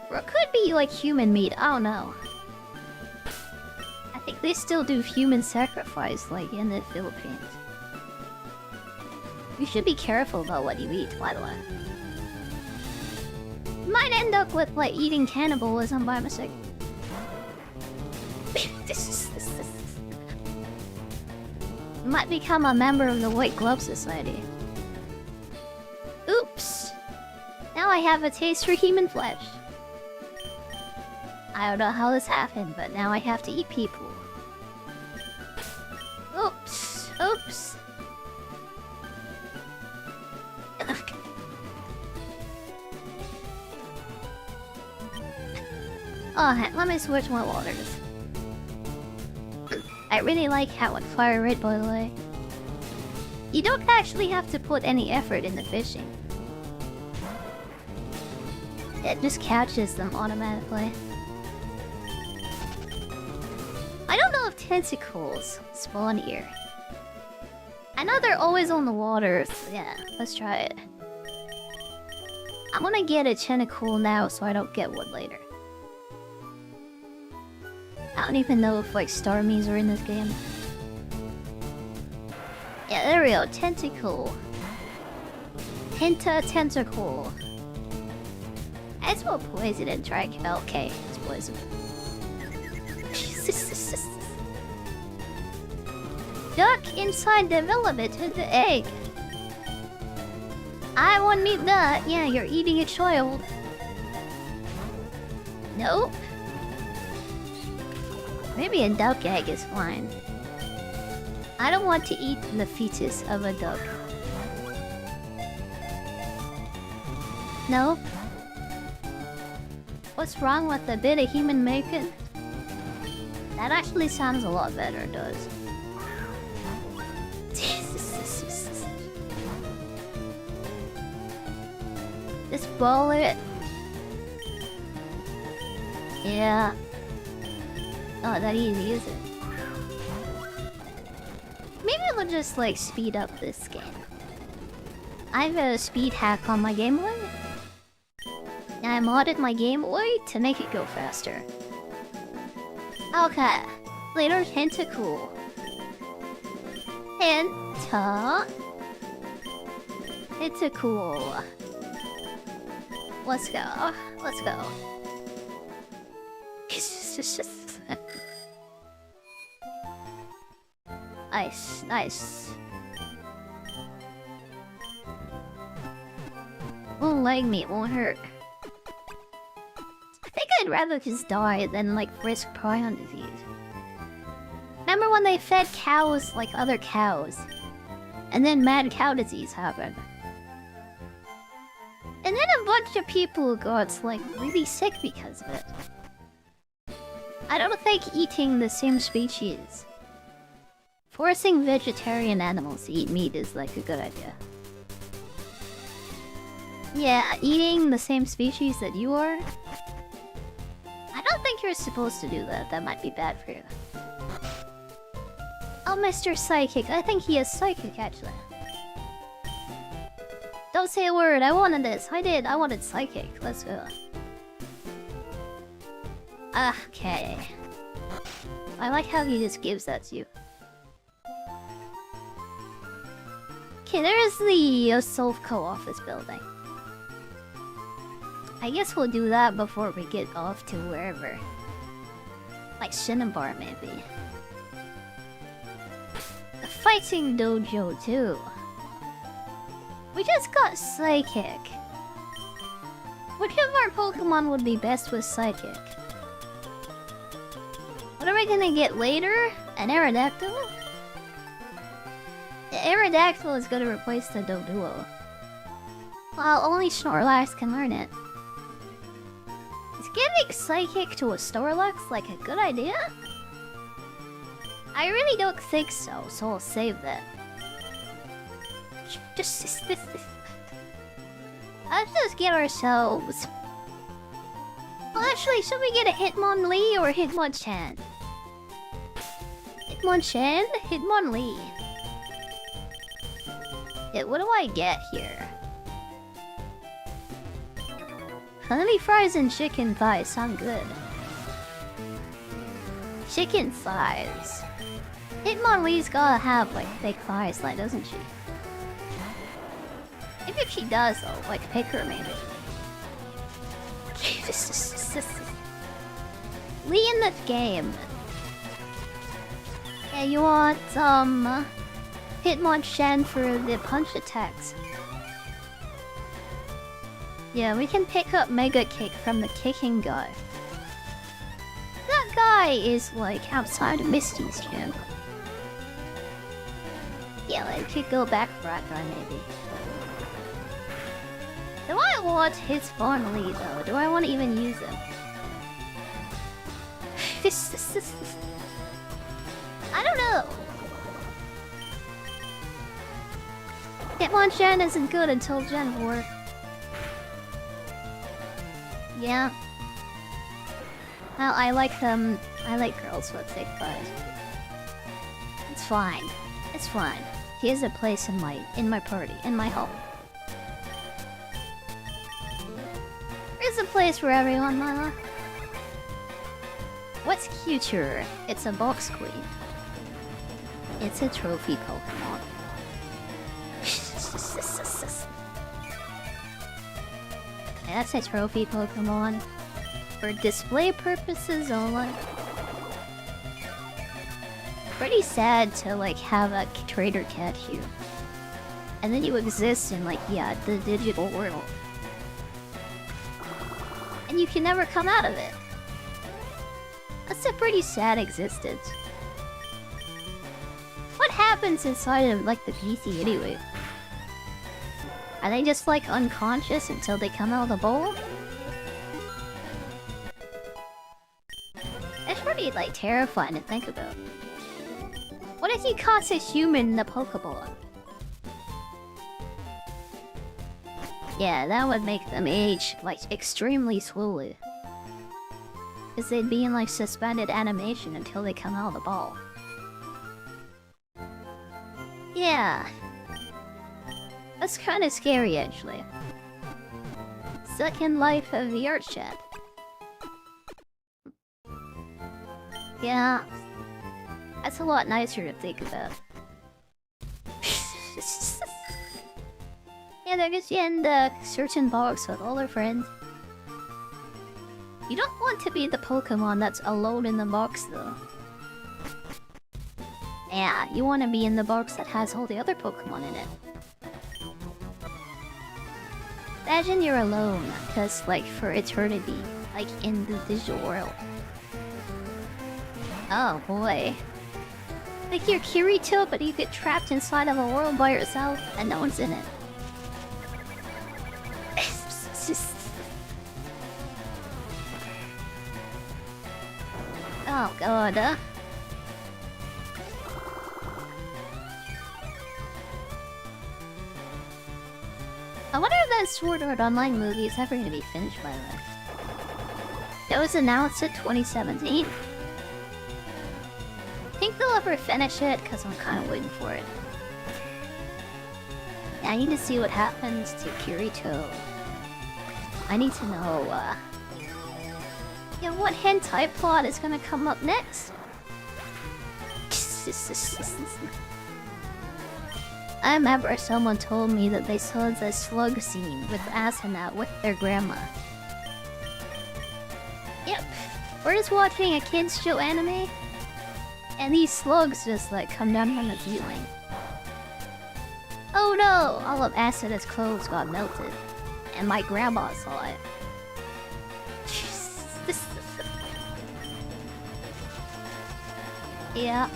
Or it could be like human meat. I don't know. I think they still do human sacrifice like in the Philippines. You should be careful about what you eat, by the way. You might end up with like eating cannibalism by mistake. You might become a member of the White Glove Society. Oops! Now I have a taste for human flesh. I don't know how this happened, but now I have to eat people. Oops! Oops! Oh, let me switch my waters. I really like how it's FireRed, by the way. You don't actually have to put any effort into fishing. It just catches them automatically. I don't know if tentacles spawn here. I know they're always on the water, so yeah, let's try it. I want to get a tentacle now so I don't get one later. I don't even know if like Starmies are in this game. Yeah, there we go. Tentacle. Tentacle. It's more poison and try. Okay, it's poison. Duck inside development to the egg. I want meat that. Yeah, you're eating a child. Nope. Maybe a duck egg is fine. I don't want to eat the fetus of a duck. Nope. What's wrong with a bit of human bacon? That actually sounds a lot better, it does. Just boil it. Yeah. Not that easy, is it? Maybe we'll just like speed up this game. I have a speed hack on my Game Boy. And I modded my Game Boy to make it go faster. Okay. Later tentacle. Tentacle. Let's go. Let's go. Nice, nice. Won't like me, it won't hurt. I think I'd rather just die than like risk prion disease. Remember when they fed cows like other cows? And then mad cow disease happened. And then a bunch of people got like really sick because of it. I don't think eating the same species, forcing vegetarian animals to eat meat is like a good idea. Yeah, eating the same species that you are? I don't think you're supposed to do that. That might be bad for you. Oh, Mr. Psychic. I think he is psychic, actually. Don't say a word. I wanted this. I did. I wanted psychic. Let's go. Okay. I like how he just gives that to you. Okay, there's the Sovco office building. I guess we'll do that before we get off to wherever. Like Cinnabar, maybe. The fighting dojo, too. We just got Psychic. Which of our Pokemon would be best with Psychic? What are we gonna get later? An Aerodactyl? The Aerodactyl is gonna replace the Doduo. Well, only Snorlax can learn it. Is giving Psychic to a Snorlax like a good idea? I really don't think so, so I'll save that. Let's just get ourselves... Well, actually, should we get a Hitmonlee or a Hitmonchan? Hitmonchan? Hitmonlee. Yeah, what do I get here? Honey fries and chicken thighs sound good. Chicken thighs. Hitmonlee's gotta have, like, big thighs, like, doesn't she? Maybe if she does, though, like, pick her, maybe. Lee in the game. Yeah, you want, Hitmonchan for the punch attacks. Yeah, we can pick up Mega Kick from the kicking guy. That guy is, like, outside of Misty's gym. Yeah, like, could go back for that guy, maybe. Do I want his Hitmonlee, though? Do I want to even use him? I don't know. Hitmonchan isn't good until Gen 4. Yeah. Well, I like girls with thick thighs. It's fine. It's fine. He has a place in my party, in my home. There's a place for everyone, Mama. What's cuter? It's a box queen. It's a trophy Pokemon. That's a trophy Pokemon. For display purposes only. Pretty sad to, like, have a trader catch you. And then you exist in, like, yeah, the digital world. And you can never come out of it. That's a pretty sad existence. What happens inside of, like, the PC anyway? Are they just, like, unconscious until they come out of the bowl? It's pretty, like, terrifying to think about. What if you caught a human in the Pokeball? Yeah, that would make them age, like, extremely slowly. Because they'd be in, like, suspended animation until they come out of the ball. Yeah. That's kind of scary, actually. Second life of the art chat. Yeah. That's a lot nicer to think about. Yeah, they're just in the certain box with all their friends. You don't want to be the Pokemon that's alone in the box, though. Yeah, you want to be in the box that has all the other Pokemon in it. Imagine you're alone, because, like, for eternity, like, in the digital world. Oh, boy. Like, you're Kirito, but you get trapped inside of a world by yourself, and no one's in it. Oh, God, I wonder if that Sword Art Online movie is ever gonna be finished by then. It was announced in 2017. Think they'll ever finish it? Because I'm kind of waiting for it. Yeah, I need to see what happens to Kirito. I need to know, yeah, what hentai plot is gonna come up next? I remember someone told me that they saw the slug scene with Asuna with their grandma. Yep, we're just watching a kids show anime, and these slugs just like come down from the ceiling. Oh no! All of Asuna's clothes got melted, and my grandma saw it. Yeah.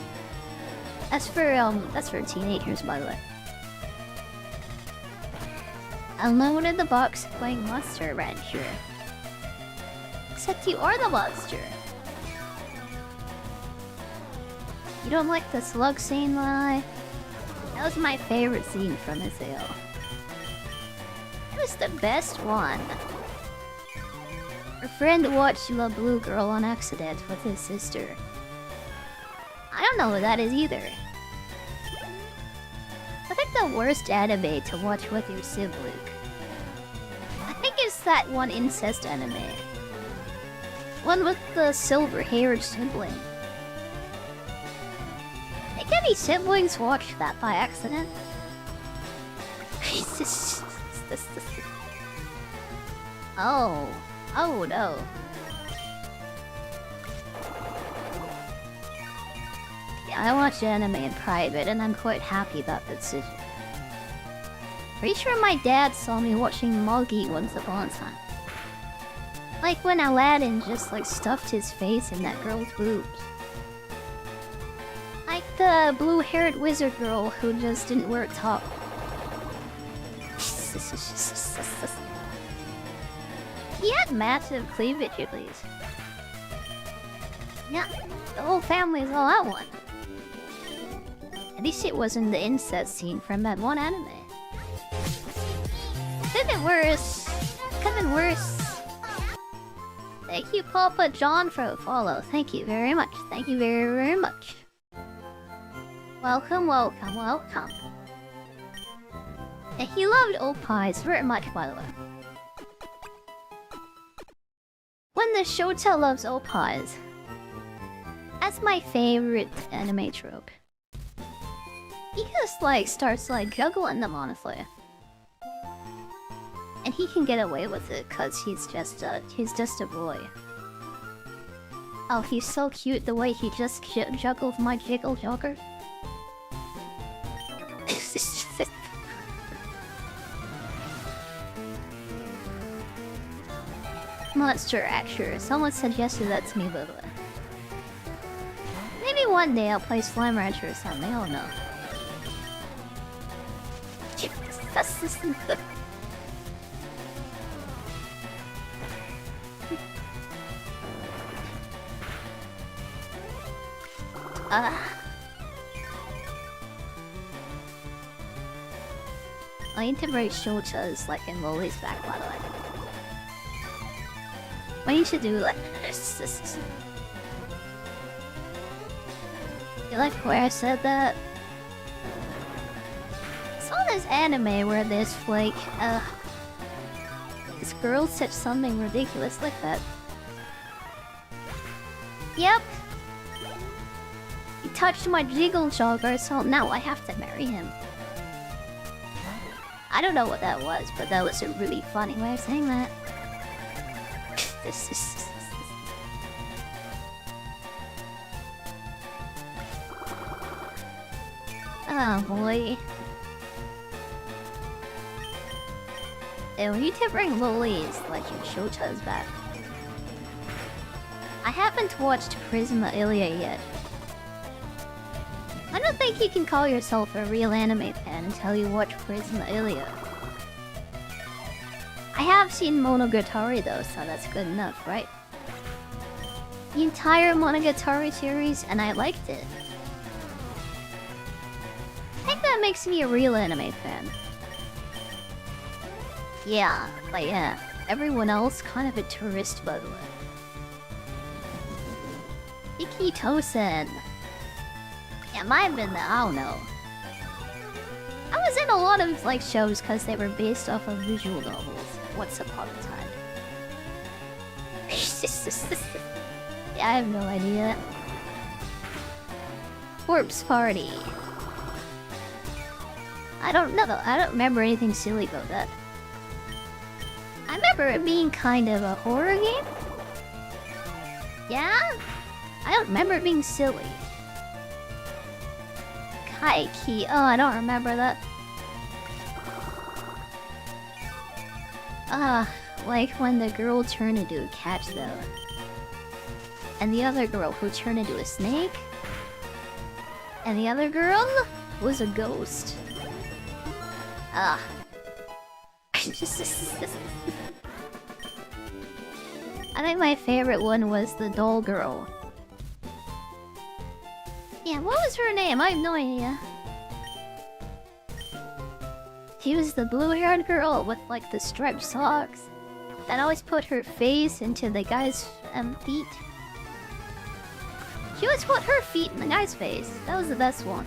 That's for teenagers, by the way. Unloaded the box playing Monster Rancher. Except you are the monster. You don't like the slug scene, Lai? That was my favorite scene from SAO. It was the best one. Our friend watched The Blue Girl on accident with his sister. I don't know what that is either. I think the worst anime to watch with your sibling. I think it's that one incest anime. One with the silver-haired sibling. I think any siblings watched that by accident. Oh. Oh no. I watch anime in private, and I'm quite happy about that decision. Pretty sure my dad saw me watching Moggy once upon a time. Like when Aladdin just like stuffed his face in that girl's boobs. Like the blue-haired wizard girl who just didn't wear a top. He had massive cleavage at least. Yeah, the whole family is all out one. At least it wasn't the incest scene from that one anime. Could've been worse. Could've been worse. Thank you, Papa John, for a follow. Thank you very much. Thank you very, very much. Welcome, welcome, welcome. And he loved Opais very much, by the way. When the Shota loves Opais. That's my favorite anime trope. He just like starts like juggling them, honestly. And he can get away with it cause he's just a boy. Oh, he's so cute the way he just juggles my jiggle jogger. Monster Acture. Someone suggested that to me, by the way. Maybe one day I'll play Slime Rancher or something, I don't know. I need to break Shota's like in Loli's back, by the way. What you should do like this. You like where I said that? I saw this anime where this like this girl said something ridiculous like that. Yep. He touched my jiggle jogger, so now I have to marry him. I don't know what that was, but that was a really funny way of saying that. Oh boy. And we need to bring Loli's like in Shota's back. I haven't watched Prisma Ilia yet. I don't think you can call yourself a real anime fan until you watch Prisma Ilia. I have seen Monogatari though, so that's good enough, right? The entire Monogatari series, and I liked it. I think that makes me a real anime fan. Yeah, but yeah, everyone else kind of a tourist, by the way. Iki Tosen. Yeah, might have been that, I don't know. I was in a lot of like shows because they were based off of visual novels. Once upon a time. Yeah, I have no idea. Corpse Party. I don't know. I don't remember anything silly about that. I remember it being kind of a horror game. Yeah? I don't remember it being silly. Kaiki. Oh, I don't remember that. Like when the girl turned into a cat though. And the other girl who turned into a snake. And the other girl was a ghost. I think my favorite one was the doll girl. Yeah, what was her name? I have no idea. She was the blue-haired girl with like the striped socks that always put her face into the guy's feet. She always put her feet in the guy's face. That was the best one.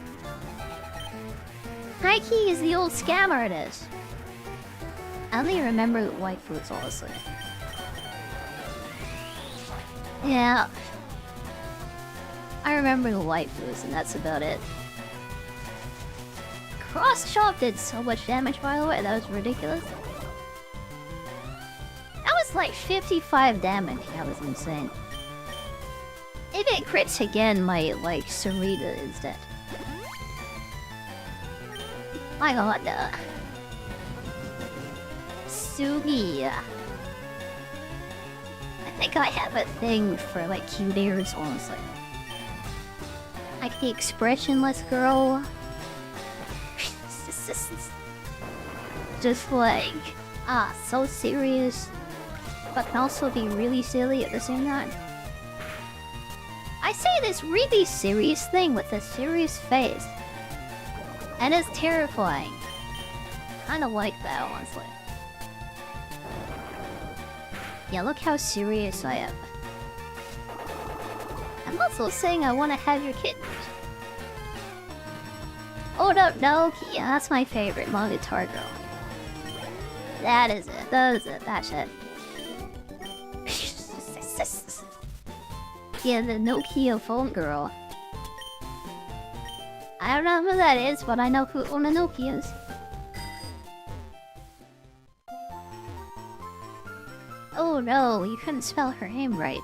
Nike is the old scam artist. I only remember the waifus, honestly. Yeah. I remember the waifus, and that's about it. Cross Chop did so much damage, by the way. That was ridiculous. That was like 55 damage. That was insane. If it crits again, my, like, Sarita is dead. My god, Sugi. I think I have a thing for, like, cute ears, honestly. Like the expressionless girl. Just like, so serious, but can also be really silly at the same time. I say this really serious thing with a serious face. And it's terrifying. Kinda like that, honestly. Yeah, look how serious I am. I'm also saying I want to have your kittens. Oh no, yeah, that's my favorite Monogatari girl. That is it, that's it. Yeah, the Nokia phone girl. I don't know who that is, but I know who Una Nokia is. Oh no, you couldn't spell her name right.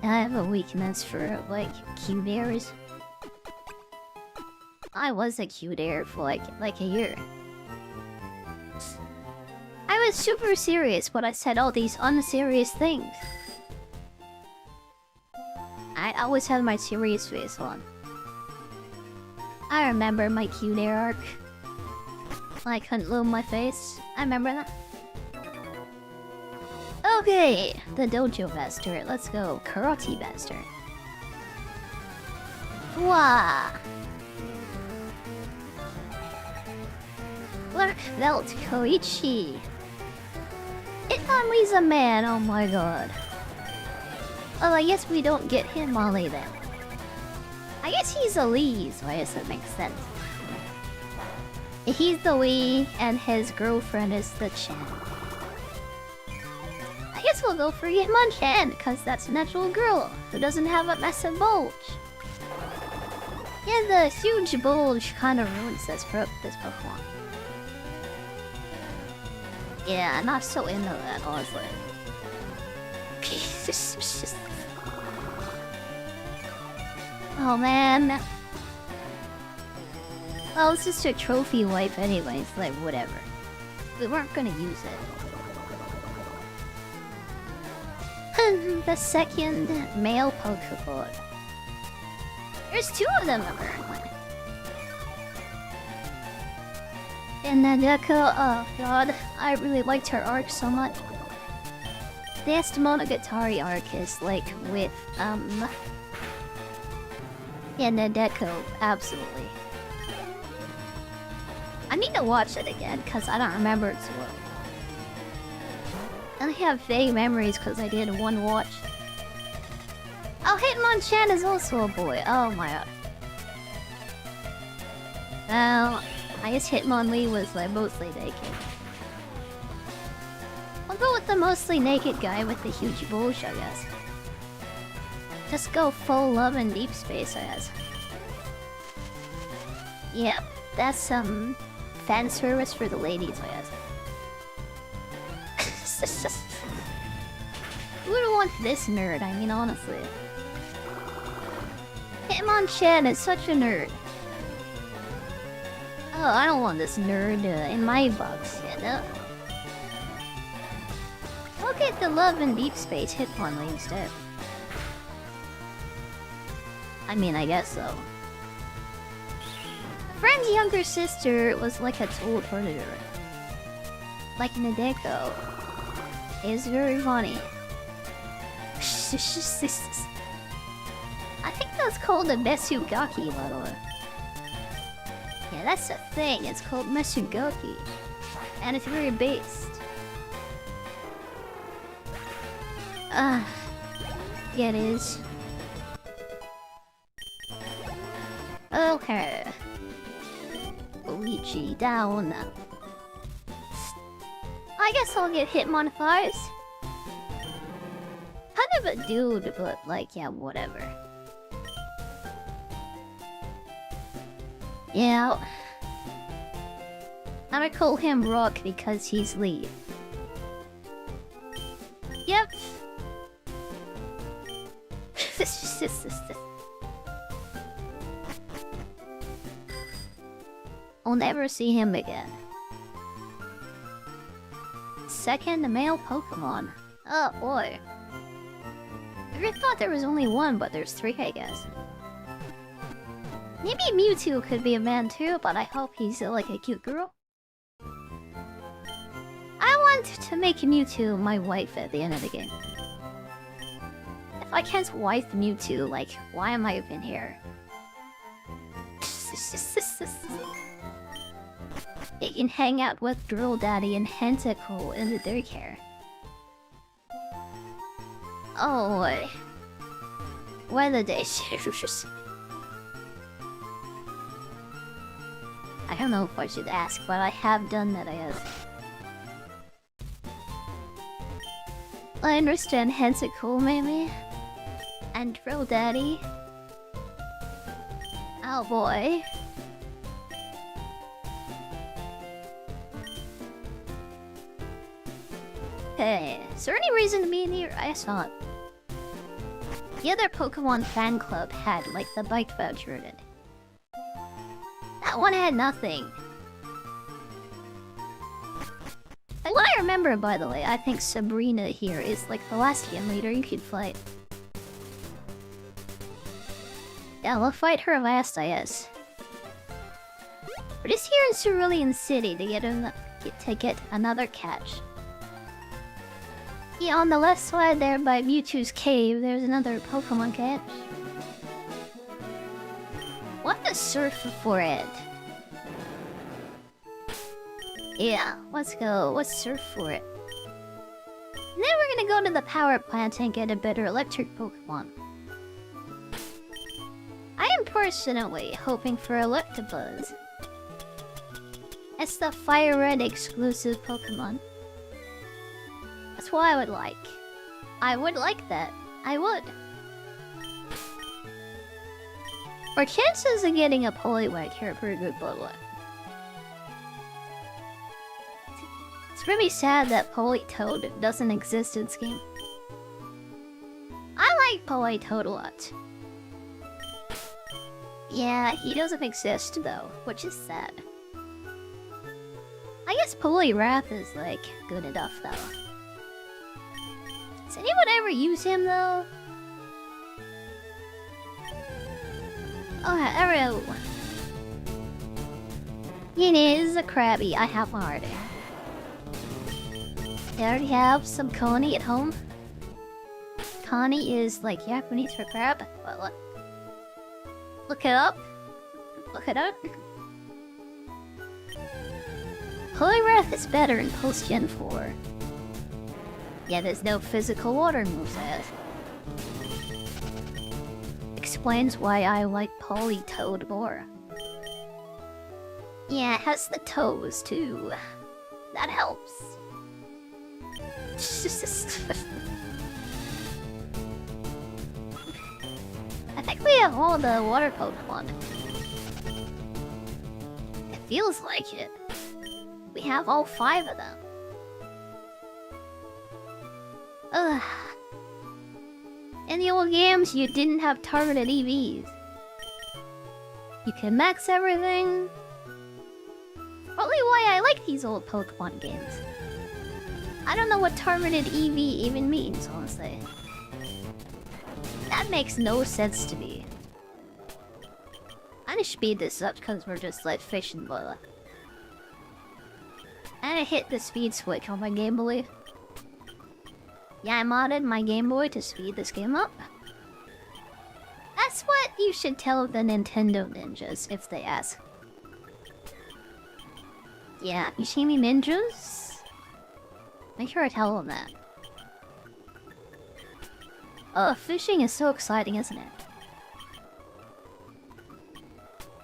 I have a weakness for, like, cute ears. I was a cute air for, like a year. I was super serious, but I said all these unserious things. I always had my serious face on. I remember my cute air arc. I couldn't move my face. I remember that. Okay, the Dojo Master. Let's go. Karate Master. Wah! Black Belt Koichi. Hitmonlee's a man, oh my god. Oh, I guess we don't get Hitmonlee then. I guess he's a Lee, so I guess that makes sense. He's the Lee, and his girlfriend is the Chen. I guess we'll go for Hitmonchan, because that's a natural girl who doesn't have a massive bulge. Yeah, the huge bulge kind of ruins this Pokemon. Yeah, I'm not so into that, honestly. Oh man. Well, it's just a trophy wipe anyways, like whatever. We weren't gonna use it. The second male Pokemon. There's two of them apparently. And then Deco, oh god, I really liked her arc so much. The Monogatari arc is like with, yeah, Nadeko, absolutely. I need to watch it again, because I don't remember it so well. I only have vague memories because I did one watch. Oh, Hitmonchan is also a boy. Oh my god. Well, I guess Hitmonlee was like mostly naked. I'll go with the mostly naked guy with the huge bulge, I guess. Just go full love and deep space, I guess. Yep, that's some fan service for the ladies, I guess. Who would want this nerd? I mean, honestly. Hitmonchan is such a nerd. Oh, I don't want this nerd in my box, you know? I'll get the love and deep space Hitmonlee instead. I mean, I guess so. A friend's younger sister was like a total predator. Like Nadeko. It's very funny. I think that's called a Mesugaki, by the way. Yeah, that's the thing. It's called Mesugaki. And it's very based. Yeah, it is. Okay. Luigi down. I guess I'll get Hitmonfies. Kind of a dude, but like, yeah, whatever. Yeah. I'm gonna call him Rock because he's lead. Yep. I'll never see him again. Second male Pokemon. Oh boy. I really thought there was only one, but there's three, I guess. Maybe Mewtwo could be a man too, but I hope he's like a cute girl. I want to make Mewtwo my wife at the end of the game. If I can't wife Mewtwo, like, why am I even here? You can hang out with Girl Daddy and Hentacle in the daycare. Oh boy. Why the day serious? I don't know if I should ask, but I have done that, I guess. I understand Hentacle, maybe? And Drill Daddy. Oh boy. Hey, is there any reason to be in here? I guess not. The other Pokemon fan club had, like, the bike voucher in it. That one had nothing. Like, what I remember, by the way, I think Sabrina here is, like, the last gym leader you could fight. Yeah, we'll fight her last, I guess. We're just here in Cerulean City to get another catch. Yeah, on the left side there by Mewtwo's cave, there's another Pokemon catch. What the surf for it? Yeah, let's go. Let's surf for it. And then we're gonna go to the power plant and get a better electric Pokemon. I am personally hoping for Electabuzz. It's the FireRed exclusive Pokemon. That's what I would like. I would like that. I would. Our chances of getting a Poliwag here are pretty good, by the way. It's really sad that Politoed doesn't exist in this game. I like Politoed a lot. Yeah, he doesn't exist though, which is sad. I guess Poliwrath is like good enough though. Does anyone ever use him though? Oh, Arrow. It is a Krabby. I have one already. I already have some Coney at home. Coney is like Japanese for crab. Well, look it up. Look it up. Poliwrath is better in post-Gen 4. Yeah, there's no physical water moveset. Explains why I like Politoed more. Yeah, it has the toes too. That helps. we have all the water Pokemon? It feels like it. We have all 5 of them. Ugh. In the old games, you didn't have targeted EVs. You can max everything. Probably why I like these old Pokemon games. I don't know what targeted EV even means, honestly. That makes no sense to me. I'm gonna speed this up because we're just like fishing boiler. I'm gonna hit the speed switch on my Game Boy. Yeah, I modded my Game Boy to speed this game up. That's what you should tell the Nintendo ninjas if they ask. Yeah, you see me ninjas? Make sure I tell them that. Oh, fishing is so exciting, isn't it?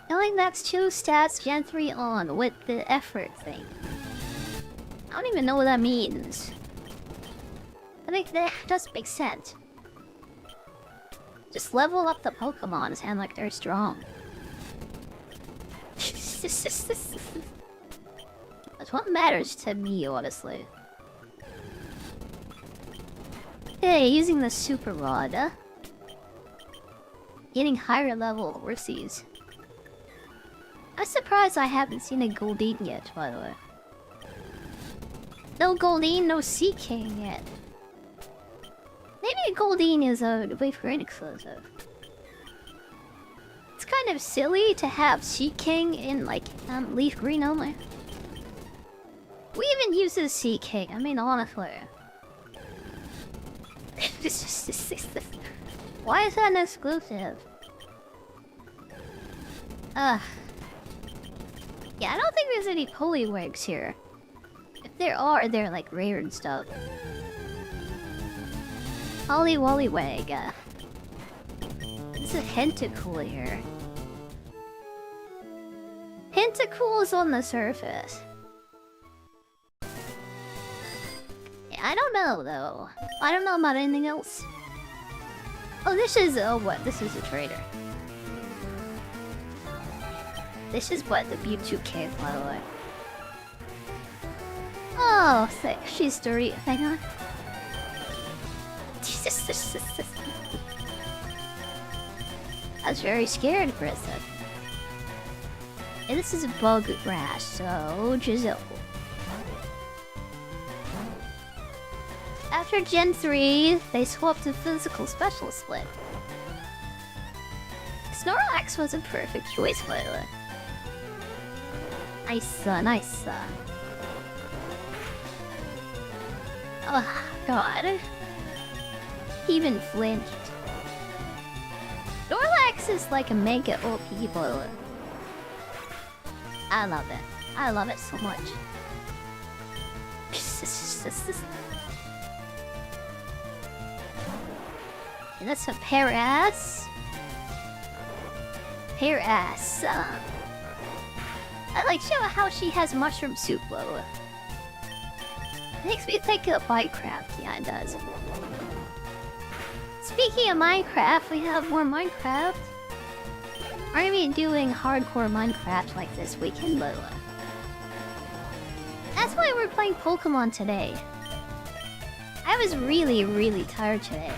Going max 2 stats Gen 3 on with the effort thing. I don't even know what that means. I think that does make sense. Just level up the Pokemons and like they're strong. That's what matters to me, honestly. Hey, using the Super Rod. Getting higher level overseas. I'm surprised I haven't seen a Goldeen yet, by the way. No Goldeen, no Sea King yet. Maybe Goldeen is a way for an exclusive. It's kind of silly to have Sea King in like Leaf Green only. We even use the Sea King, I mean honestly. Why is that an exclusive? Yeah, I don't think there's any Poliwigs here. If there are, they're like rare and stuff. Poliwag. There's a Hentacool here. Hentacool is on the surface. Yeah, I don't know though. I don't know about anything else. Oh, this is what? This is a trader. This is what the Mewtwo cave, by the way. Oh, sick. She's dirty. Hang on. I was very scared for a second. And this is a bug grass, so Giselle. After Gen 3, they swapped to physical special split. Snorlax was a perfect choice, by the way. Nice, nice. Oh, God. Even flinched. Snorlax is like a mega OP boiler. I love it. I love it so much. And that's a Parass. Parass. I like how she has mushroom soup though. Makes me think of Minecraft. Yeah, it does. Speaking of Minecraft, we have more Minecraft. We're gonna be doing hardcore Minecraft like this weekend, but that's why we're playing Pokemon today. I was really, really tired today.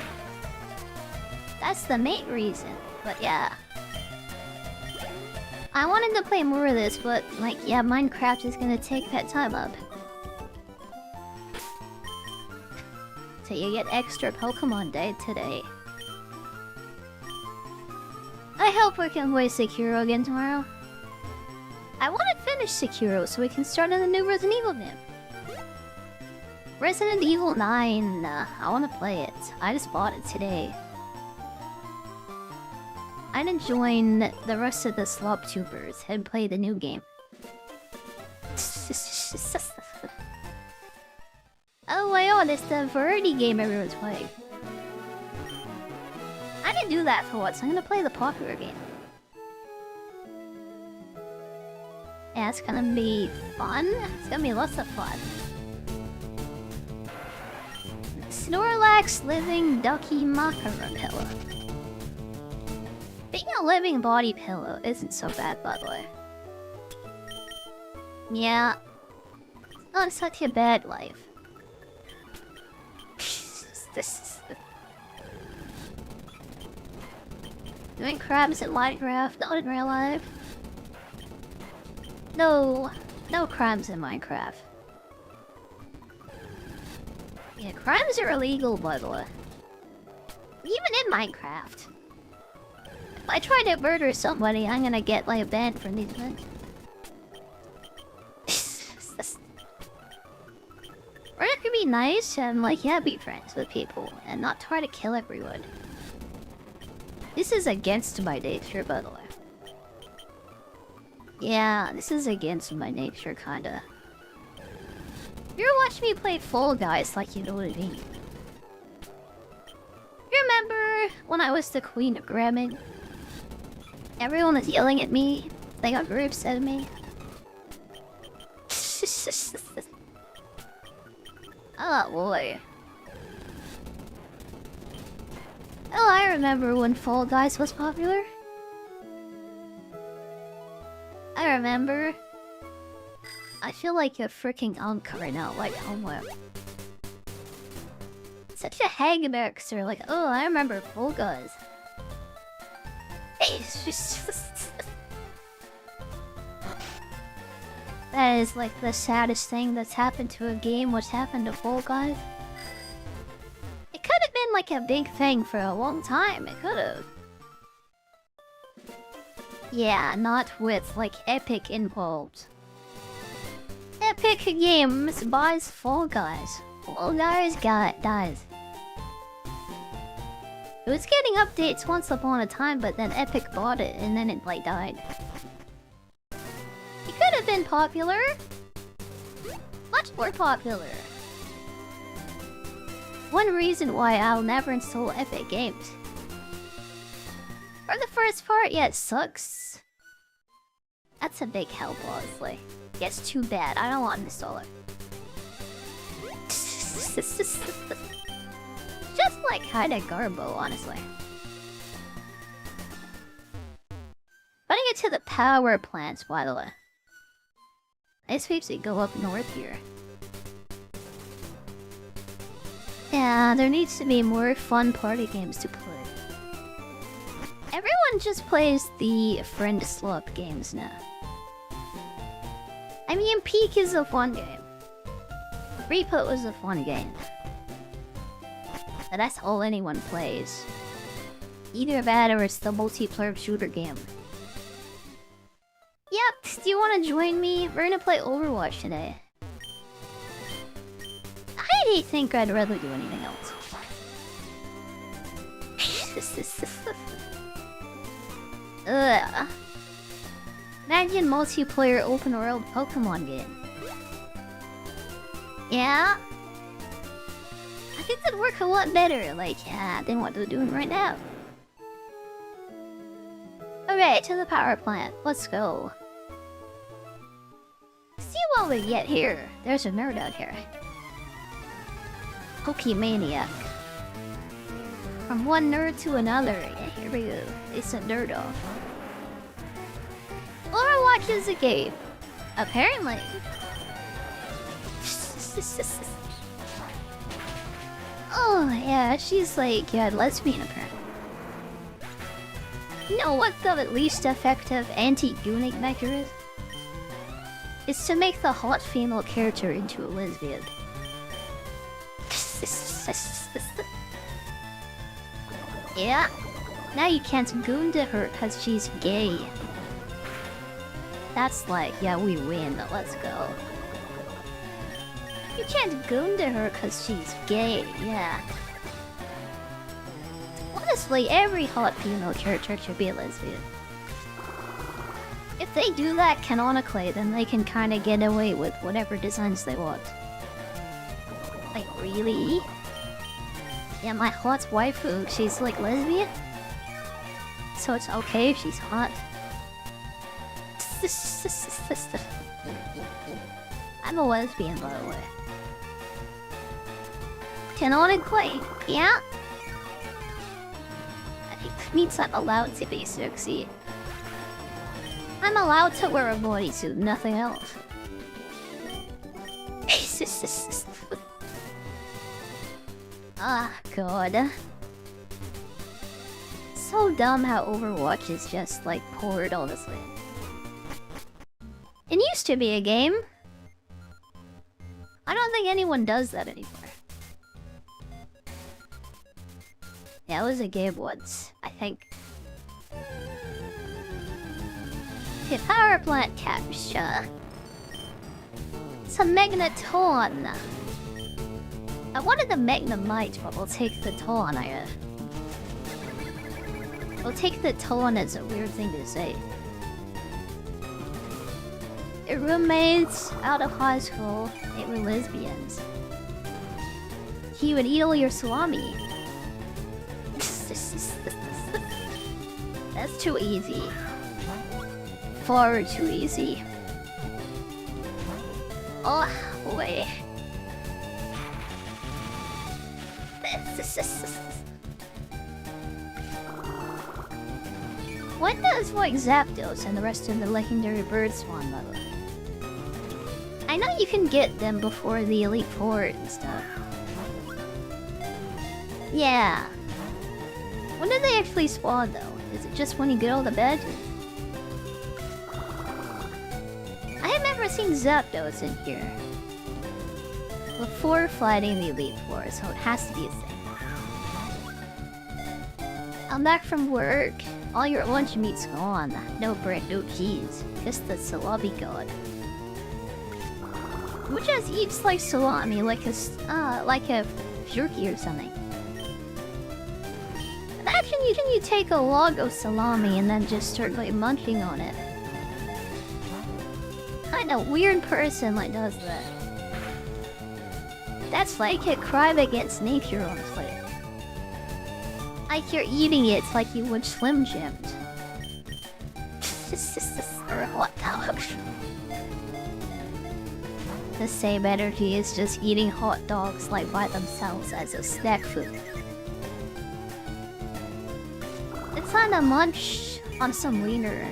That's the main reason, but yeah. I wanted to play more of this, but like, yeah, Minecraft is gonna take that time up. So you get extra Pokemon Day today. I hope we can play Sekiro again tomorrow. I want to finish Sekiro so we can start on the new Resident Evil game. Resident Evil 9, I want to play it. I just bought it today. I'm gonna join the rest of the Sloptubers and play the new game. Oh my god, it's the FIRERED game everyone's playing. I didn't do that for once. I'm gonna play the popular game. Yeah, it's gonna be fun. It's gonna be lots of fun. Snorlax living ducky macaron pillow. Being a living body pillow isn't so bad, by the way. Yeah. Not such a bad life. Doing crabs in Minecraft, not in real life. No crimes in Minecraft. Yeah, crimes are illegal, by the way. Even in Minecraft. If I try to murder somebody, I'm gonna get like banned from these men. Or it could be nice and like, yeah, be friends with people and not try to kill everyone. This is against my nature, by the way. Yeah, this is against my nature, kinda. You ever watch me play Fall Guys, like you know what I mean? You remember when I was the queen of gramming? Everyone was yelling at me. They got very upset at me. Oh boy. Oh, I remember when Fall Guys was popular. I remember. I feel like a freaking uncle right now, like homework. Such a hangbackster, like, oh, I remember Fall Guys. That is like the saddest thing that's happened to a game. What's happened to Fall Guys? It could have been like a big thing for a long time. It could have. Yeah, not with like Epic involved. Epic Games buys Fall Guys. Fall Guys dies. It was getting updates once upon a time, but then Epic bought it and then it like died. It could have been popular. Much more popular. One reason why I'll never install Epic Games. For the first part, yeah, it sucks. That's a big help, honestly. Yeah, it's too bad. I don't want to install it. Just like kinda garbo, honestly. Putting it to the power plants, by the way. Ice waves that go up north here. Yeah, there needs to be more fun party games to play. Everyone just plays the friend slop games now. I mean, Peak is a fun game. Repo is a fun game. But that's all anyone plays. Either that or it's the multiplayer shooter game. Yep, do you want to join me? We're gonna play Overwatch today. I didn't think I'd rather do anything else. Ugh. Imagine multiplayer open world Pokemon game. Yeah? I think that'd work a lot better, like, yeah, than what they're doing right now. Alright, to the power plant. Let's go. See what we get here. There's a nerd out here. Pokemaniac. From one nerd to another. Yeah, here we go. It's a nerd off. Overwatch is a game. Apparently. Oh, yeah, she's like, yeah, lesbian apparently. You know what the least effective anti-Gunic mechanism is? To make the hot female character into a lesbian. Yeah. Now you can't goon to her because she's gay. That's like, yeah, we win. Let's go. You can't goon to her because she's gay. Yeah. Honestly, every hot female character should be a lesbian. If they do that canonically, then they can kind of get away with whatever designs they want. Like, really? Yeah, my hot waifu, she's like lesbian? So it's okay if she's hot? I'm a lesbian, by the way. Canonically, yeah? which means I'm allowed to be sexy. I'm allowed to wear a bodysuit, nothing else. Ah, God. So dumb how Overwatch is just like poured, honestly. It used to be a game. I don't think anyone does that anymore. Yeah, it was a game once, I think. Okay, power plant capture. It's a magneton. I wanted the Magnemite, but we'll take the Ton, I guess. We'll take the Ton as a weird thing to say. Their roommates out of high school, they were lesbians. He would eat all your salami. That's too easy. Far too easy. Oh, boy. When does like Zapdos and the rest of the legendary birds spawn, by the way? I know you can get them before the Elite Four and stuff. Yeah. When do they actually spawn, though? Is it just when you get all the badges? I have never seen Zapdos in here before fighting the Elite Four, so it has to be a thing. I'm back from work. All your lunch meat's gone. No bread, no cheese. Just the salami god. Who just eats like salami, like a jerky or something? Imagine you take a log of salami and then just start like munching on it. Kinda weird person like does that. That's like a crime against nature, honestly. Like you're eating it like you would Slim Jims. Or hot dogs. The same energy is just eating hot dogs like by themselves as a snack food. It's time to munch on some wiener.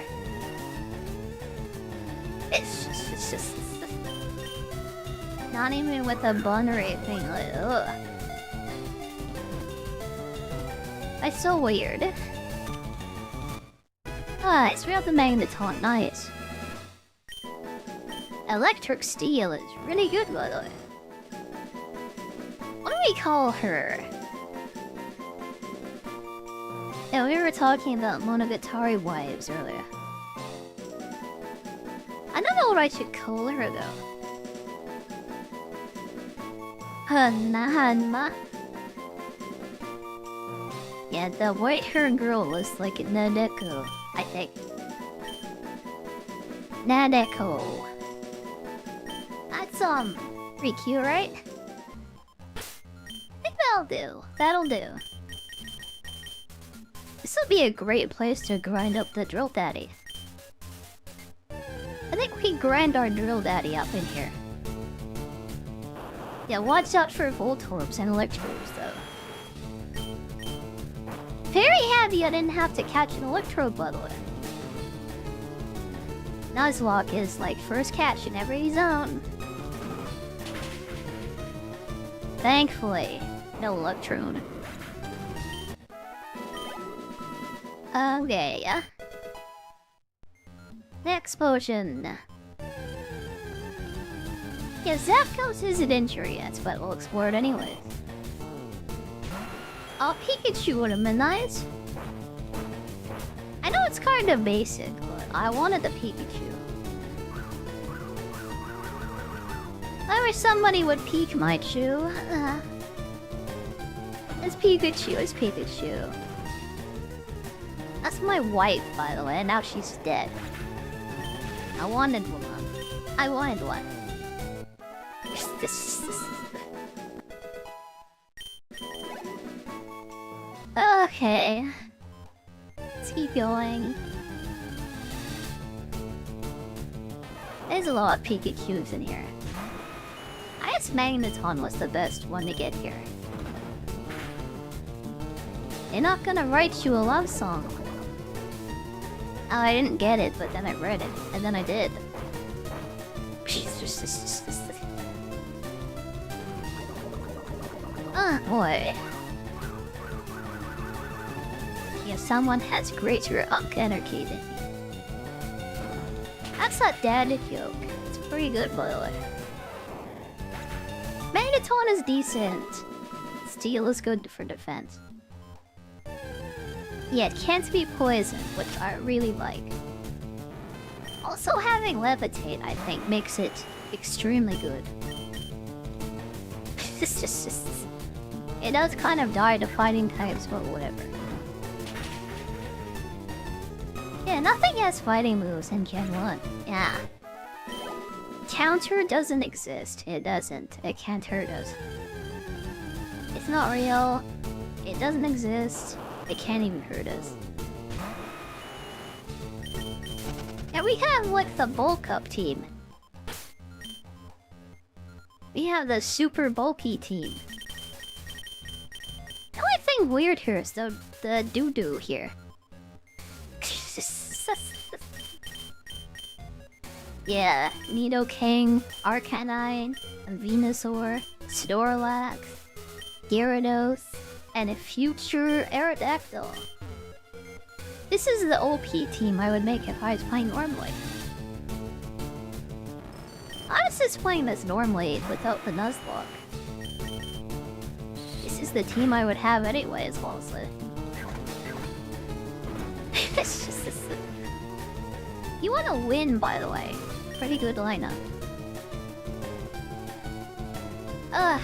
It's just not even with a bun or anything. Like, ugh. It's so weird. Nice, we have the Magneton, nice. Electric Steel is really good, by the way. What do we call her? Yeah, we were talking about Monogatari wives earlier. I don't know what I should call her, though. Hanma? Yeah, the white-haired girl was like Nadeko, I think. Nadeko. That's, pretty cute, right? I think that'll do. That'll do. This would be a great place to grind up the Drill Daddy. I think we grind our Drill Daddy up in here. Yeah, watch out for Voltorbs and Electrobes, though. Very happy I didn't have to catch an Electrode, by the way. Nuzlocke is like first catch in every zone. Thankfully, no Electrode. Okay. Next potion. Yeah, Zapdos isn't injured yet, but we'll explore it anyways. Oh, Pikachu would have been nice. I know it's kind of basic, but I wanted the Pikachu. I wish somebody would peek my chew. It's Pikachu, it's Pikachu. That's my wife, by the way, and now she's dead. I wanted one. I wanted one. Okay. Let's keep going. There's a lot of Pikachus in here. I guess Magneton was the best one to get here. They're not gonna write you a love song. Oh, I didn't get it, but then I read it, and then I did. Boy. Yeah, someone has greater unk energy than me. That's not dad joke. It's pretty good, by the way. Magneton is decent. Steel is good for defense. Yeah, it can't be poison, which I really like. Also, having Levitate, I think, makes it extremely good. It does kind of die to fighting types, but whatever. Yeah, nothing has fighting moves in Gen 1. Yeah. Counter doesn't exist. It doesn't. A counter does. It's not real. It doesn't exist. It can't even hurt us. And we have, like, the bulk up team. We have the super bulky team. The only thing weird here is the doo-doo here. Yeah, Nidoking, Arcanine, Venusaur, Snorlax, Gyarados, and a future Aerodactyl. This is the OP team I would make if I was playing normally. I was just playing this normally without the Nuzlocke. This is the team I would have anyways, honestly. It's just this. You want to win, by the way. Pretty good lineup. Ugh.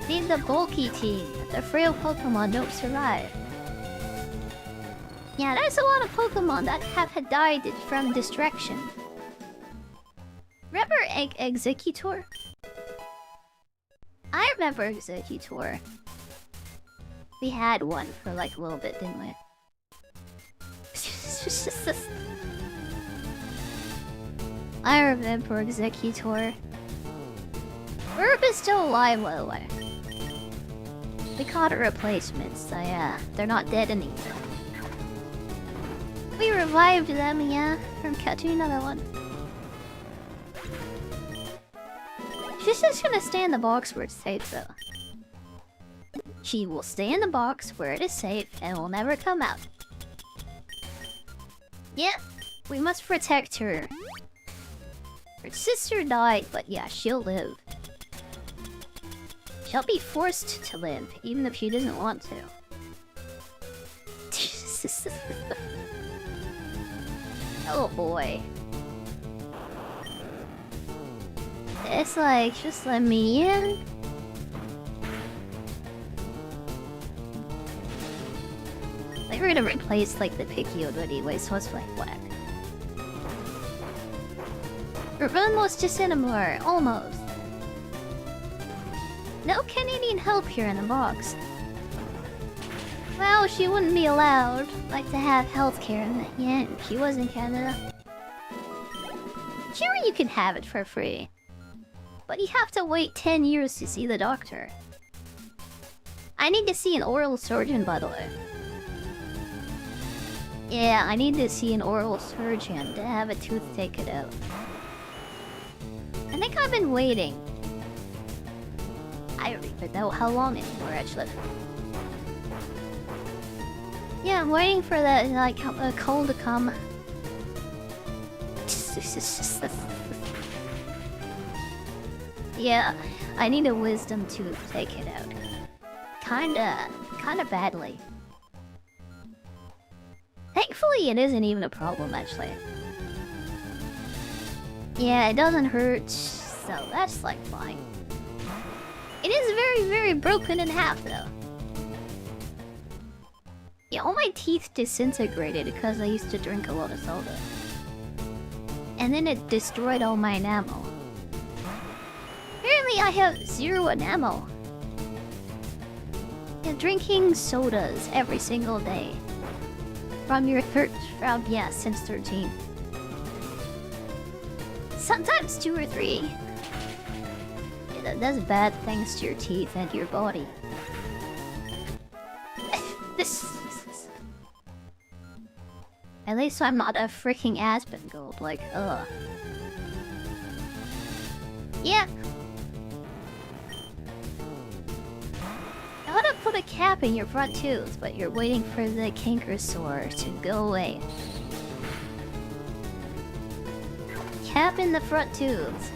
Need the bulky team. The frail Pokemon don't survive. Yeah, there's a lot of Pokemon that have died from distraction. Remember Exeggutor? I remember Exeggutor. We had one for like a little bit, didn't we? I remember Exeggutor. Herb is still alive, by the way. We caught a replacement, so yeah, they're not dead anymore. We revived them, yeah, from catching another one. She's just gonna stay in the box where it's safe, though. She will stay in the box where it is safe and will never come out. Yeah, we must protect her. Her sister died, but yeah, she'll live. She'll be forced to live, even if she doesn't want to. Oh boy. It's like, just let me in. They were gonna replace like the Picchio anyway, so it's like whatever. We're almost to Cinnamore, almost. No Canadian help here in the box. Well, she wouldn't be allowed, like, to have healthcare in the end. She was in Canada. Sure, you can have it for free. But you have to wait 10 years to see the doctor. I need to see an oral surgeon, by the way. Yeah, I need to see an oral surgeon to have a tooth taken out. I think I've been waiting. I don't even know how long anymore, actually. Yeah, I'm waiting for that, like, a cold to come. Yeah, I need a wisdom tooth to take it out. Kinda badly. Thankfully, it isn't even a problem, actually. Yeah, it doesn't hurt, so that's, like, fine. It is very, very broken in half, though. Yeah, all my teeth disintegrated because I used to drink a lot of soda. And then it destroyed all my enamel. Apparently I have 0 enamel. Yeah, drinking sodas every single day. Since 13. Sometimes 2 or 3. That does bad things to your teeth and your body. This... At least I'm not a freaking Aspen Gold, like, ugh. Yeah. I wanna put a cap in your front tooth, but you're waiting for the canker sore to go away. Cap in the front tooth.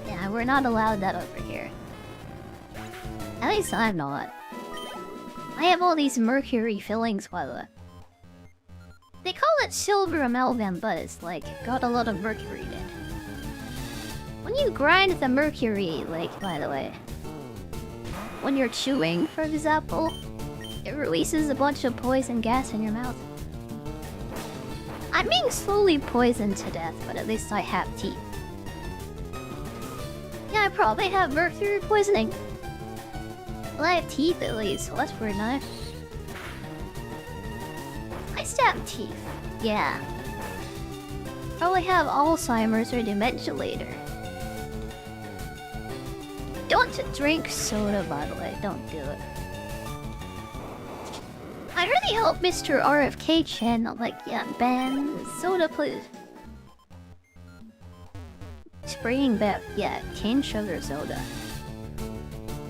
Yeah, we're not allowed that over here. At least I'm not. I have all these mercury fillings, by the way. They call it silver amalgam, but it's like got a lot of mercury in it. When you grind the mercury, like, by the way, when you're chewing, for example, it releases a bunch of poison gas in your mouth. I'm being slowly poisoned to death, but at least I have teeth. Yeah, I probably have mercury poisoning. Well, I have teeth at least, so that's pretty nice. I still have teeth. Yeah. Probably have Alzheimer's or dementia later. Don't drink soda, by the way. Don't do it. I really hope Mr. RFK channel, like, yeah, ban soda, please. Spraying back, yeah, cane sugar soda.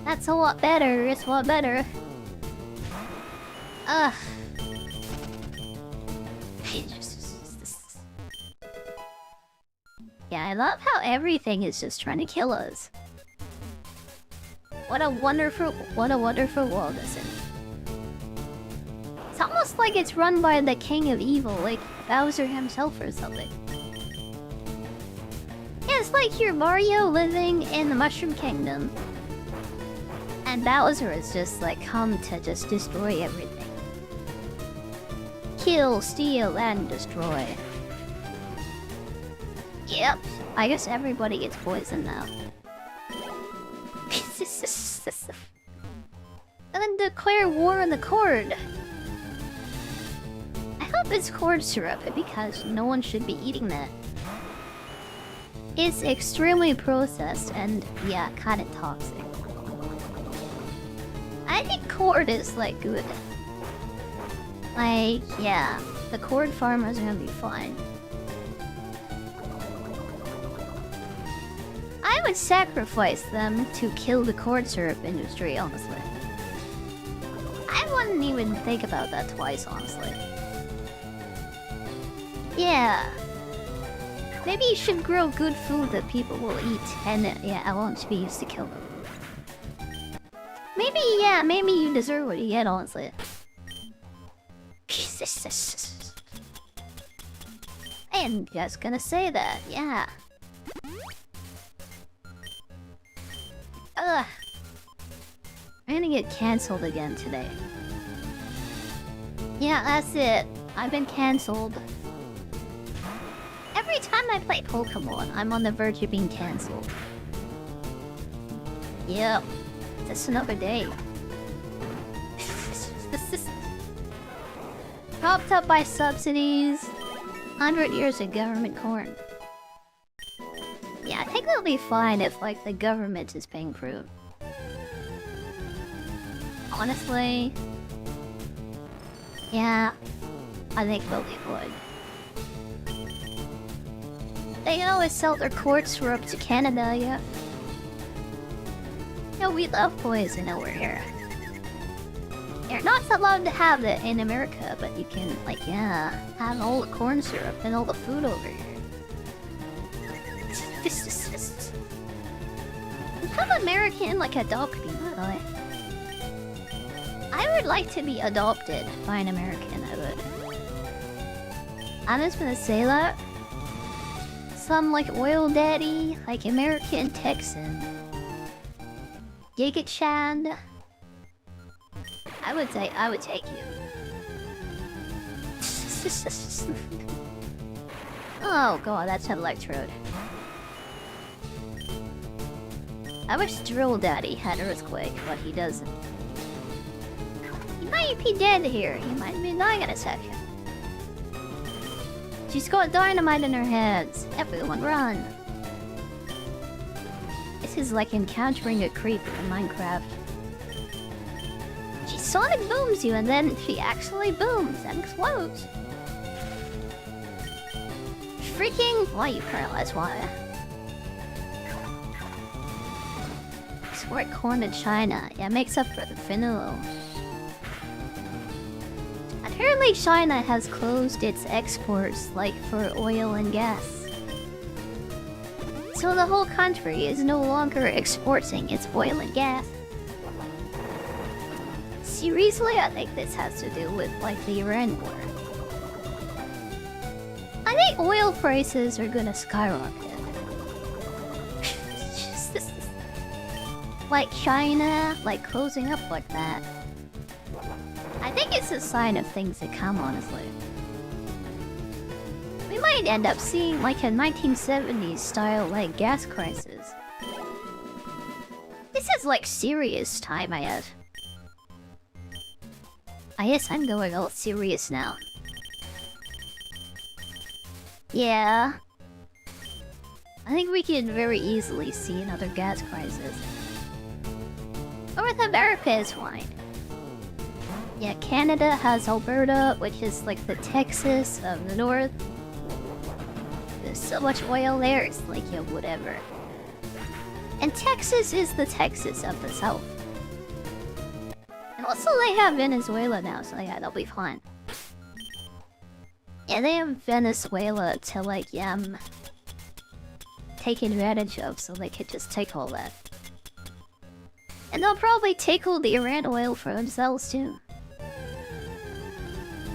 That's a lot better. It's a lot better. Ugh. Yeah, I love how everything is just trying to kill us. What a wonderful world this is. It's almost like it's run by the king of evil, like Bowser himself or something. Yeah, it's like you're Mario living in the Mushroom Kingdom. And Bowser is just like come to just destroy everything. Kill, steal, and destroy. Yep, I guess everybody gets poisoned now. And then declare war on the cord. I hope it's corn syrup because no one should be eating that. It's extremely processed and, yeah, kinda toxic. I think cord is, like, good. Like, yeah, the cord farmers are gonna be fine. I would sacrifice them to kill the corn syrup industry, honestly. I wouldn't even think about that twice, honestly. Yeah. Maybe you should grow good food that people will eat, and yeah, I won't be used to kill them. Maybe, yeah, maybe you deserve what you get, honestly. I'm just gonna say that, yeah. Ugh. I'm gonna get cancelled again today. Yeah, that's it. I've been cancelled. Every time I play Pokemon, I'm on the verge of being cancelled. Yep. Just another day. Propped up by subsidies. 100 years of government corn. Yeah, I think they'll be fine if, like, the government is paying for it. Honestly... yeah, I think they'll be good. They can always sell their corn syrup to Canada, yeah. Yeah, we love poison over here. You're not allowed to have it in America, but you can, like, yeah, have all the corn syrup and all the food over here. Become American, like, adopt me, by the way. I would like to be adopted by an American, I would. I'm just gonna say that. Some, like, oil daddy, like, American Texan. Giga-chan. I would say, I would take you. Oh god, that's an electrode. I wish Drill Daddy had Earthquake, but he doesn't. He might be dead here. He might be dying in a second. She's got dynamite in her hands. Everyone run. This is like encountering a creeper in Minecraft. She sonic booms you and then she actually booms and explodes. Freaking... Why you paralyzed? Why? Export corn to China. Yeah, makes up for the vanilla. Apparently China has closed its exports, like for oil and gas. So the whole country is no longer exporting its oil and gas. Seriously, I think this has to do with, like, the Iran war. I think oil prices are gonna skyrocket. Like China, like closing up like that. I think it's a sign of things to come, honestly. We might end up seeing like a 1970s style like gas crisis. This is like serious time I have. I guess I'm going all serious now. Yeah. I think we can very easily see another gas crisis. North America is fine. Yeah, Canada has Alberta, which is like the Texas of the North. There's so much oil there, it's like, yeah, whatever. And Texas is the Texas of the South. And also they have Venezuela now, so yeah, they'll be fine. Yeah, they have Venezuela to like, take advantage of, so they could just take all that. And they'll probably take all the Iran oil for themselves too.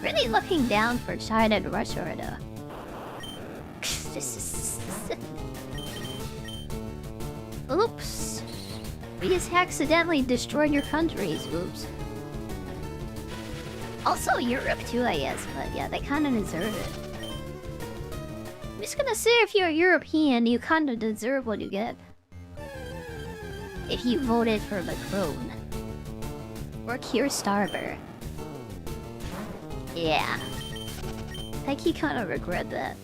Really looking down for China and Russia right now. Oops. We just accidentally destroyed your countries, oops. Also Europe too, I guess, but yeah, they kinda deserve it. I'm just gonna say if you're European, you kinda deserve what you get. If you voted for Macron. Or Keir Starmer. Yeah. I think you kinda regret that.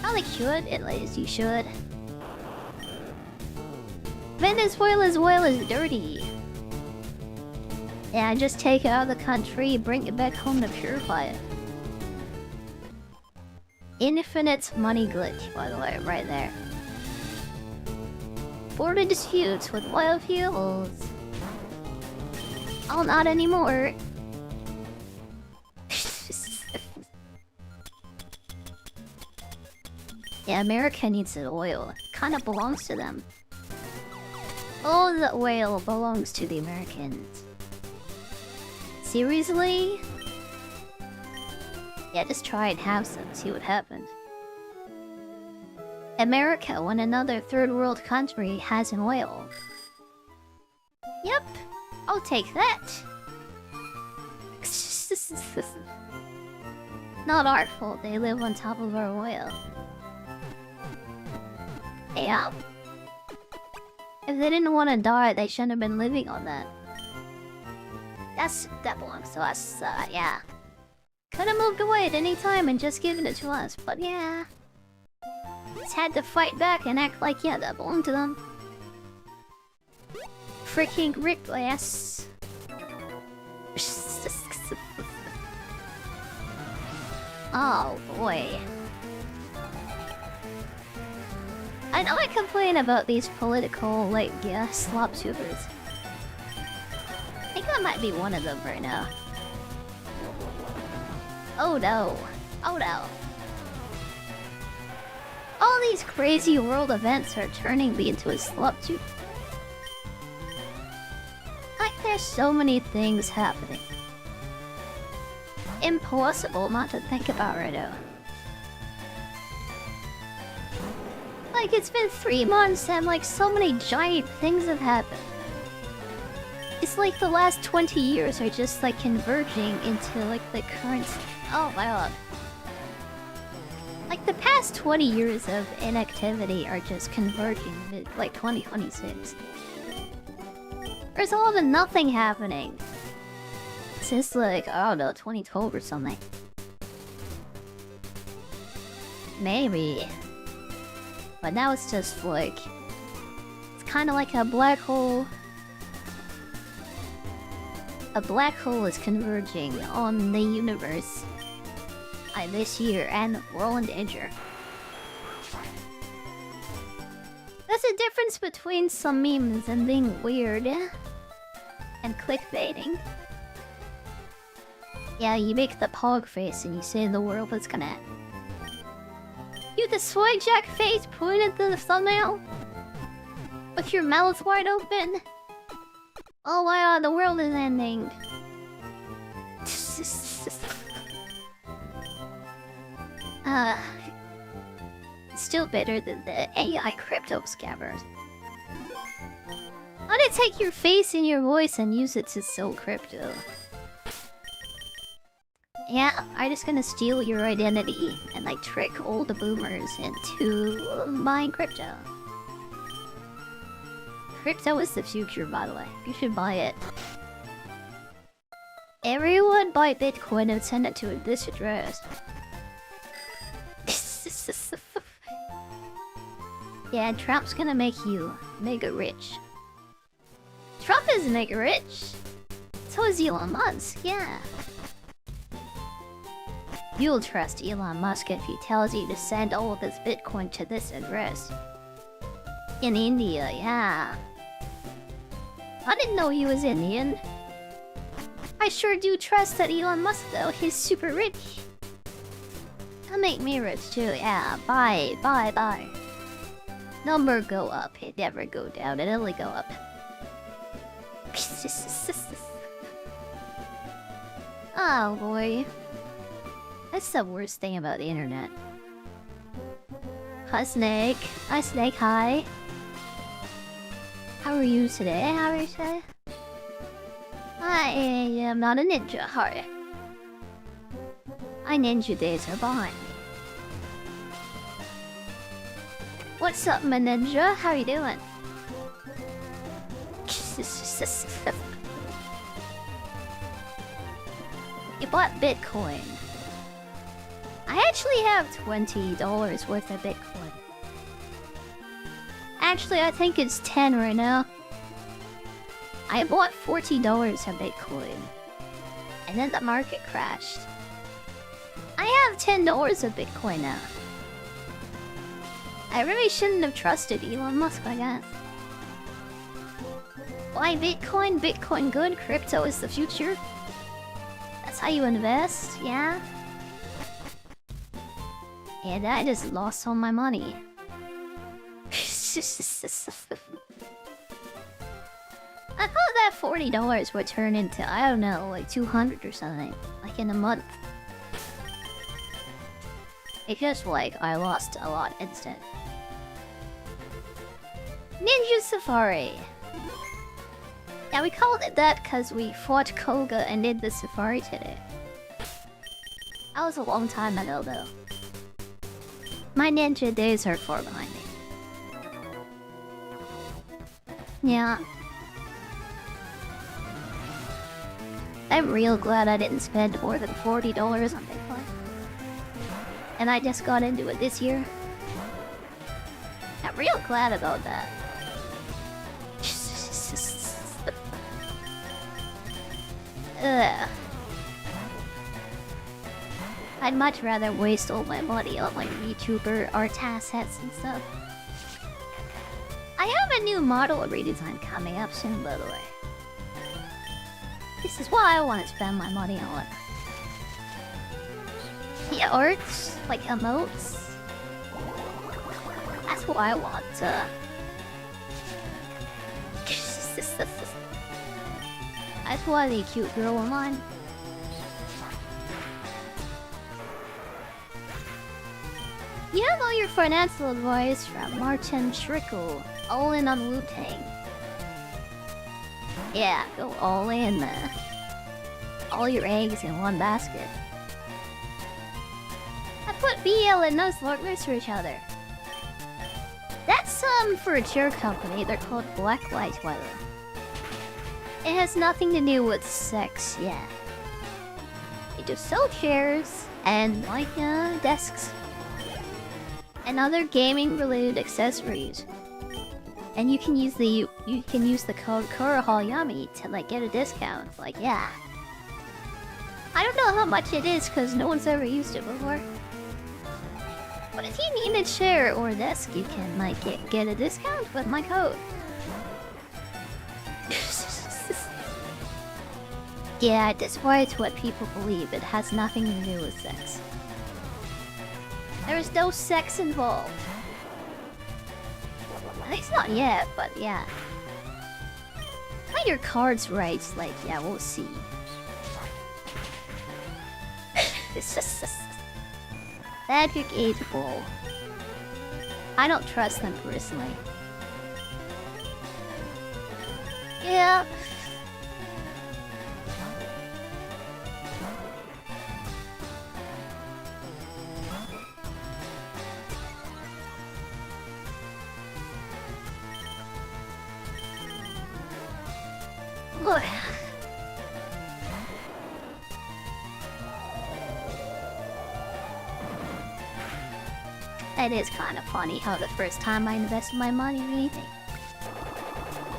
Probably should, at least you should. Venezuela's oil is dirty. Yeah, just take it out of the country, bring it back home to purify it. Infinite money glitch, by the way, right there. Border disputes with oil fuels. Oh, not anymore. Yeah, America needs the oil. It kinda belongs to them. All the oil belongs to the Americans. Seriously? Yeah, just try and have some, see what happens. America, when another third world country has an oil. Yep, I'll take that. Not our fault, they live on top of our oil. Yeah. If they didn't want to die, they shouldn't have been living on that. That belongs to us, yeah. Could have moved away at any time and just given it to us, but yeah. Just had to fight back and act like, yeah, that belonged to them. Freaking Rickless. Oh boy. I know I complain about these political, like, yeah, slop tubers. I think I might be one of them right now. Oh no. Oh no. All these crazy world events are turning me into a slop tuber. Like, there's so many things happening. Impossible not to think about right now. Like, it's been 3 months and like so many giant things have happened. It's like the last 20 years are just like converging into like the current... Oh my god. Like the past 20 years of inactivity are just converging to like 2026. There's all the nothing happening. Since like, I don't know, 2012 or something. Maybe. But now it's just like... It's kind of like a black hole. A black hole is converging on the universe this year, and we're all in danger. There's a difference between some memes and being weird and clickbaiting. Yeah, you make the pog face and you say the world is gonna end. You the swag jack face pointed to the thumbnail with your mouth wide open. Oh wow, the world is ending. Still better than the AI crypto scammers. How did take your face and your voice and use it to sell crypto? Yeah, I'm just gonna steal your identity and like trick all the boomers into buying crypto. Crypto is the future, by the way. You should buy it. Everyone buy Bitcoin and send it to this address. Yeah, Trump's gonna make you mega rich. Trump is mega rich. So is Elon Musk, yeah. You'll trust Elon Musk if he tells you to send all of his Bitcoin to this address. In India, yeah. I didn't know he was Indian. I sure do trust that Elon Musk though, he's super rich. He'll make me rich too, yeah. Bye. Number go up, it never go down, it only go up. Oh boy. That's the worst thing about the internet. Hi Snake. Hi Snake, hi. How are you today? How are you today? I am not a ninja, hi. My ninja days are behind me. What's up, my ninja? How you doing? You bought Bitcoin. I actually have $20 worth of Bitcoin. Actually, I think it's 10 right now. I bought $40 of Bitcoin. And then the market crashed. I have $10 of Bitcoin now. I really shouldn't have trusted Elon Musk, I guess. Why Bitcoin? Bitcoin good, crypto is the future. That's how you invest, yeah? And I just lost all my money. I thought that $40 would turn into, I don't know, like 200 or something. Like in a month. It's just like, I lost a lot instant. Ninja Safari! Yeah, we called it that because we fought Koga and did the safari today. That was a long time ago though. My ninja days are far behind me. Yeah. I'm real glad I didn't spend more than $40 on Bitcoin. And I just got into it this year. I'm real glad about that. Ugh. I'd much rather waste all my money on like VTuber art assets and stuff. I have a new model redesign coming up soon, by the way. This is what I want to spend my money on. Yeah, arts, like emotes. That's what I want. That's why the cute girl of mine. You have all your financial advice from Martin Trickle. All in on Wu-Tang. Yeah, go all in. All your eggs in one basket. I put BL and Nuzlocke next to each other. That's for a chair company. They're called Blacklight Weather. It has nothing to do with sex, yeah. They just sell chairs and like desks. and other gaming-related accessories. And you can use the code Kuroha to like get a discount. Like, yeah. I don't know how much it is because no one's ever used it before. But if you need a chair or a desk, you can like get a discount with my code. Yeah, despite what people believe, it has nothing to do with sex. There is no sex involved. At least not yet, but yeah. Play your cards right, like, yeah, we'll see. Magic 8 Ball. I don't trust them personally. Yeah. Look. It is kind of funny how the first time I invested my money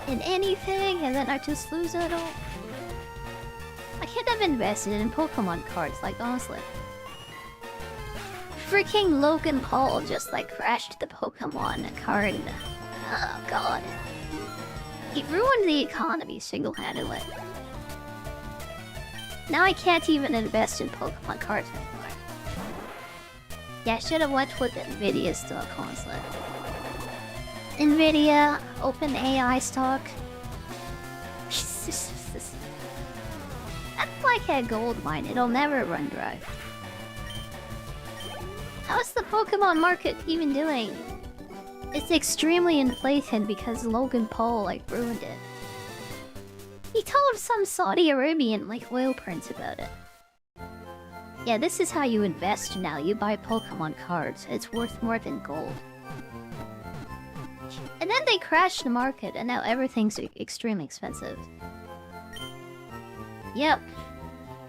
in anything, and then I just lose it all. I can't have invested in Pokemon cards, like honestly. Freaking Logan Paul just like crashed the Pokemon card. Oh god. He ruined the economy single-handedly. Now I can't even invest in Pokemon cards anymore. Yeah, I should have went with Nvidia stock, honestly. Nvidia, OpenAI stock. That's like a gold mine, it'll never run dry. How's the Pokemon market even doing? It's extremely inflated because Logan Paul like ruined it. He told some Saudi Arabian like oil prince about it. Yeah, this is how you invest now. You buy Pokemon cards. It's worth more than gold. And then they crashed the market and now everything's extremely expensive. Yep.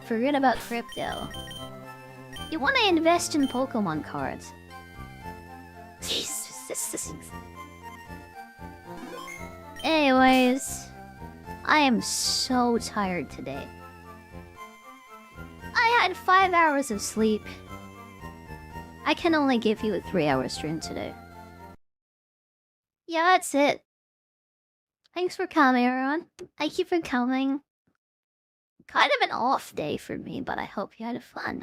Forget about crypto. You want to invest in Pokemon cards. Anyways, I am so tired today. I had 5 hours of sleep. I can only give you a 3-hour stream today. Yeah, that's it. Thanks for coming, everyone. Thank you for coming. Kind of an off day for me, but I hope you had fun.